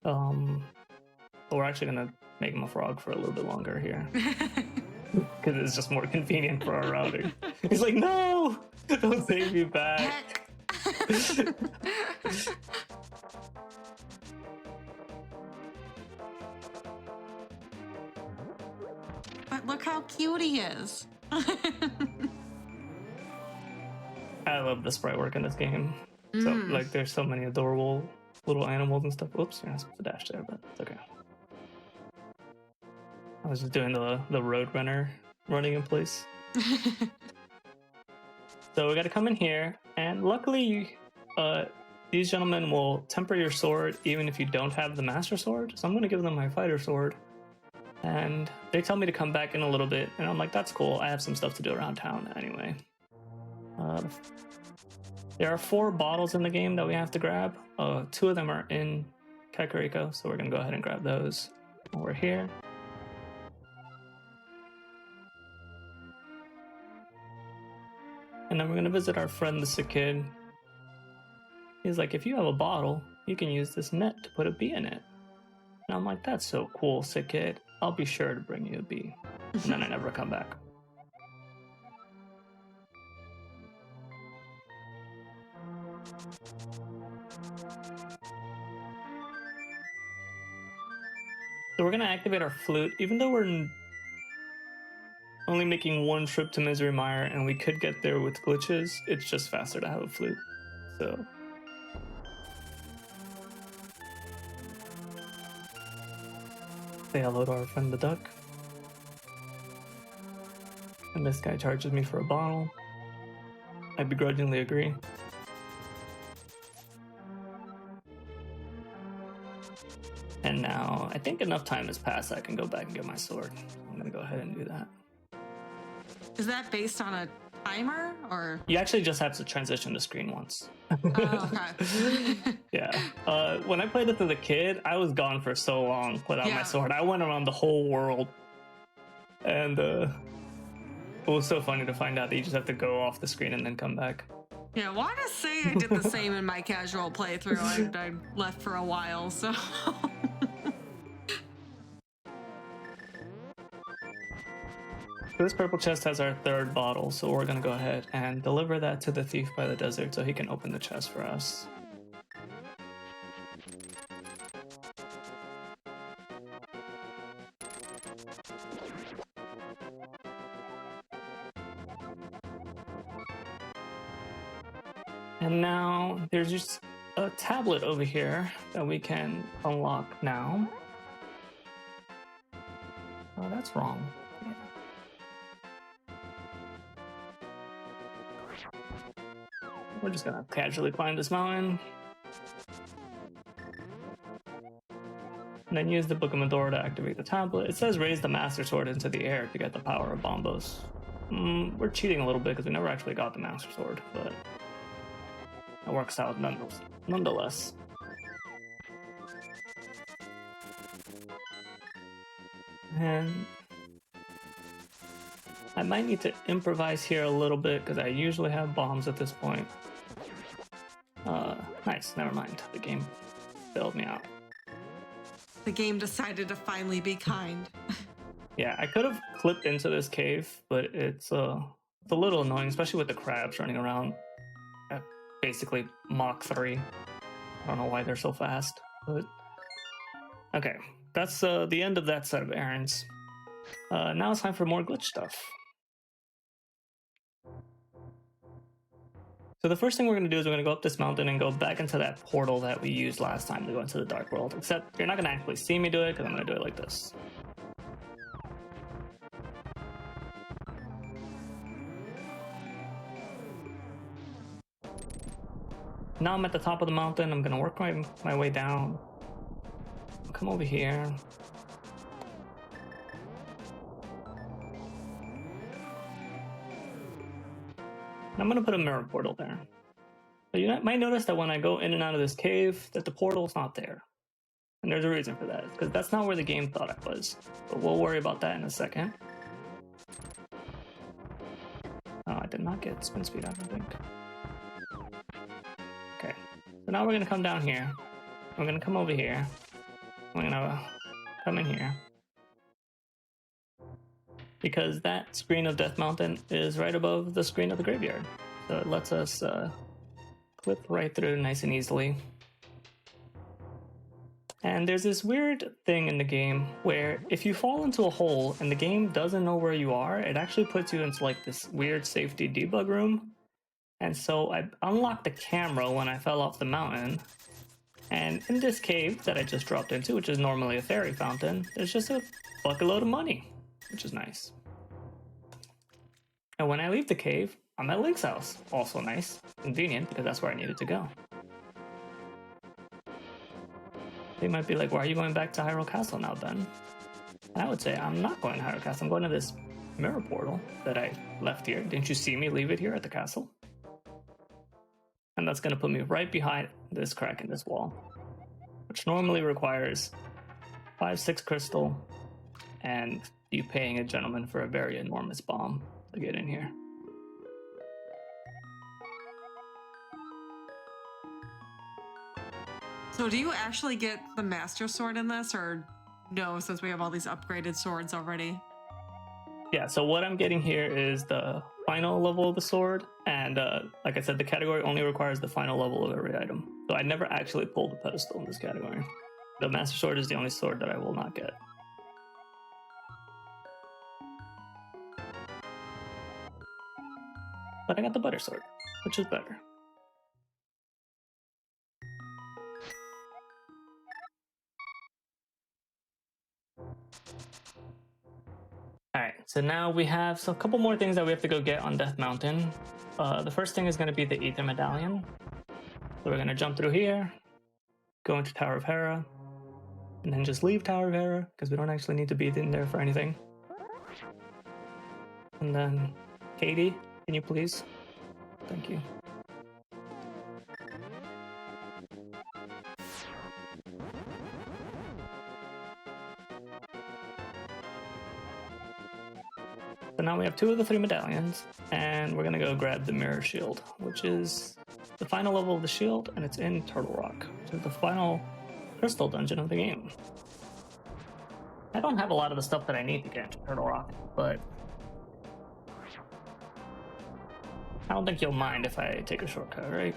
But we're actually gonna make him a frog for a little bit longer here. Because it's just more convenient for our routing. He's like, no! Don't save me back. But look how cute he is. I love the sprite work in this game. So, like, there's so many adorable little animals and stuff. Oops, you're not supposed to dash there, but it's okay. I was just doing the Roadrunner running in place. So we got to come in here, and luckily, these gentlemen will temper your sword even if you don't have the Master Sword. So I'm going to give them my Fighter Sword. And they tell me to come back in a little bit, and I'm like, that's cool. I have some stuff to do around town anyway. There are 4 bottles in the game that we have to grab. 2 of them are in Kakariko, so we're going to go ahead and grab those while we're here. And then we're going to visit our friend, the sick kid. He's like, if you have a bottle, you can use this net to put a bee in it. And I'm like, that's so cool, sick kid. I'll be sure to bring you a bee. And then I never come back. So we're gonna activate our flute, even though we're only making one trip to Misery Mire, and we could get there with glitches. It's just faster to have a flute. So say hello to our friend the duck. And this guy charges me for a bottle. I begrudgingly agree. And now I think enough time has passed. I can go back and get my sword. I'm gonna go ahead and do that. Is that based on a timer or? You actually just have to transition the screen once. Oh, okay. Yeah. When I played it as a kid, I was gone for so long without my sword. I went around the whole world. And it was so funny to find out that you just have to go off the screen and then come back. Yeah, well, I want to say I did the same in my casual playthrough. I left for a while, so. This purple chest has our third bottle, so we're gonna go ahead and deliver that to the thief by the desert so he can open the chest for us. And now there's just a tablet over here that we can unlock now. Oh, that's wrong. Yeah. We're just gonna casually climb this mountain. And then use the Book of Medora to activate the tablet. It says raise the Master Sword into the air to get the power of Bombos. We're cheating a little bit because we never actually got the Master Sword, but it works out nonetheless. And I might need to improvise here a little bit because I usually have bombs at this point. Nice, never mind. The game bailed me out. The game decided to finally be kind. Yeah, I could have clipped into this cave, but it's a little annoying, especially with the crabs running around at basically Mach 3. I don't know why they're so fast, but okay. That's the end of that set of errands. Now it's time for more glitch stuff. So the first thing we're going to do is we're going to go up this mountain and go back into that portal that we used last time to go into the Dark World. Except you're not going to actually see me do it because I'm going to do it like this. Now I'm at the top of the mountain. I'm going to work my way down. Come over here. I'm going to put a mirror portal there. So you might notice that when I go in and out of this cave, that the portal's not there. And there's a reason for that, because that's not where the game thought it was. But we'll worry about that in a second. Oh, I did not get spin speed, I don't think. Okay, so now we're going to come down here. We're going to come over here. We're going to come in here. Because that screen of Death Mountain is right above the screen of the graveyard. So it lets us clip right through nice and easily. And there's this weird thing in the game where if you fall into a hole and the game doesn't know where you are, it actually puts you into like this weird safety debug room. And so I unlocked the camera when I fell off the mountain. And in this cave that I just dropped into, which is normally a fairy fountain, there's just a bucket-load of money, which is nice. And when I leave the cave, I'm at Link's house. Also nice. Convenient, because that's where I needed to go. They might be like, why are you going back to Hyrule Castle now, Ben? And I would say, I'm not going to Hyrule Castle. I'm going to this mirror portal that I left here. Didn't you see me leave it here at the castle? And that's going to put me right behind this crack in this wall, which normally requires 5-6 crystal and you paying a gentleman for a very enormous bomb to get in here. So do you actually get the Master Sword in this, or no, since we have all these upgraded swords already? Yeah, so what I'm getting here is the final level of the sword, and like I said, the category only requires the final level of every item. So I never actually pulled the pedestal in this category. The Master Sword is the only sword that I will not get. but I got the butter sword, which is better. Alright, so now we have a couple more things that we have to go get on Death Mountain. The first thing is going to be the Ether Medallion. So we're going to jump through here, go into Tower of Hera, and then just leave Tower of Hera, because we don't actually need to be in there for anything. And then, Katie, can you please? Thank you. So now we have 2 of the 3 medallions, and we're gonna go grab the Mirror Shield, which is the final level of the shield, and it's in Turtle Rock, which is the final crystal dungeon of the game. I don't have a lot of the stuff that I need to get into Turtle Rock, but I don't think you'll mind if I take a shortcut, right?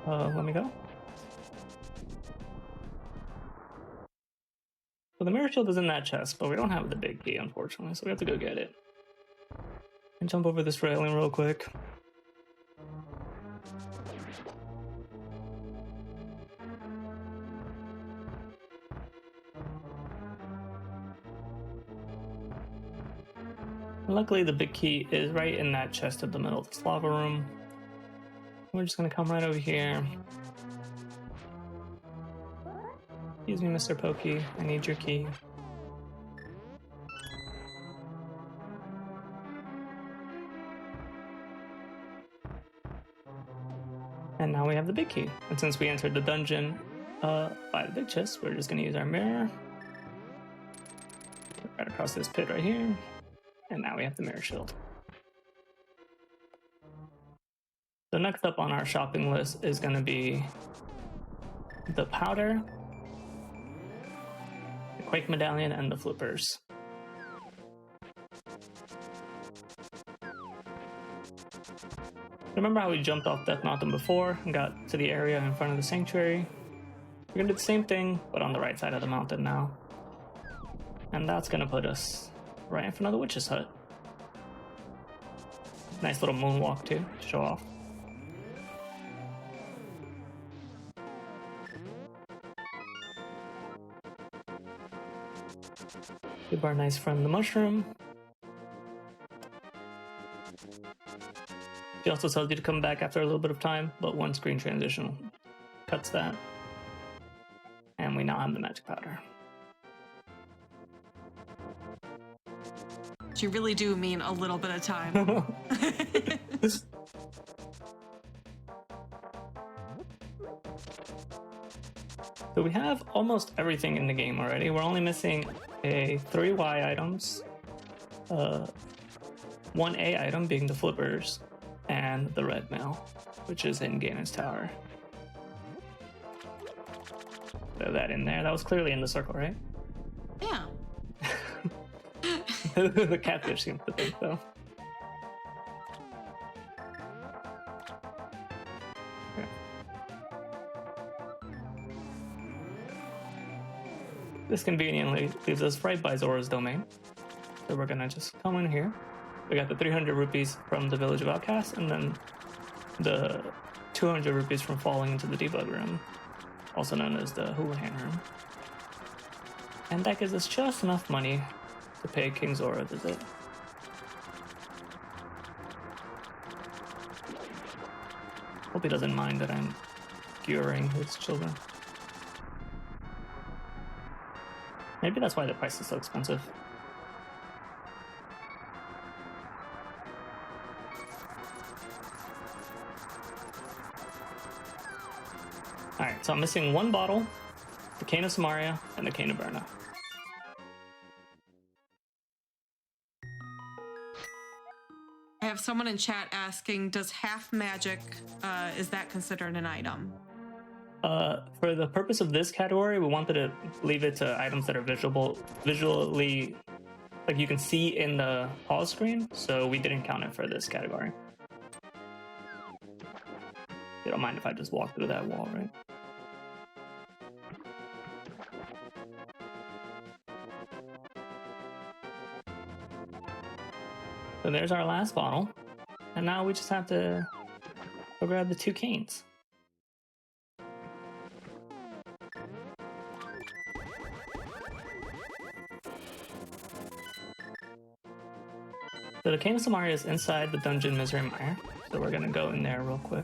Let me go. So the Mirror Shield is in that chest, but we don't have the big key, unfortunately, so we have to go get it. And jump over this railing real quick. Luckily, the big key is right in that chest at the middle of this lava room. We're just gonna come right over here. Excuse me, Mr. Pokey, I need your key. And now we have the big key. And since we entered the dungeon by the big chest, we're just gonna use our mirror. Right across this pit right here. And now we have the Mirror Shield. So next up on our shopping list is going to be the powder, the Quake Medallion, and the flippers. Remember how we jumped off Death Mountain before and got to the area in front of the sanctuary? We're going to do the same thing, but on the right side of the mountain now. And that's going to put us right in front of the witch's hut. Nice little moonwalk too, to show off. Give our nice friend the mushroom. She also tells you to come back after a little bit of time, but one screen transition cuts that. And we now have the magic powder. You really do mean a little bit of time. So we have almost everything in the game already. We're only missing 3 Y items, 1 A item being the flippers, and the red mail, which is in Ganon's Tower. Throw that in there. That was clearly in the circle, right? Yeah. The catfish seems to think so. Okay. This conveniently leaves us right by Zora's domain. So we're gonna just come in here. We got the 300 rupees from the Village of Outcasts, and then the 200 rupees from falling into the debug room, also known as the Houlihan room. And that gives us just enough money to pay King Zora a visit. Hope he doesn't mind that I'm skewering his children. Maybe that's why the price is so expensive. Alright, so I'm missing 1 bottle, the Cane of Samaria, and the Cane of Berna. I have someone in chat asking, does half magic, is that considered an item? For the purpose of this category, we wanted to leave it to items that are visually, like you can see in the pause screen, so we didn't count it for this category. You don't mind if I just walk through that wall, right? So there's our last bottle. And now we just have to go grab the 2 canes. So the cane of Samaria is inside the dungeon Misery Mire. So we're gonna go in there real quick.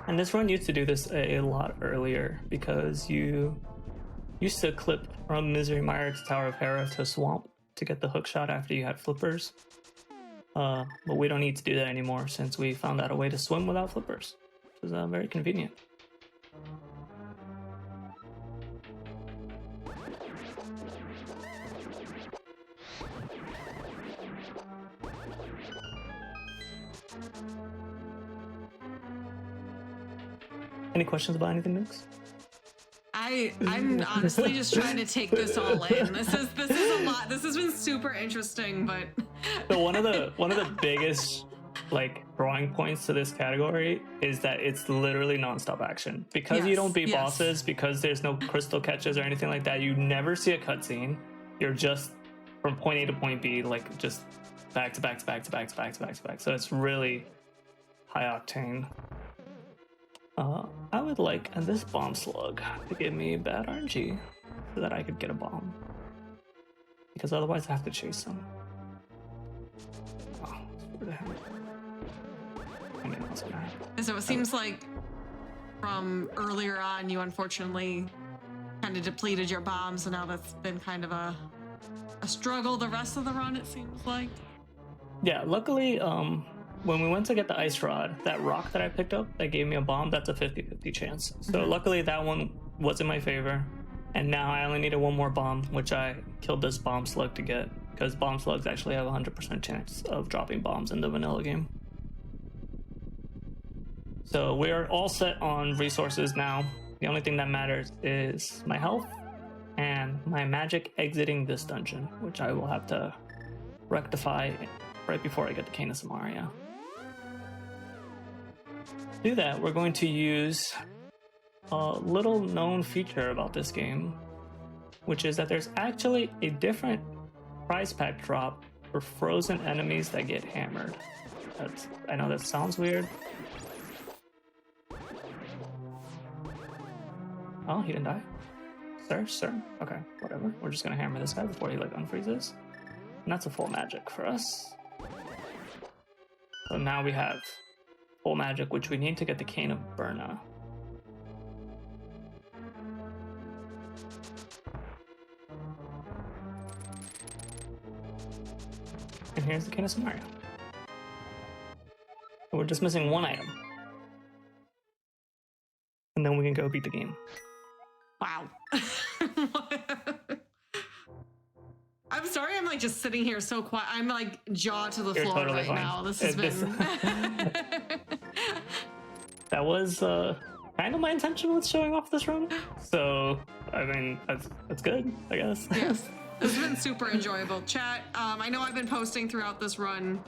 And this run used to do this a lot earlier because you used to clip from Misery Mire to Tower of Hera to Swamp to get the hook shot after you had flippers. But we don't need to do that anymore since we found out a way to swim without flippers, which is very convenient. Any questions about anything, Nukes? I'm honestly just trying to take this all in. This is a lot. This has been super interesting, but So one of the biggest like drawing points to this category is that it's literally nonstop action. Because you don't beat bosses, because there's no crystal catches or anything like that, you never see a cutscene. You're just from point A to point B, like just back to back to back to back to back to back to back. So it's really high octane. I would like this bomb slug to give me bad RNG so that I could get a bomb. Because otherwise I have to chase them. Oh, where the hell? I mean, what's gonna happen? So it seems like from earlier on, you unfortunately kind of depleted your bombs, and now that's been kind of a struggle the rest of the run, it seems like. Yeah, luckily, when we went to get the ice rod, that rock that I picked up that gave me a bomb, that's a 50-50 chance. So luckily that one was in my favor. And now I only needed one more bomb, which I killed this bomb slug to get, because bomb slugs actually have a 100% chance of dropping bombs in the vanilla game. So we're all set on resources now. The only thing that matters is my health and my magic exiting this dungeon, which I will have to rectify right before I get to Cane of Samaria. To do that, we're going to use a little known feature about this game, which is that there's actually a different prize pack drop for frozen enemies that get hammered. I know that sounds weird. Oh, he didn't die? Sir? Okay, whatever. We're just gonna hammer this guy before he like unfreezes. And that's a full magic for us. So now we have full magic, which we need to get the Cane of Burna. And here's the Cane of Samaria. We're just missing one item. And then we can go beat the game. Wow. I'm sorry, I'm like just sitting here so quiet. I'm like jaw to the You're floor totally right fine. now. This has been. That was kind of my intention with showing off this run. So, I mean, that's good, I guess. Yes. This has been super enjoyable. Chat, I know I've been posting throughout this run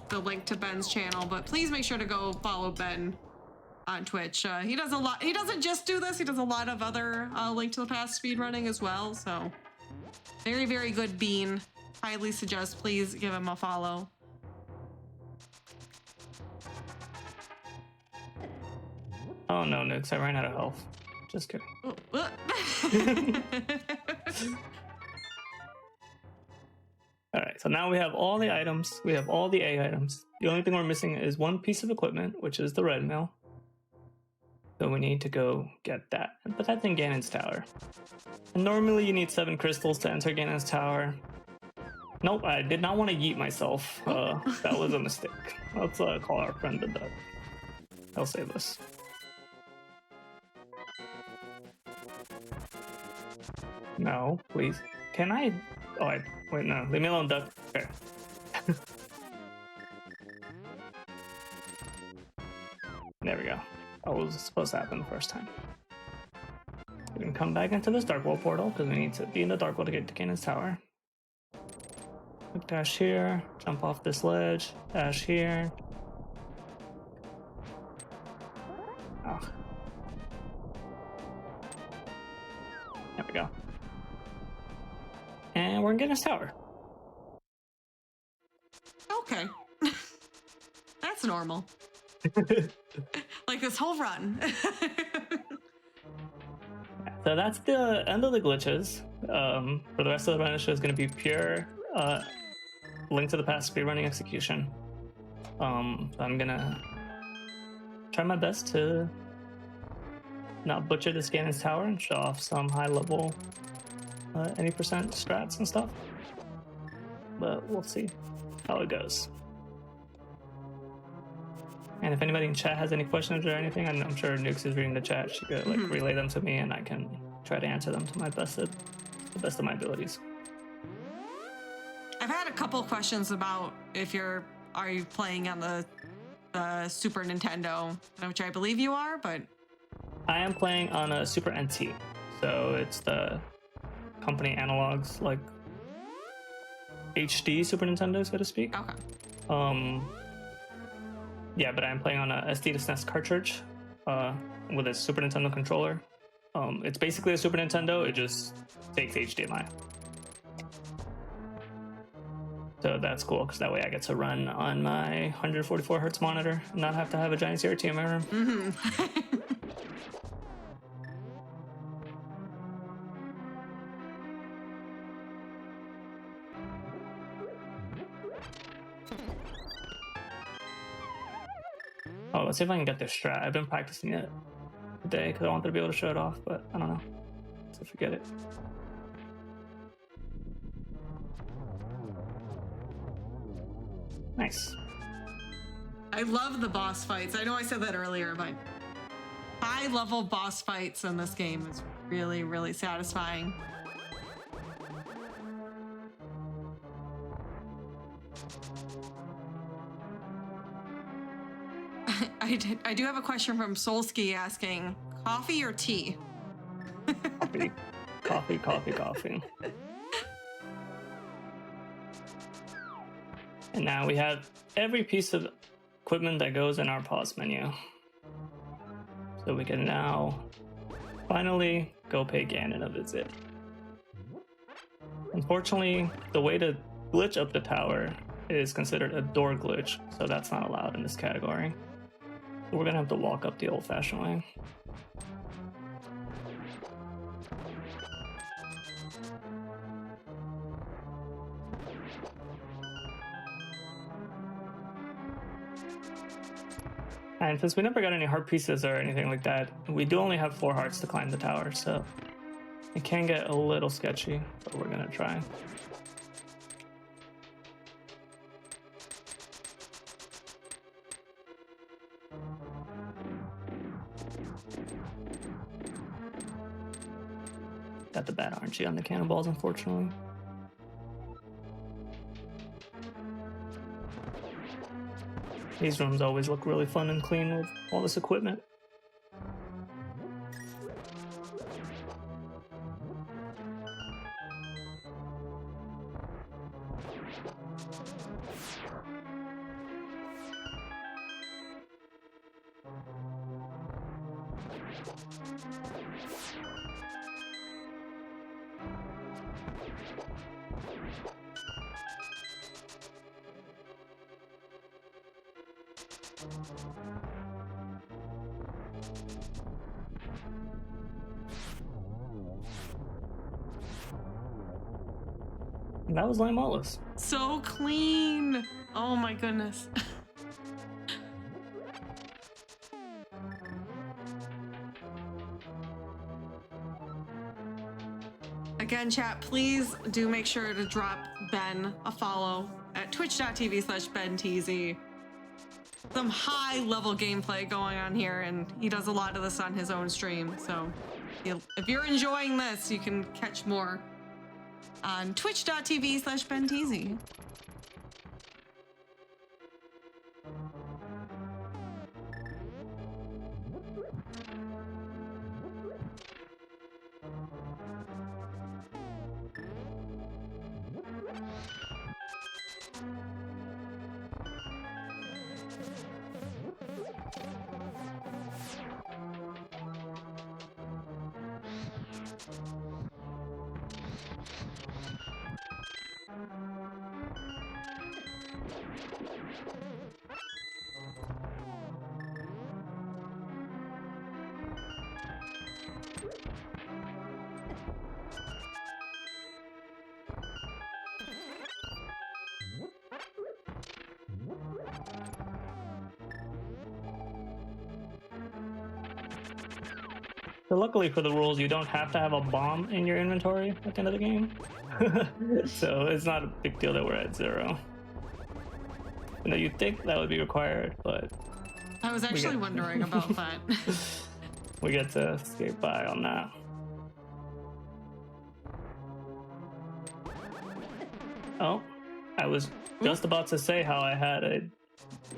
the link to Ben's channel, but please make sure to go follow Ben on Twitch. He does a lot. He doesn't just do this. He does a lot of other Link to the Past speedrunning as well. So very, very good bean. Highly suggest please give him a follow. Oh no, Nukes, I ran out of health. Just kidding. Alright, so now we have all the items. We have all the A items. The only thing we're missing is one piece of equipment, which is the red mill. So we need to go get that. But that's in Ganon's Tower. And normally you need 7 crystals to enter Ganon's Tower. Nope, I did not want to yeet myself. That was a mistake. Let's call our friend the duck. He'll save us. No, please. Can I? Oh, wait, no. Leave me alone, duck. Okay. There we go. That was supposed to happen the first time. come back into this Dark World portal because we need to be in the Dark World to get to Ganon's Tower. Quick dash here, jump off this ledge, dash here. Oh. There we go. And we're in Ganon's Tower. Okay. That's normal. Like this whole run. So that's the end of the glitches. For the rest of the run, it's just going to be pure Link to the Past speedrunning execution. I'm going to try my best to not butcher this Ganon's Tower and show off some high-level any percent strats and stuff. But we'll see how it goes. And if anybody in chat has any questions or anything, I'm sure Nukes is reading the chat. She could like relay them to me, and I can try to answer them to the best of my abilities. I've had a couple questions about are you playing on the Super Nintendo, which I believe you are, but I am playing on a Super NT, so it's the company analogs, like HD Super Nintendo, so to speak. okay. Yeah, but I'm playing on a SD to SNES cartridge with a Super Nintendo controller. It's basically a Super Nintendo, it just takes HDMI. So that's cool, because that way I get to run on my 144 hertz monitor and not have to have a giant CRT in my room. Mm-hmm. Oh, let's see if I can get this strat. I've been practicing it today because I wanted to be able to show it off, but I don't know. So forget it. Nice. I love the boss fights. I know I said that earlier, but high-level boss fights in this game is really, really satisfying. I do have a question from Solski asking, coffee or tea? Coffee. And now we have every piece of equipment that goes in our pause menu. So we can now finally go pay Ganon a visit. Unfortunately, the way to glitch up the tower is considered a door glitch, so that's not allowed in this category. So we're gonna have to walk up the old-fashioned way. And since we never got any heart pieces or anything like that, we do only have 4 hearts to climb the tower, so it can get a little sketchy, but we're gonna try. Got the bad RNG on the cannonballs, unfortunately. These rooms always look really fun and clean with all this equipment. And that was Lime-Wallace. So clean. Oh my goodness. Again, chat, please do make sure to drop Ben a follow at twitch.tv/BenTZ. Some high level gameplay going on here, and he does a lot of this on his own stream. So if you're enjoying this, you can catch more on twitch.tv/BenTZ. But luckily for the rules, you don't have to have a bomb in your inventory at the end of the game. So it's not a big deal that we're at 0. You know, you'd think that would be required, but I was actually wondering about that. we get to skate by on that. Oh, I was just about to say how I had a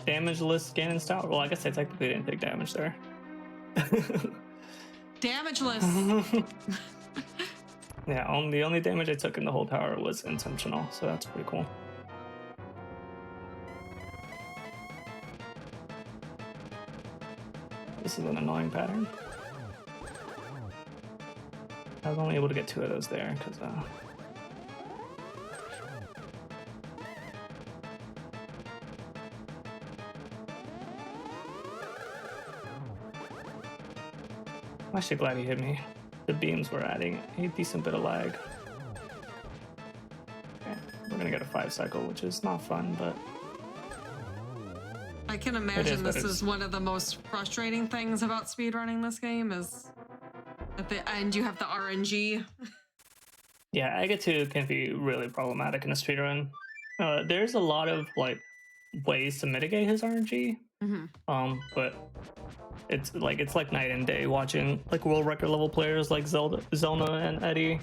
damage-less Ganon style. Well, I guess I technically didn't take damage there. Damageless. Yeah, the only damage I took in the whole tower was intentional, so that's pretty cool. This is an annoying pattern. I was only able to get 2 of those there, because I'm actually glad he hit me. The beams were adding a decent bit of lag. Okay, we're gonna get a 5 cycle, which is not fun, but I can imagine this is one of the most frustrating things about speedrunning this game is at the end you have the RNG. yeah, I get to can be really problematic in a speedrun. There's a lot of like ways to mitigate his RNG, but it's like night and day watching like world record level players like Zelda and Eddie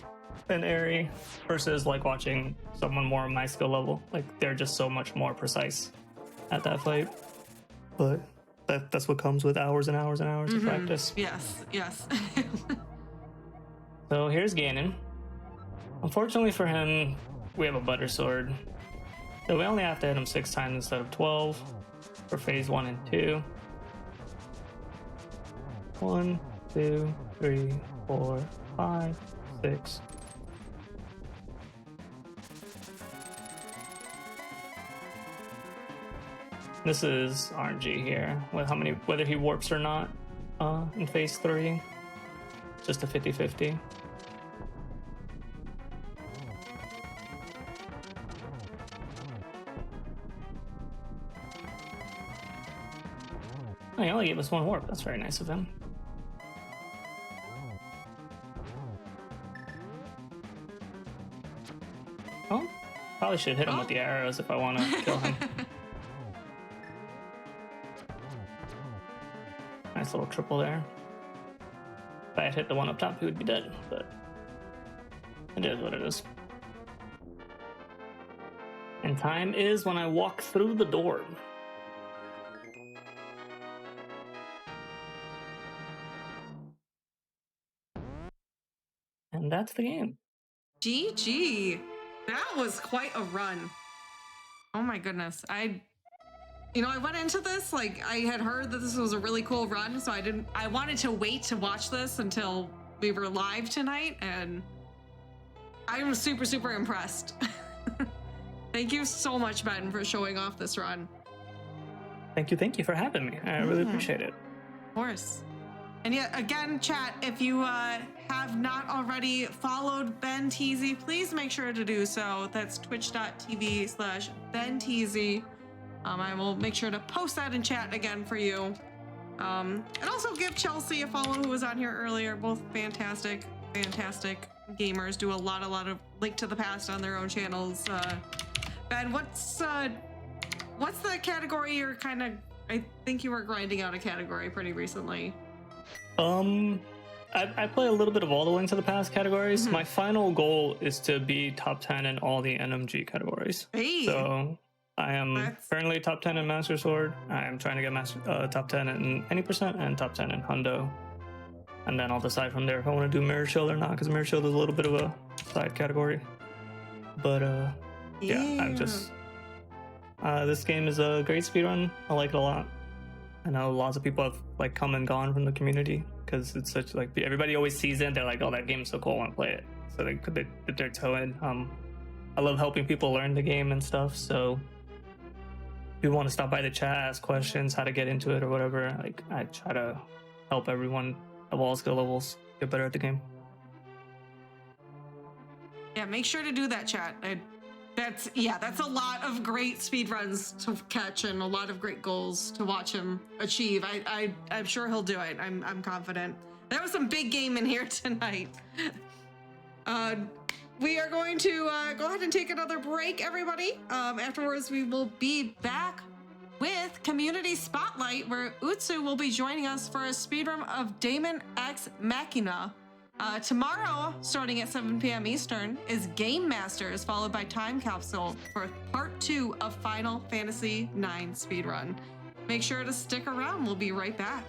and Airy versus like watching someone more on my skill level. Like they're just so much more precise at that fight. But that's what comes with hours and hours and hours of practice. Yes, yes. So here's Ganon. Unfortunately for him, we have a butter sword. So we only have to hit him 6 times instead of 12 for phase 1 and 2. 1, 2, 3, 4, 5, 6. This is RNG here, with whether he warps or not in phase 3. Just a 50-50. Oh, he only gave us 1 warp. That's very nice of him. Oh, probably should hit him with the arrows if I want to kill him. Nice little triple there. If I had hit the one up top, he would be dead, but it is what it is. And time is when I walk through the door. And that's the game. GG. That was quite a run. Oh my goodness. I went into this like I had heard that this was a really cool run, so I wanted to wait to watch this until we were live tonight, and I'm super, super impressed. Thank you so much, Ben, for showing off this run. Thank you for having me. I really appreciate it. Of course. And yet again, chat, if you have not already followed Ben Teasy, please make sure to do so. That's twitch.tv/BenTeasy. I will make sure to post that in chat again for you. And also give Chelsea a follow, who was on here earlier. Both fantastic gamers, do a lot of Link to the Past on their own channels. Ben, what's the category you're kind of, I think you were grinding out a category pretty recently. I play a little bit of all the Link to the Past categories. My final goal is to be top 10 in all the NMG categories. Hey. So I am currently top 10 in Master Sword. I am trying to get top 10 in any percent and top 10 in Hundo. And then I'll decide from there if I want to do Mirror Shield or not, because Mirror Shield is a little bit of a side category. But yeah, I'm just... this game is a great speedrun. I like it a lot. I know lots of people have like come and gone from the community because it's such like everybody always sees it and they're like, oh, that game's so cool, I want to play it. So they dip their toe in. I love helping people learn the game and stuff. So if you want to stop by the chat, ask questions, how to get into it or whatever, like I try to help everyone of all skill levels get better at the game. Yeah, make sure to do that, chat. That's a lot of great speedruns to catch and a lot of great goals to watch him achieve. I'm sure he'll do it. I'm confident. There was some big game in here tonight. We are going to go ahead and take another break, everybody. Afterwards, we will be back with Community Spotlight, where Utsu will be joining us for a speedrun of Daemon X Machina. Tomorrow, starting at 7 p.m. Eastern, is Game Masters, followed by Time Capsule for part 2 of Final Fantasy IX speedrun. Make sure to stick around. We'll be right back.